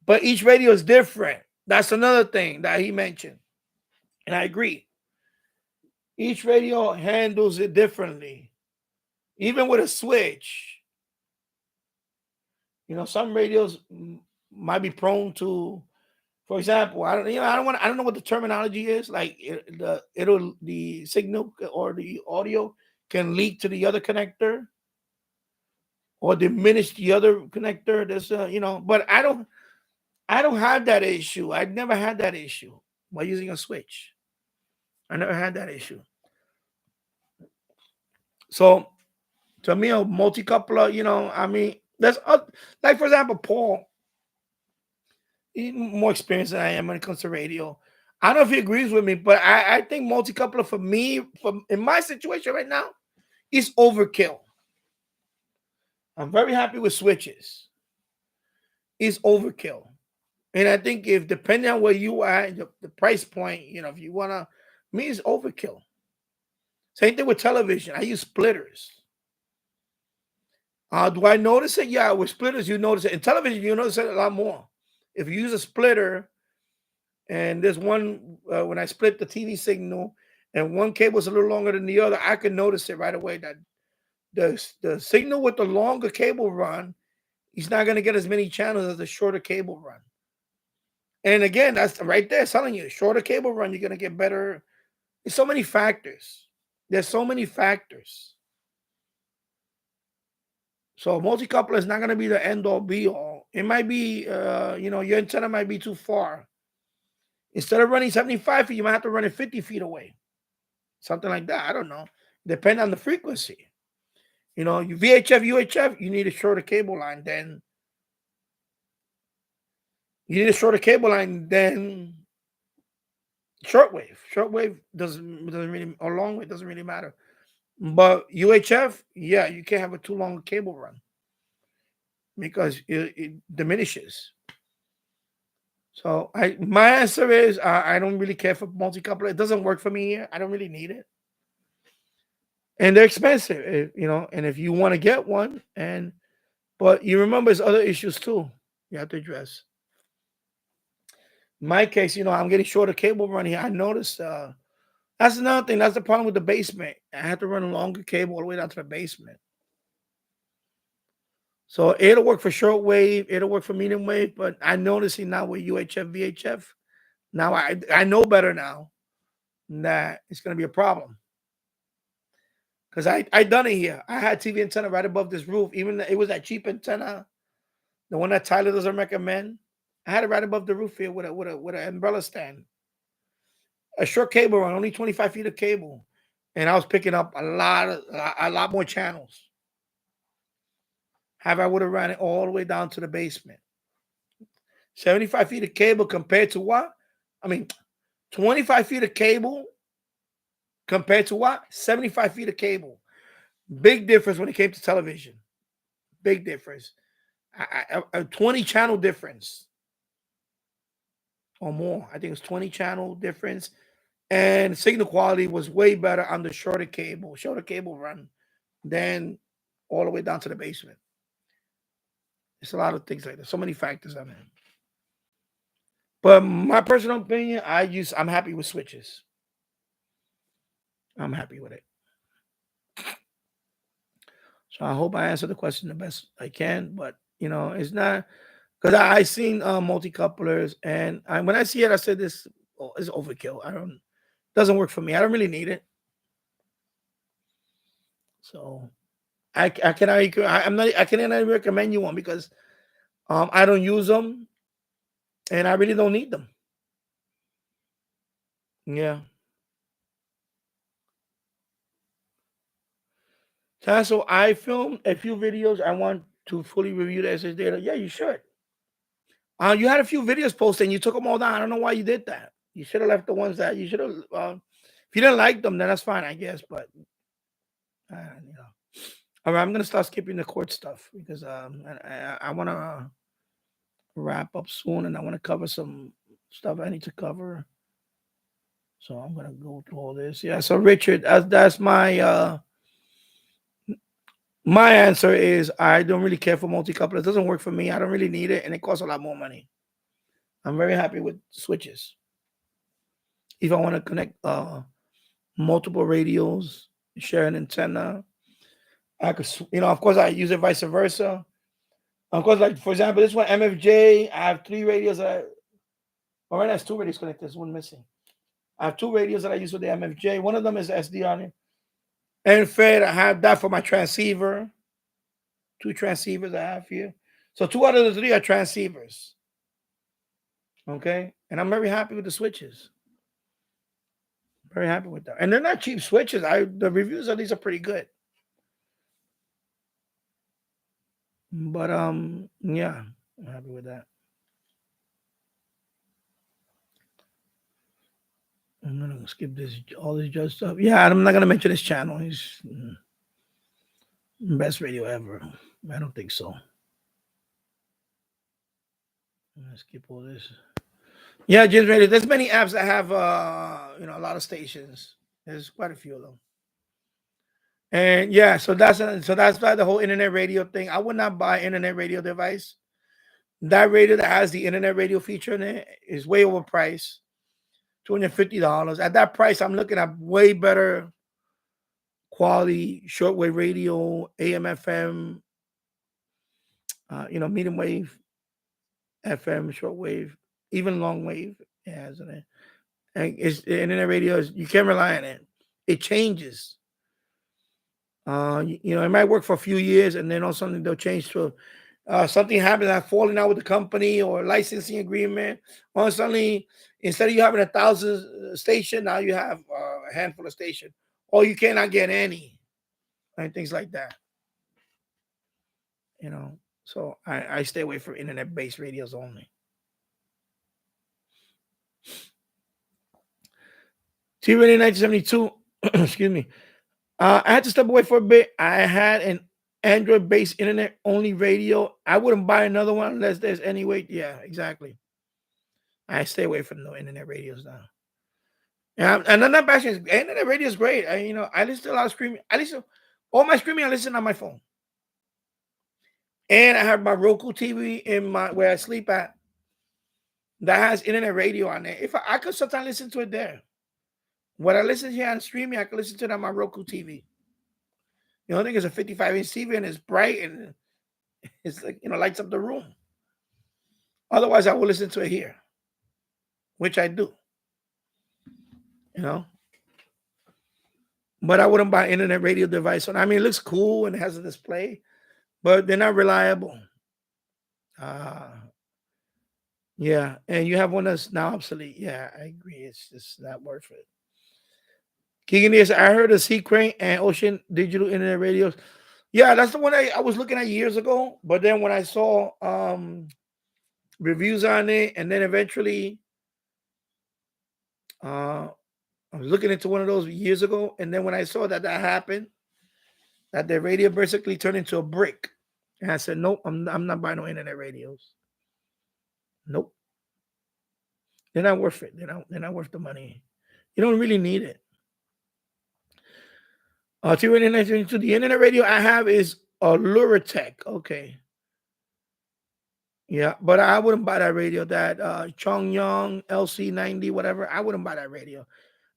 but each radio is different. That's another thing that he mentioned. And I agree. Each radio handles it differently. Even with a switch, some radios might be prone to, for example, I don't know what the terminology is. Like the signal or the audio can leak to the other connector or diminish the other connector. There's but I don't have that issue. I've never had that issue by using a switch. I never had that issue. So to me, a multi-coupler, there's like, for example, Paul, he's more experienced than I am when it comes to radio. I don't know if he agrees with me, but I think multi-coupler for me, in my situation right now, is overkill. I'm very happy with switches. It's overkill. And I think if depending on where you are, the price point, if you want to, me, it's overkill. Same thing with television. I use splitters. Do I notice it? Yeah, with splitters, you notice it. In television, you notice it a lot more. If you use a splitter, and there's one, when I split the TV signal, and one cable is a little longer than the other, I can notice it right away that the signal with the longer cable run, he's not going to get as many channels as the shorter cable run. And again, that's right there telling you, shorter cable run, you're going to get better. There's so many factors. There's so many factors. So multi-coupler is not going to be the end-all be-all. It might be, your antenna might be too far. Instead of running 75 feet, you might have to run it 50 feet away. Something like that. I don't know. Depend on the frequency. You VHF, UHF, you need a shorter cable line. Then you need a shorter cable line than shortwave. Shortwave doesn't really, or long wave doesn't really matter. But UHF, yeah, you can't have a too long cable run because it diminishes. So my answer is I don't really care for multi-coupler. It doesn't work for me here. I don't really need it. And they're expensive, and if you want to get one, but you remember there's other issues too you have to address. In my case, I'm getting shorter cable run here. I noticed that's another thing. That's the problem with the basement. I had to run a longer cable all the way down to the basement. So it'll work for shortwave, it'll work for medium wave, but I'm noticing now with UHF, VHF, now I know better now that it's going to be a problem. Because I done it here. I had TV antenna right above this roof. Even it was that cheap antenna, the one that Tyler doesn't recommend. I had it right above the roof here with an umbrella stand. A short cable run, only 25 feet of cable. And I was picking up a lot more channels. I would have ran it all the way down to the basement. 75 feet of cable compared to what? 25 feet of cable compared to what? 75 feet of cable. Big difference when it came to television. Big difference. A 20 channel difference. or more. I think it's 20 channel difference. And signal quality was way better on the shorter cable run than all the way down to the basement. It's a lot of things like that. So many factors on it. But my personal opinion, I'm happy with switches. I'm happy with it. So I hope I answered the question the best I can. But it's not because I seen multi-couplers, and when I see it, I said this is overkill. Doesn't work for me. I don't really need it. So I cannot recommend you one because I don't use them and I really don't need them. Yeah. So I filmed a few videos. I want to fully review the SS data. Yeah, you should. You had a few videos posted and you took them all down. I don't know why you did that. You should have left the ones that you should have. If you didn't like them, then that's fine, I guess. But all right, I'm gonna start skipping the court stuff because I want to wrap up soon and I want to cover some stuff I need to cover. So I'm gonna go through all this. Yeah. So Richard, that's my my answer is I don't really care for multi-coupler. It doesn't work for me. I don't really need it, and it costs a lot more money. I'm very happy with switches. If I want to connect multiple radios, share an antenna, I could, of course, I use it vice versa. Of course, like for example, this one MFJ, I have 3 radios. Already has 2 radios connected. There's one missing. I have 2 radios that I use with the MFJ. One of them is SDR. And Fed, I have that for my transceiver. 2 transceivers I have here. So 2 out of the 3 are transceivers. Okay. And I'm very happy with the switches. Very happy with that. And they're not cheap switches. The reviews of these are pretty good. But yeah, I'm happy with that. I'm gonna skip all this judge stuff. Yeah, I'm not gonna mention this channel. He's best radio ever. I don't think so. I'm gonna skip all this. Yeah, James Radio. There's many apps that have a lot of stations. There's quite a few of them. And yeah, so that's why the whole internet radio thing. I would not buy internet radio device. That radio that has the internet radio feature in it is way overpriced. $250. At that price, I'm looking at way better quality shortwave radio, AM, FM, medium wave, FM, shortwave, even long wave. Yeah, isn't it? And the internet radio you can't rely on it. It changes. It might work for a few years, and then all of a sudden they'll change to something happens, I'm falling out with the company or licensing agreement. Or suddenly, instead of you having 1,000 station, now you have a handful of station, or you cannot get any, and things like that. So I stay away from internet-based radios only. T-Radio 1972. Excuse me. I had to step away for a bit. I had an Android-based internet-only radio. I wouldn't buy another one unless there's any way. Yeah, exactly. I stay away from no internet radios now. Yeah, and I'm not bashing. Internet radio is great. I listen to a lot of streaming. All my streaming I listen on my phone. And I have my Roku TV in where I sleep at. That has internet radio on it. If I could sometimes listen to it there. When I listen here on streaming, I can listen to it on my Roku TV. The only thing is a 55-inch TV and it's bright and it's like, lights up the room. Otherwise, I will listen to it here, which I do. But I wouldn't buy an internet radio device. It looks cool and it has a display, but they're not reliable. Yeah, and you have one that's now obsolete. Yeah, I agree. It's just not worth it. Keegan is, I heard of Sea Crane and Ocean Digital Internet Radios. Yeah, that's the one I was looking at years ago. But then when I saw reviews on it, and then eventually I was looking into one of those years ago. And then when I saw that happened, that the radio basically turned into a brick. And I said, nope, I'm not buying no internet radios. Nope. They're not worth it. They're not worth the money. You don't really need it. The internet radio I have is a Luratech. Okay. Yeah, but I wouldn't buy that radio. That Chongyong LC90, whatever. I wouldn't buy that radio.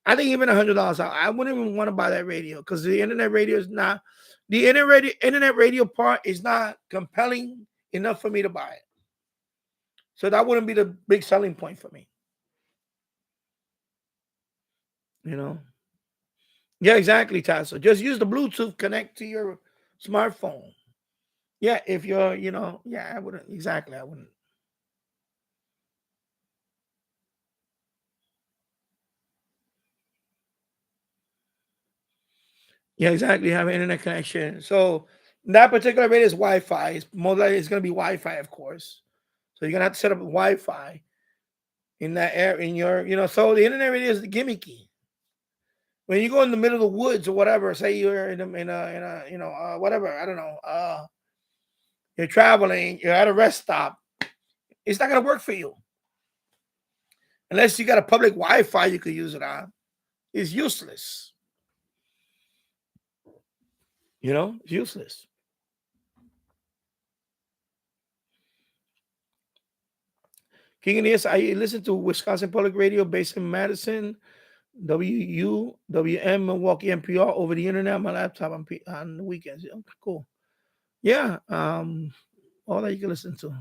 I think even $100 out. I wouldn't even want to buy that radio because the internet radio is not the internet radio part is not compelling enough for me to buy it. So that wouldn't be the big selling point for me. You know? Yeah, exactly, Tasso. Just use the Bluetooth connect to your smartphone. Yeah, if you're, yeah, I wouldn't exactly. I wouldn't. Yeah, exactly. Have an internet connection. So that particular radio is Wi-Fi. It's most likely it's gonna be Wi-Fi, of course. So you're gonna have to set up Wi-Fi in that area in your, so the internet radio is gimmicky. When you go in the middle of the woods or whatever, say you're in a whatever, I don't know, you're traveling, you're at a rest stop, it's not gonna work for you. Unless you got a public Wi-Fi you could use it on. It's useless. It's useless. King and I listen to Wisconsin Public Radio based in Madison, WM, Milwaukee, NPR over the internet on my laptop on the weekends. Okay, cool. Yeah, all that you can listen to.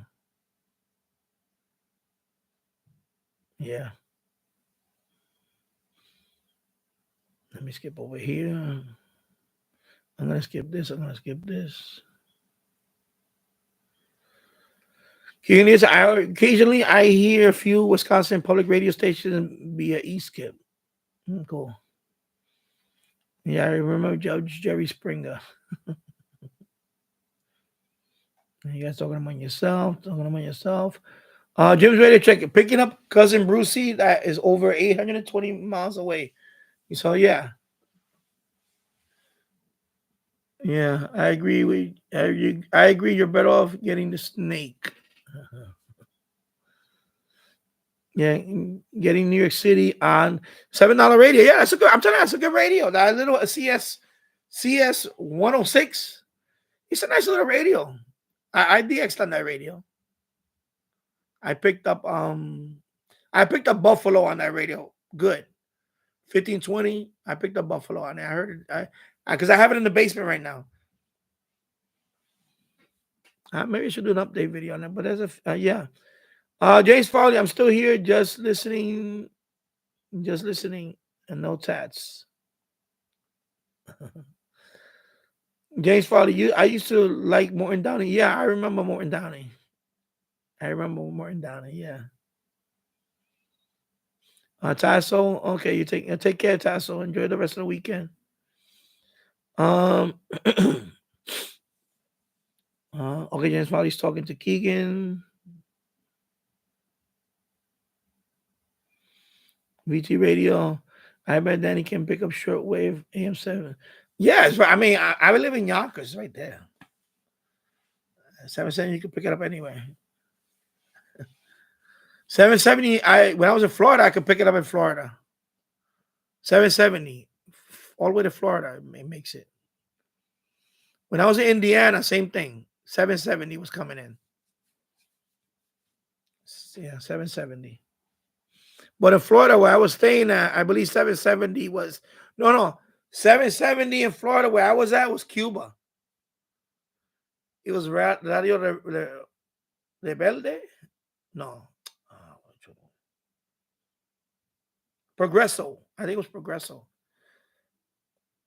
Yeah. Let me skip over here. I'm gonna skip this. Occasionally I hear a few Wisconsin public radio stations via eSkip. Cool. Yeah, I remember Judge Jerry Springer. You guys talking about yourself. Jim's ready to check it. Picking up cousin Brucey that is over 820 miles away. So yeah. Yeah, I agree. I agree. You're better off getting the snake. Yeah, getting New York City on $7 radio. Yeah, that's a good. I'm telling you, that's a good radio. That little CS 106. It's a nice little radio. I DX'd on that radio. I picked up Buffalo on that radio. Good. 1520. I picked up Buffalo on it. I heard it. Because I have it in the basement right now. Maybe I should do an update video on it. But there's yeah. James Farley, I'm still here, just listening, and no tats. James Farley, I used to like Morton Downey. Yeah, I remember Morton Downey. Yeah. Tasso, okay, you take care, Tasso. Enjoy the rest of the weekend. Okay, James Farley's talking to Keegan. VT radio. I bet Danny can pick up shortwave AM7. Yeah, I mean, I live in Yonkers, right there. 770, you can pick it up anywhere. 770, when I was in Florida, I could pick it up in Florida. 770, all the way to Florida, it makes it. When I was in Indiana, same thing. 770 was coming in. Yeah, 770. But in Florida, where I was staying at, I believe 770 was 770 in Florida, where I was at, was Cuba. It was Radio Rebelde? No. Progresso. I think it was Progresso.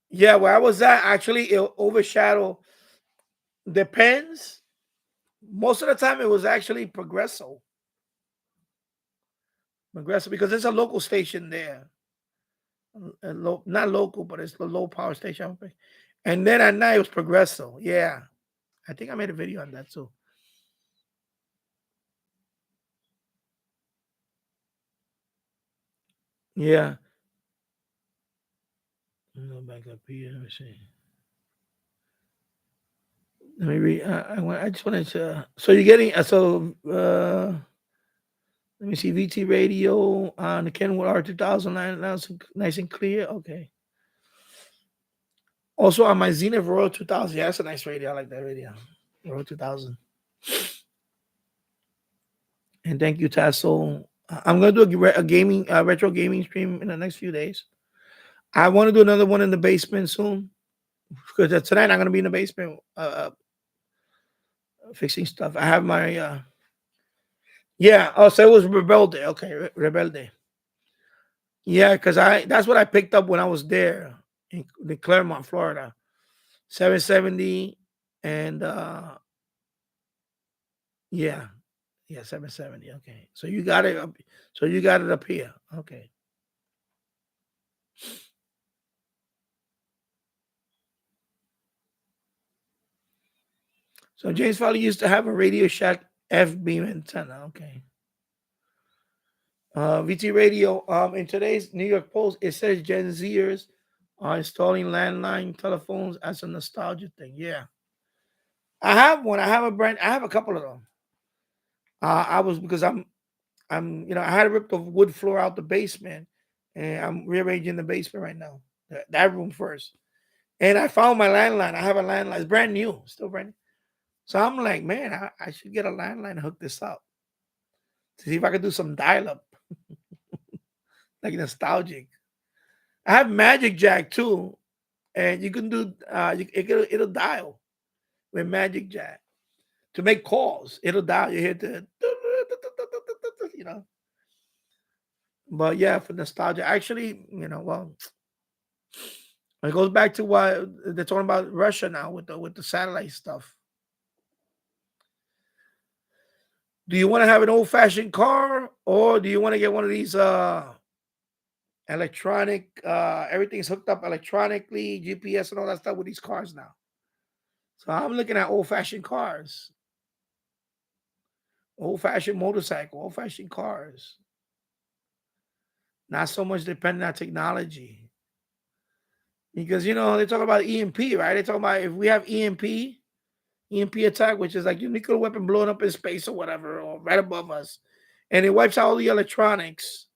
Yeah, where I was at, actually, it overshadowed. Depends. Most of the time, it was actually Progresso. Because it's a local station there. Not local, but it's the low power station. And then at night, it was Progresso. Yeah. I think I made a video on that too. Yeah. Go back up here. Let me see. Let me read. I just wanted to. So you're getting. Let me see. VT radio on the Kenwood R2009. That's nice and clear. Okay. Also on my Zenith Royal 2000. Yeah, that's a nice radio. I like that radio. Royal 2000. And thank you, Tassel. I'm gonna do a gaming, retro gaming stream in the next few days. I want to do another one in the basement soon because tonight I'm gonna be in the basement fixing stuff. I have my yeah. Oh, so it was Rebelde. Okay, Rebelde. Yeah, because that's what I picked up when I was there in Claremont, Florida. 770 and yeah. Yeah, 770. Okay. So you got it up. So you got it up here. Okay. So James Foley used to have a Radio Shack F-beam antenna. Okay. VT radio. In today's New York Post, it says Gen Zers are installing landline telephones as a nostalgia thing. Yeah. I have one. I have a couple of them. I was because I'm I had to rip the wood floor out the basement, and I'm rearranging the basement right now. That room first. And I found my landline. I have a landline. It's brand new, still brand new. So I'm like, man, I should get a landline and hook this up to see if I could do some dial-up, like nostalgic. I have Magic Jack too, and you can do it'll dial with Magic Jack to make calls. It'll dial. You hear the But yeah, for nostalgia, actually, well, it goes back to what they're talking about Russia now with the satellite stuff. Do you want to have an old-fashioned car, or do you want to get one of these electronic, everything's hooked up electronically, GPS and all that stuff with these cars now? So I'm looking at old-fashioned cars, old-fashioned motorcycle, old-fashioned cars. Not so much dependent on technology. Because, they talk about EMP, right? They talk about if we have EMP attack, which is like your nuclear weapon blowing up in space or whatever, or right above us, and it wipes out all the electronics.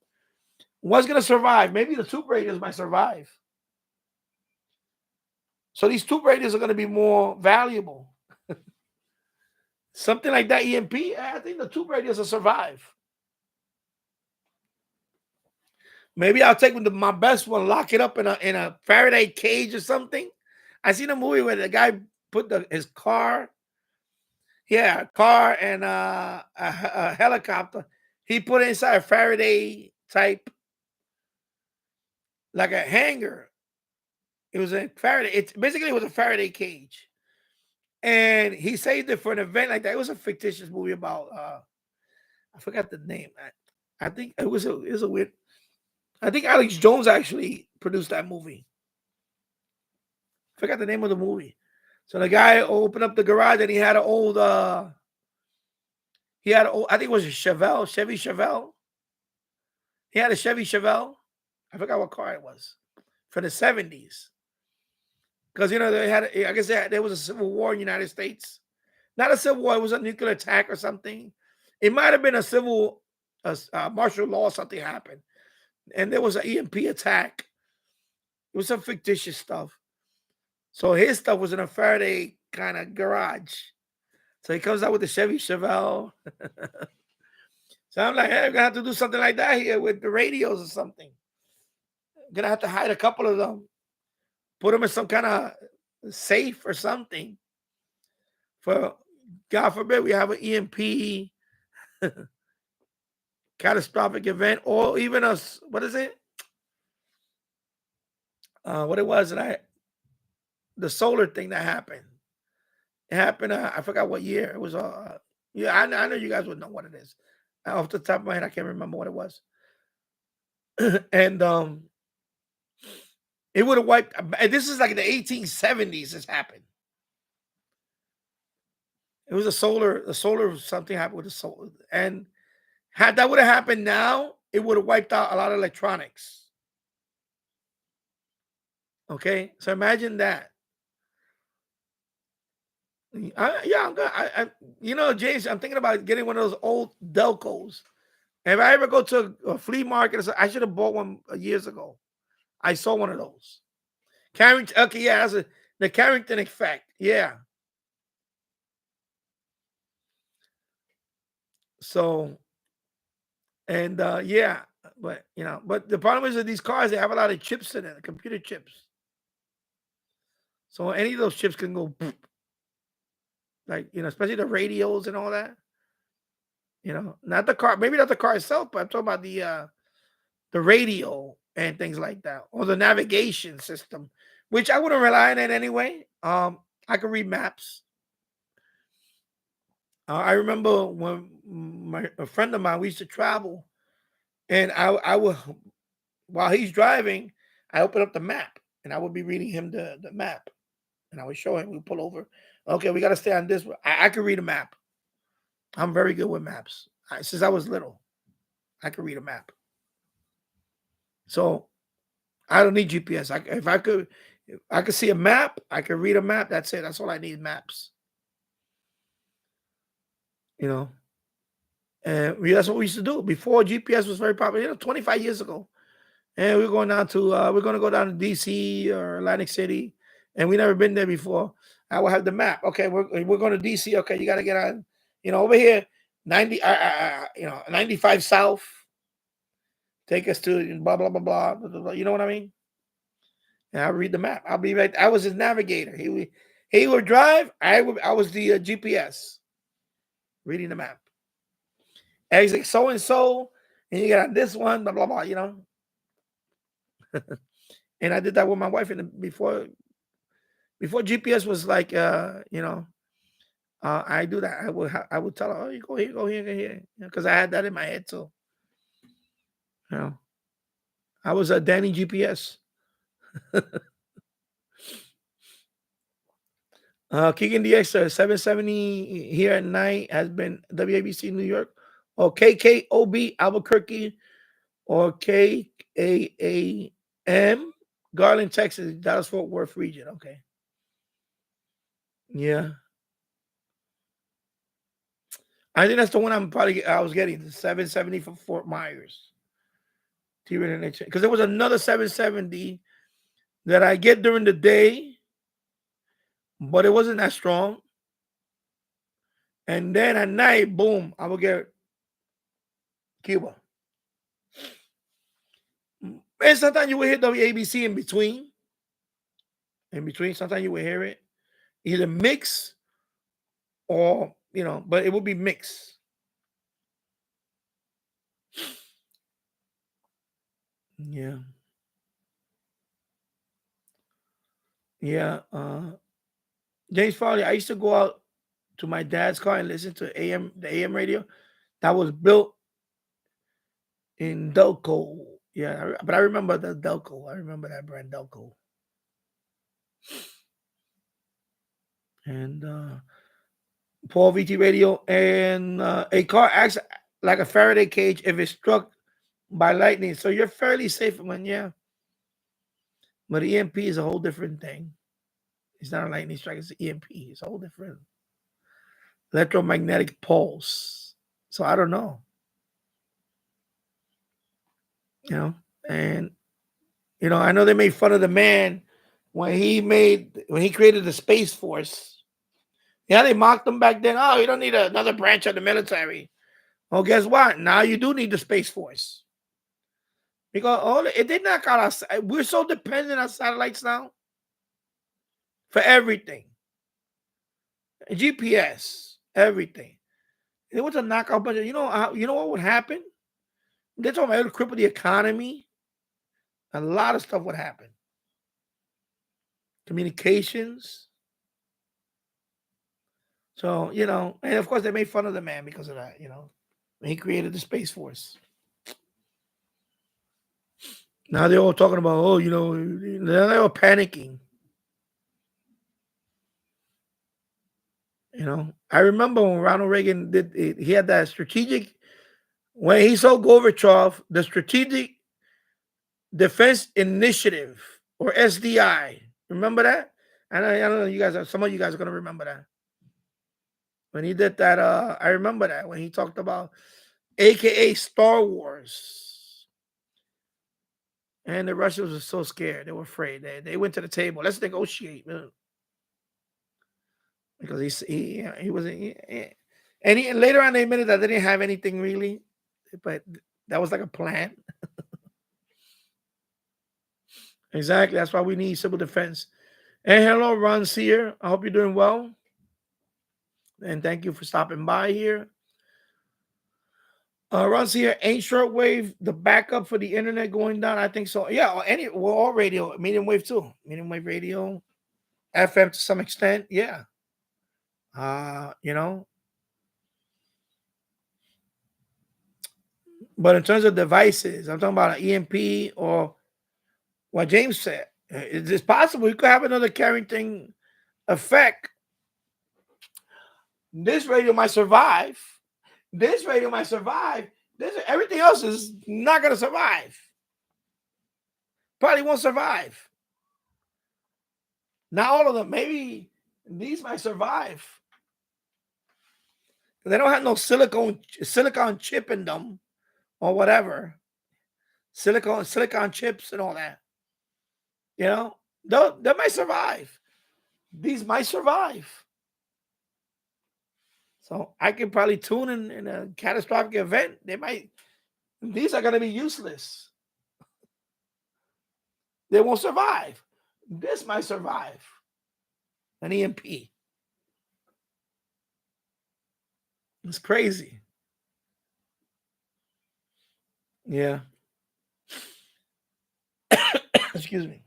What's going to survive? Maybe the tube radios might survive. So these tube radios are going to be more valuable. Something like that EMP, I think the tube radios will survive. Maybe I'll take my best one, lock it up in a Faraday cage or something. I seen a movie where the guy put his car, car and a helicopter. He put it inside a Faraday type, like a hangar. It was a Faraday. It was a Faraday cage, and he saved it for an event like that. It was a fictitious movie about I forgot the name. I think it was a weird. I think Alex Jones actually produced that movie. Forgot the name of the movie. So the guy opened up the garage and he had an old. I think it was a Chevy Chevelle. He had a Chevy Chevelle. I forgot what car it was for the 70s. Because they had, I guess there was a civil war in the United States. Not a civil war, it was a nuclear attack or something. It might have been a martial law, something happened. And there was an EMP attack. It was some fictitious stuff. So his stuff was in a Faraday kind of garage. So he comes out with the Chevy Chevelle. So I'm like, hey, we're going to have to do something like that here with the radios or something. I'm going to have to hide a couple of them. Put them in some kind of safe or something. For, God forbid, we have an EMP catastrophic event, or even what is it? What it was the solar thing that happened. It happened, I forgot what year. It was, I know you guys would know what it is. Off the top of my head, I can't remember what it was. And it would have wiped, and this is like in the 1870s this happened. It was a solar something happened with the solar. And had that would have happened now, it would have wiped out a lot of electronics. Okay, so imagine that. I'm good. James, I'm thinking about getting one of those old Delcos, If I ever go to a flea market, I should have bought one years ago. I saw one of those. Carrington, okay, yeah, that's the Carrington effect. Yeah. So, and yeah, but but the problem is that these cars, they have a lot of chips in it, computer chips. So any of those chips can go, like, especially the radios and all that. Not the car, maybe not the car itself, but I'm talking about the radio and things like that, or the navigation system, which I wouldn't rely on it anyway. I can read maps. I remember when a friend of mine, we used to travel, and I would, while he's driving, I open up the map and I would be reading him the map, and I would show him. We pull over. Okay, we got to stay on this. I can read a map. I'm very good with maps. Since I was little, I can read a map. So I don't need GPS. If I could see a map, I could read a map. That's it. That's all I need, maps. And that's what we used to do before GPS was very popular. 25 years ago, and we're going down to we're going to go down to DC or Atlantic City, and we never been there before. I will have the map. Okay, we're going to DC. Okay, you got to get on. Over here, 95 South. Take us to blah blah blah blah blah blah. You know what I mean? And I read the map. I'll be right. I was his navigator. He would drive. I was the GPS, reading the map. Exit so and so, and you got on this one. Blah blah blah. And I did that with my wife before GPS was like I do that. I would tell her, oh, you go here, go here, because I had that in my head too. I was a Danny GPS. Keegan DX 770 here at night has been WABC New York, or KKOB Albuquerque, or KAAM Garland, Texas, Dallas Fort Worth region. Okay. Yeah. I think that's the one I was getting, the 770 from Fort Myers. Because there was another 770 that I get during the day, but it wasn't that strong. And then at night, boom, I will get Cuba. And sometimes you will hear WABC in between. Sometimes you will hear it either mix or, but it will be mixed. Yeah. Yeah. James Farley, I used to go out to my dad's car and listen to the AM radio that was built in Delco. Yeah, but I remember the Delco. I remember that brand, Delco. And Paul VT radio, and a car acts like a Faraday cage if it's struck by lightning. So you're fairly safe, man. Yeah. But the EMP is a whole different thing. It's not a lightning strike, it's an EMP. It's a whole different electromagnetic pulse. So I don't know. And I know they made fun of the man when he created the Space Force. Yeah, they mocked him back then. Oh, you don't need another branch of the military. Well, guess what? Now you do need the Space Force. Because it did knock out us. We're so dependent on satellites now for everything. GPS, everything. It was a knockout budget. You know what would happen? They're talking about it would cripple the economy. A lot of stuff would happen. Communications. So, and of course they made fun of the man because of that, when he created the Space Force. Now they're all talking about, they're all panicking. I remember when Ronald Reagan he had that strategic, when he saw Gorbachev, the Strategic Defense Initiative, or SDI. Remember that? And I don't know, some of you guys are going to remember that. When he did that, I remember that when he talked about aka Star Wars. And the Russians were so scared. They were afraid. They went to the table. Let's negotiate. Because he was and later on they admitted that they didn't have anything really, but that was like a plan. Exactly. That's why we need civil defense. And hello, Ron's here. I hope you're doing well. And thank you for stopping by here. Ron's here. Ain't shortwave the backup for the internet going down? I think so. Yeah, all radio, medium wave too. Medium wave radio, FM to some extent. Yeah. You know. But in terms of devices, I'm talking about an EMP or what James said. It's possible you could have another Carrington effect. This radio might survive. This radio might survive. Everything else is not going to survive. Probably won't survive. Not all of them. Maybe these might survive. They don't have no silicon chip in them or whatever. Silicon chips and all that. You know, they might survive. These might survive. So I can probably tune in a catastrophic event. These are going to be useless. They won't survive. This might survive. An EMP. It's crazy. Yeah. Excuse me.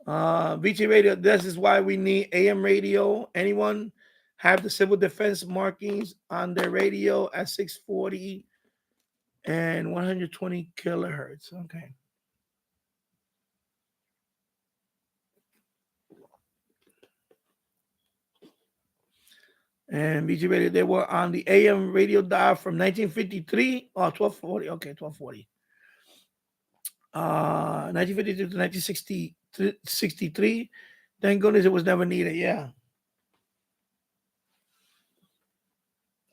VT radio. This is why we need AM radio. Anyone have the civil defense markings on their radio at 640 and 120 kilohertz. Okay. And BG Radio, they were on the AM radio dial from 1953 or 1240. Okay, 1240. 1952 to 1963. Thank goodness it was never needed. Yeah.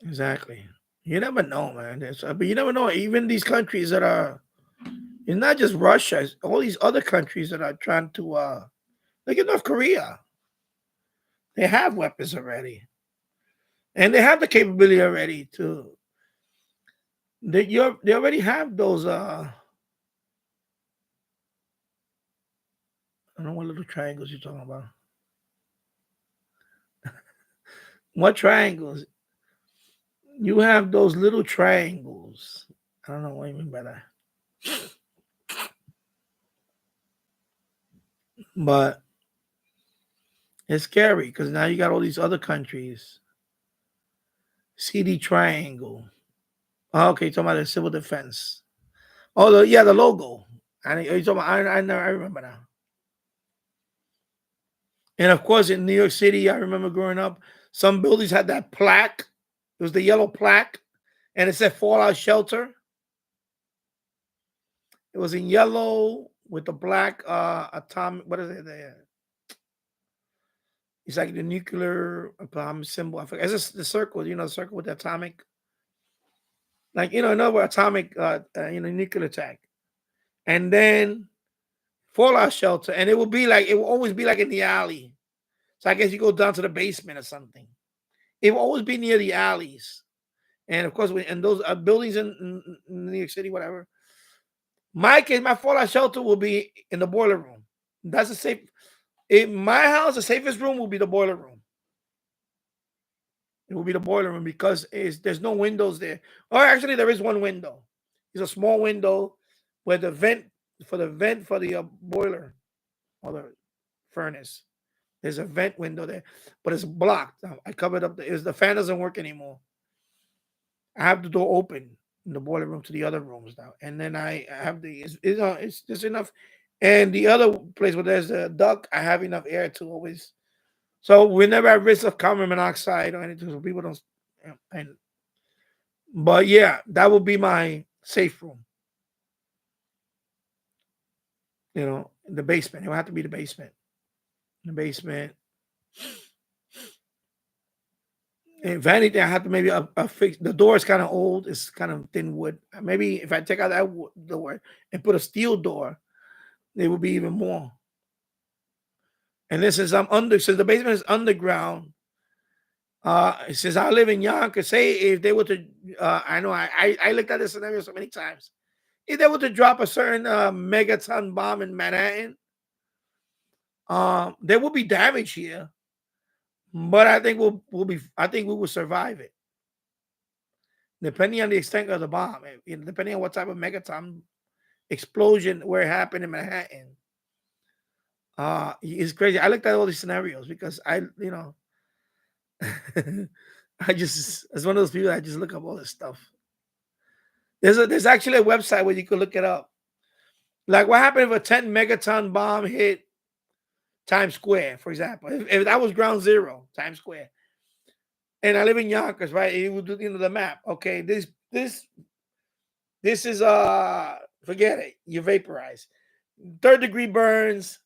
Exactly. You never know, man. But you never know. Even these countries that are, it's not just Russia, it's all these other countries that are trying to, look at North Korea. They have weapons already. And they have the capability already to. They already have those. I don't know what little triangles you're talking about. What triangles? You have those little triangles. I don't know what you mean by that. But it's scary because now you got all these other countries. CD triangle. Oh, okay, you're talking about the civil defense. Oh, the logo. I remember now. And of course, in New York City, I remember growing up, some buildings had that plaque. It was the yellow plaque, and it said fallout shelter. It was in yellow with the black atomic. What is it there? It's like the nuclear symbol. I forget. It's just the circle, the circle with the atomic. Like, another atomic, nuclear attack. And then fallout shelter. And it will always be like in the alley. So I guess you go down to the basement or something. It will always be near the alleys. And of course, and those buildings in New York City, whatever. My fallout shelter will be in the boiler room. That's a safe. In my house, the safest room will be the boiler room. It will be the boiler room because there's no windows there. Or actually, there is one window. It's a small window where the vent for the boiler or the furnace. There's a vent window there, but it's blocked. I covered up the fan doesn't work anymore. I have the door open in the boiler room to the other rooms now, and then I have it's just enough. And the other place where there's a duct, I have enough air to always. So we're never at risk of carbon monoxide or anything. So people don't. But yeah, that will be my safe room. In the basement. It will have to be the basement. In the basement. If anything, I have to maybe fix the door. Is kind of old. It's kind of thin wood. Maybe if I take out that door and put a steel door, it would be even more. And this is since the basement is underground. Since I live in Yonkers, say if they were to, I know I looked at this scenario so many times. If they were to drop a certain megaton bomb in Manhattan, there will be damage here. But I think we will survive it. Depending on the extent of the bomb, depending on what type of megaton explosion where it happened in Manhattan. It's crazy. I looked at all these scenarios because as one of those people, I just look up all this stuff. There's actually a website where you can look it up. Like what happened if a 10 megaton bomb hit Times Square, for example. If that was ground zero, Times Square. And I live in Yonkers, right? You would do the map. Okay, this is forget it. You vaporize. 3rd-degree burns,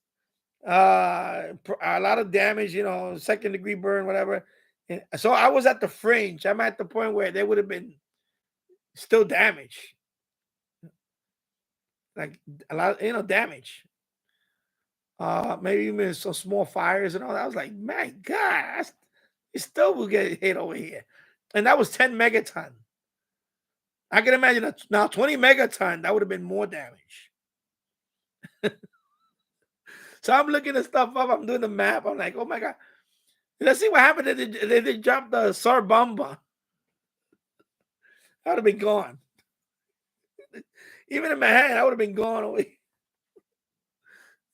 a lot of damage, 2nd-degree burn, whatever. And so I was at the fringe. I'm at the point where there would have been still damage. Like a lot of, damage. Maybe even some small fires and all that. I was like, my God, it still will get hit over here. And that was 10 megaton. I can imagine now 20 megaton, that would have been more damage. So I'm looking at stuff up. I'm doing the map. I'm like, oh my God. Let's see what happened. They dropped the SAR bomba. I would have been gone. Even in Manhattan, I would have been gone away.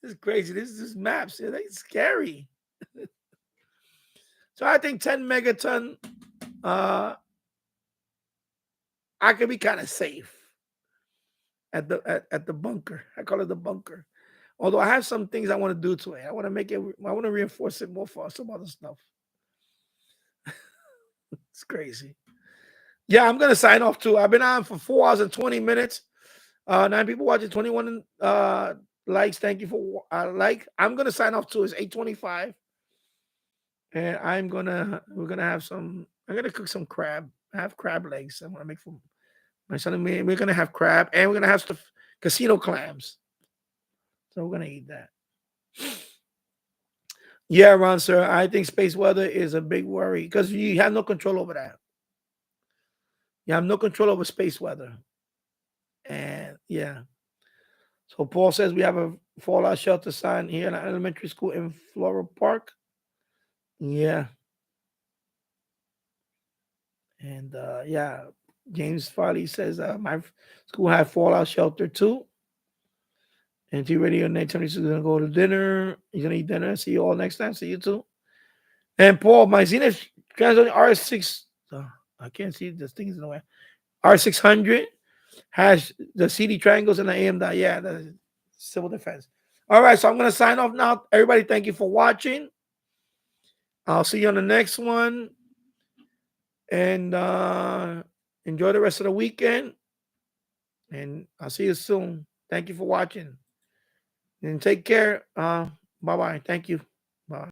This is crazy. This is maps. It's scary. So I think 10 megaton, I could be kind of safe at the bunker. I call it the bunker. Although I have some things I want to do to it. I want to reinforce it more for some other stuff. It's crazy. Yeah, I'm gonna sign off too. I've been on for 4 hours and 20 minutes. 9 people watching, 21 likes. Thank you for like. I'm gonna sign off too. It's 8:25. And we're gonna have I'm gonna cook some crab. I have crab legs. I want to make for my son and me. We're gonna have crab and we're gonna have stuff, casino clams. So we're gonna eat that. Yeah, Ron, sir. I think space weather is a big worry because you have no control over that. You have no control over space weather. And yeah. So Paul says we have a fallout shelter sign here in an elementary school in Floral Park. Yeah. And yeah, James Farley says my school had fallout shelter too. And you ready on 9:26 is gonna go to dinner. You're gonna eat dinner. See you all next time. See you too. And Paul, my Zenith Translation R6. I can't see this thing is in the way. R600 has the CD triangles and the AM. Yeah, the civil defense. All right, so I'm gonna sign off now. Everybody, thank you for watching. I'll see you on the next one. And enjoy the rest of the weekend. And I'll see you soon. Thank you for watching. And take care. Bye-bye. Thank you.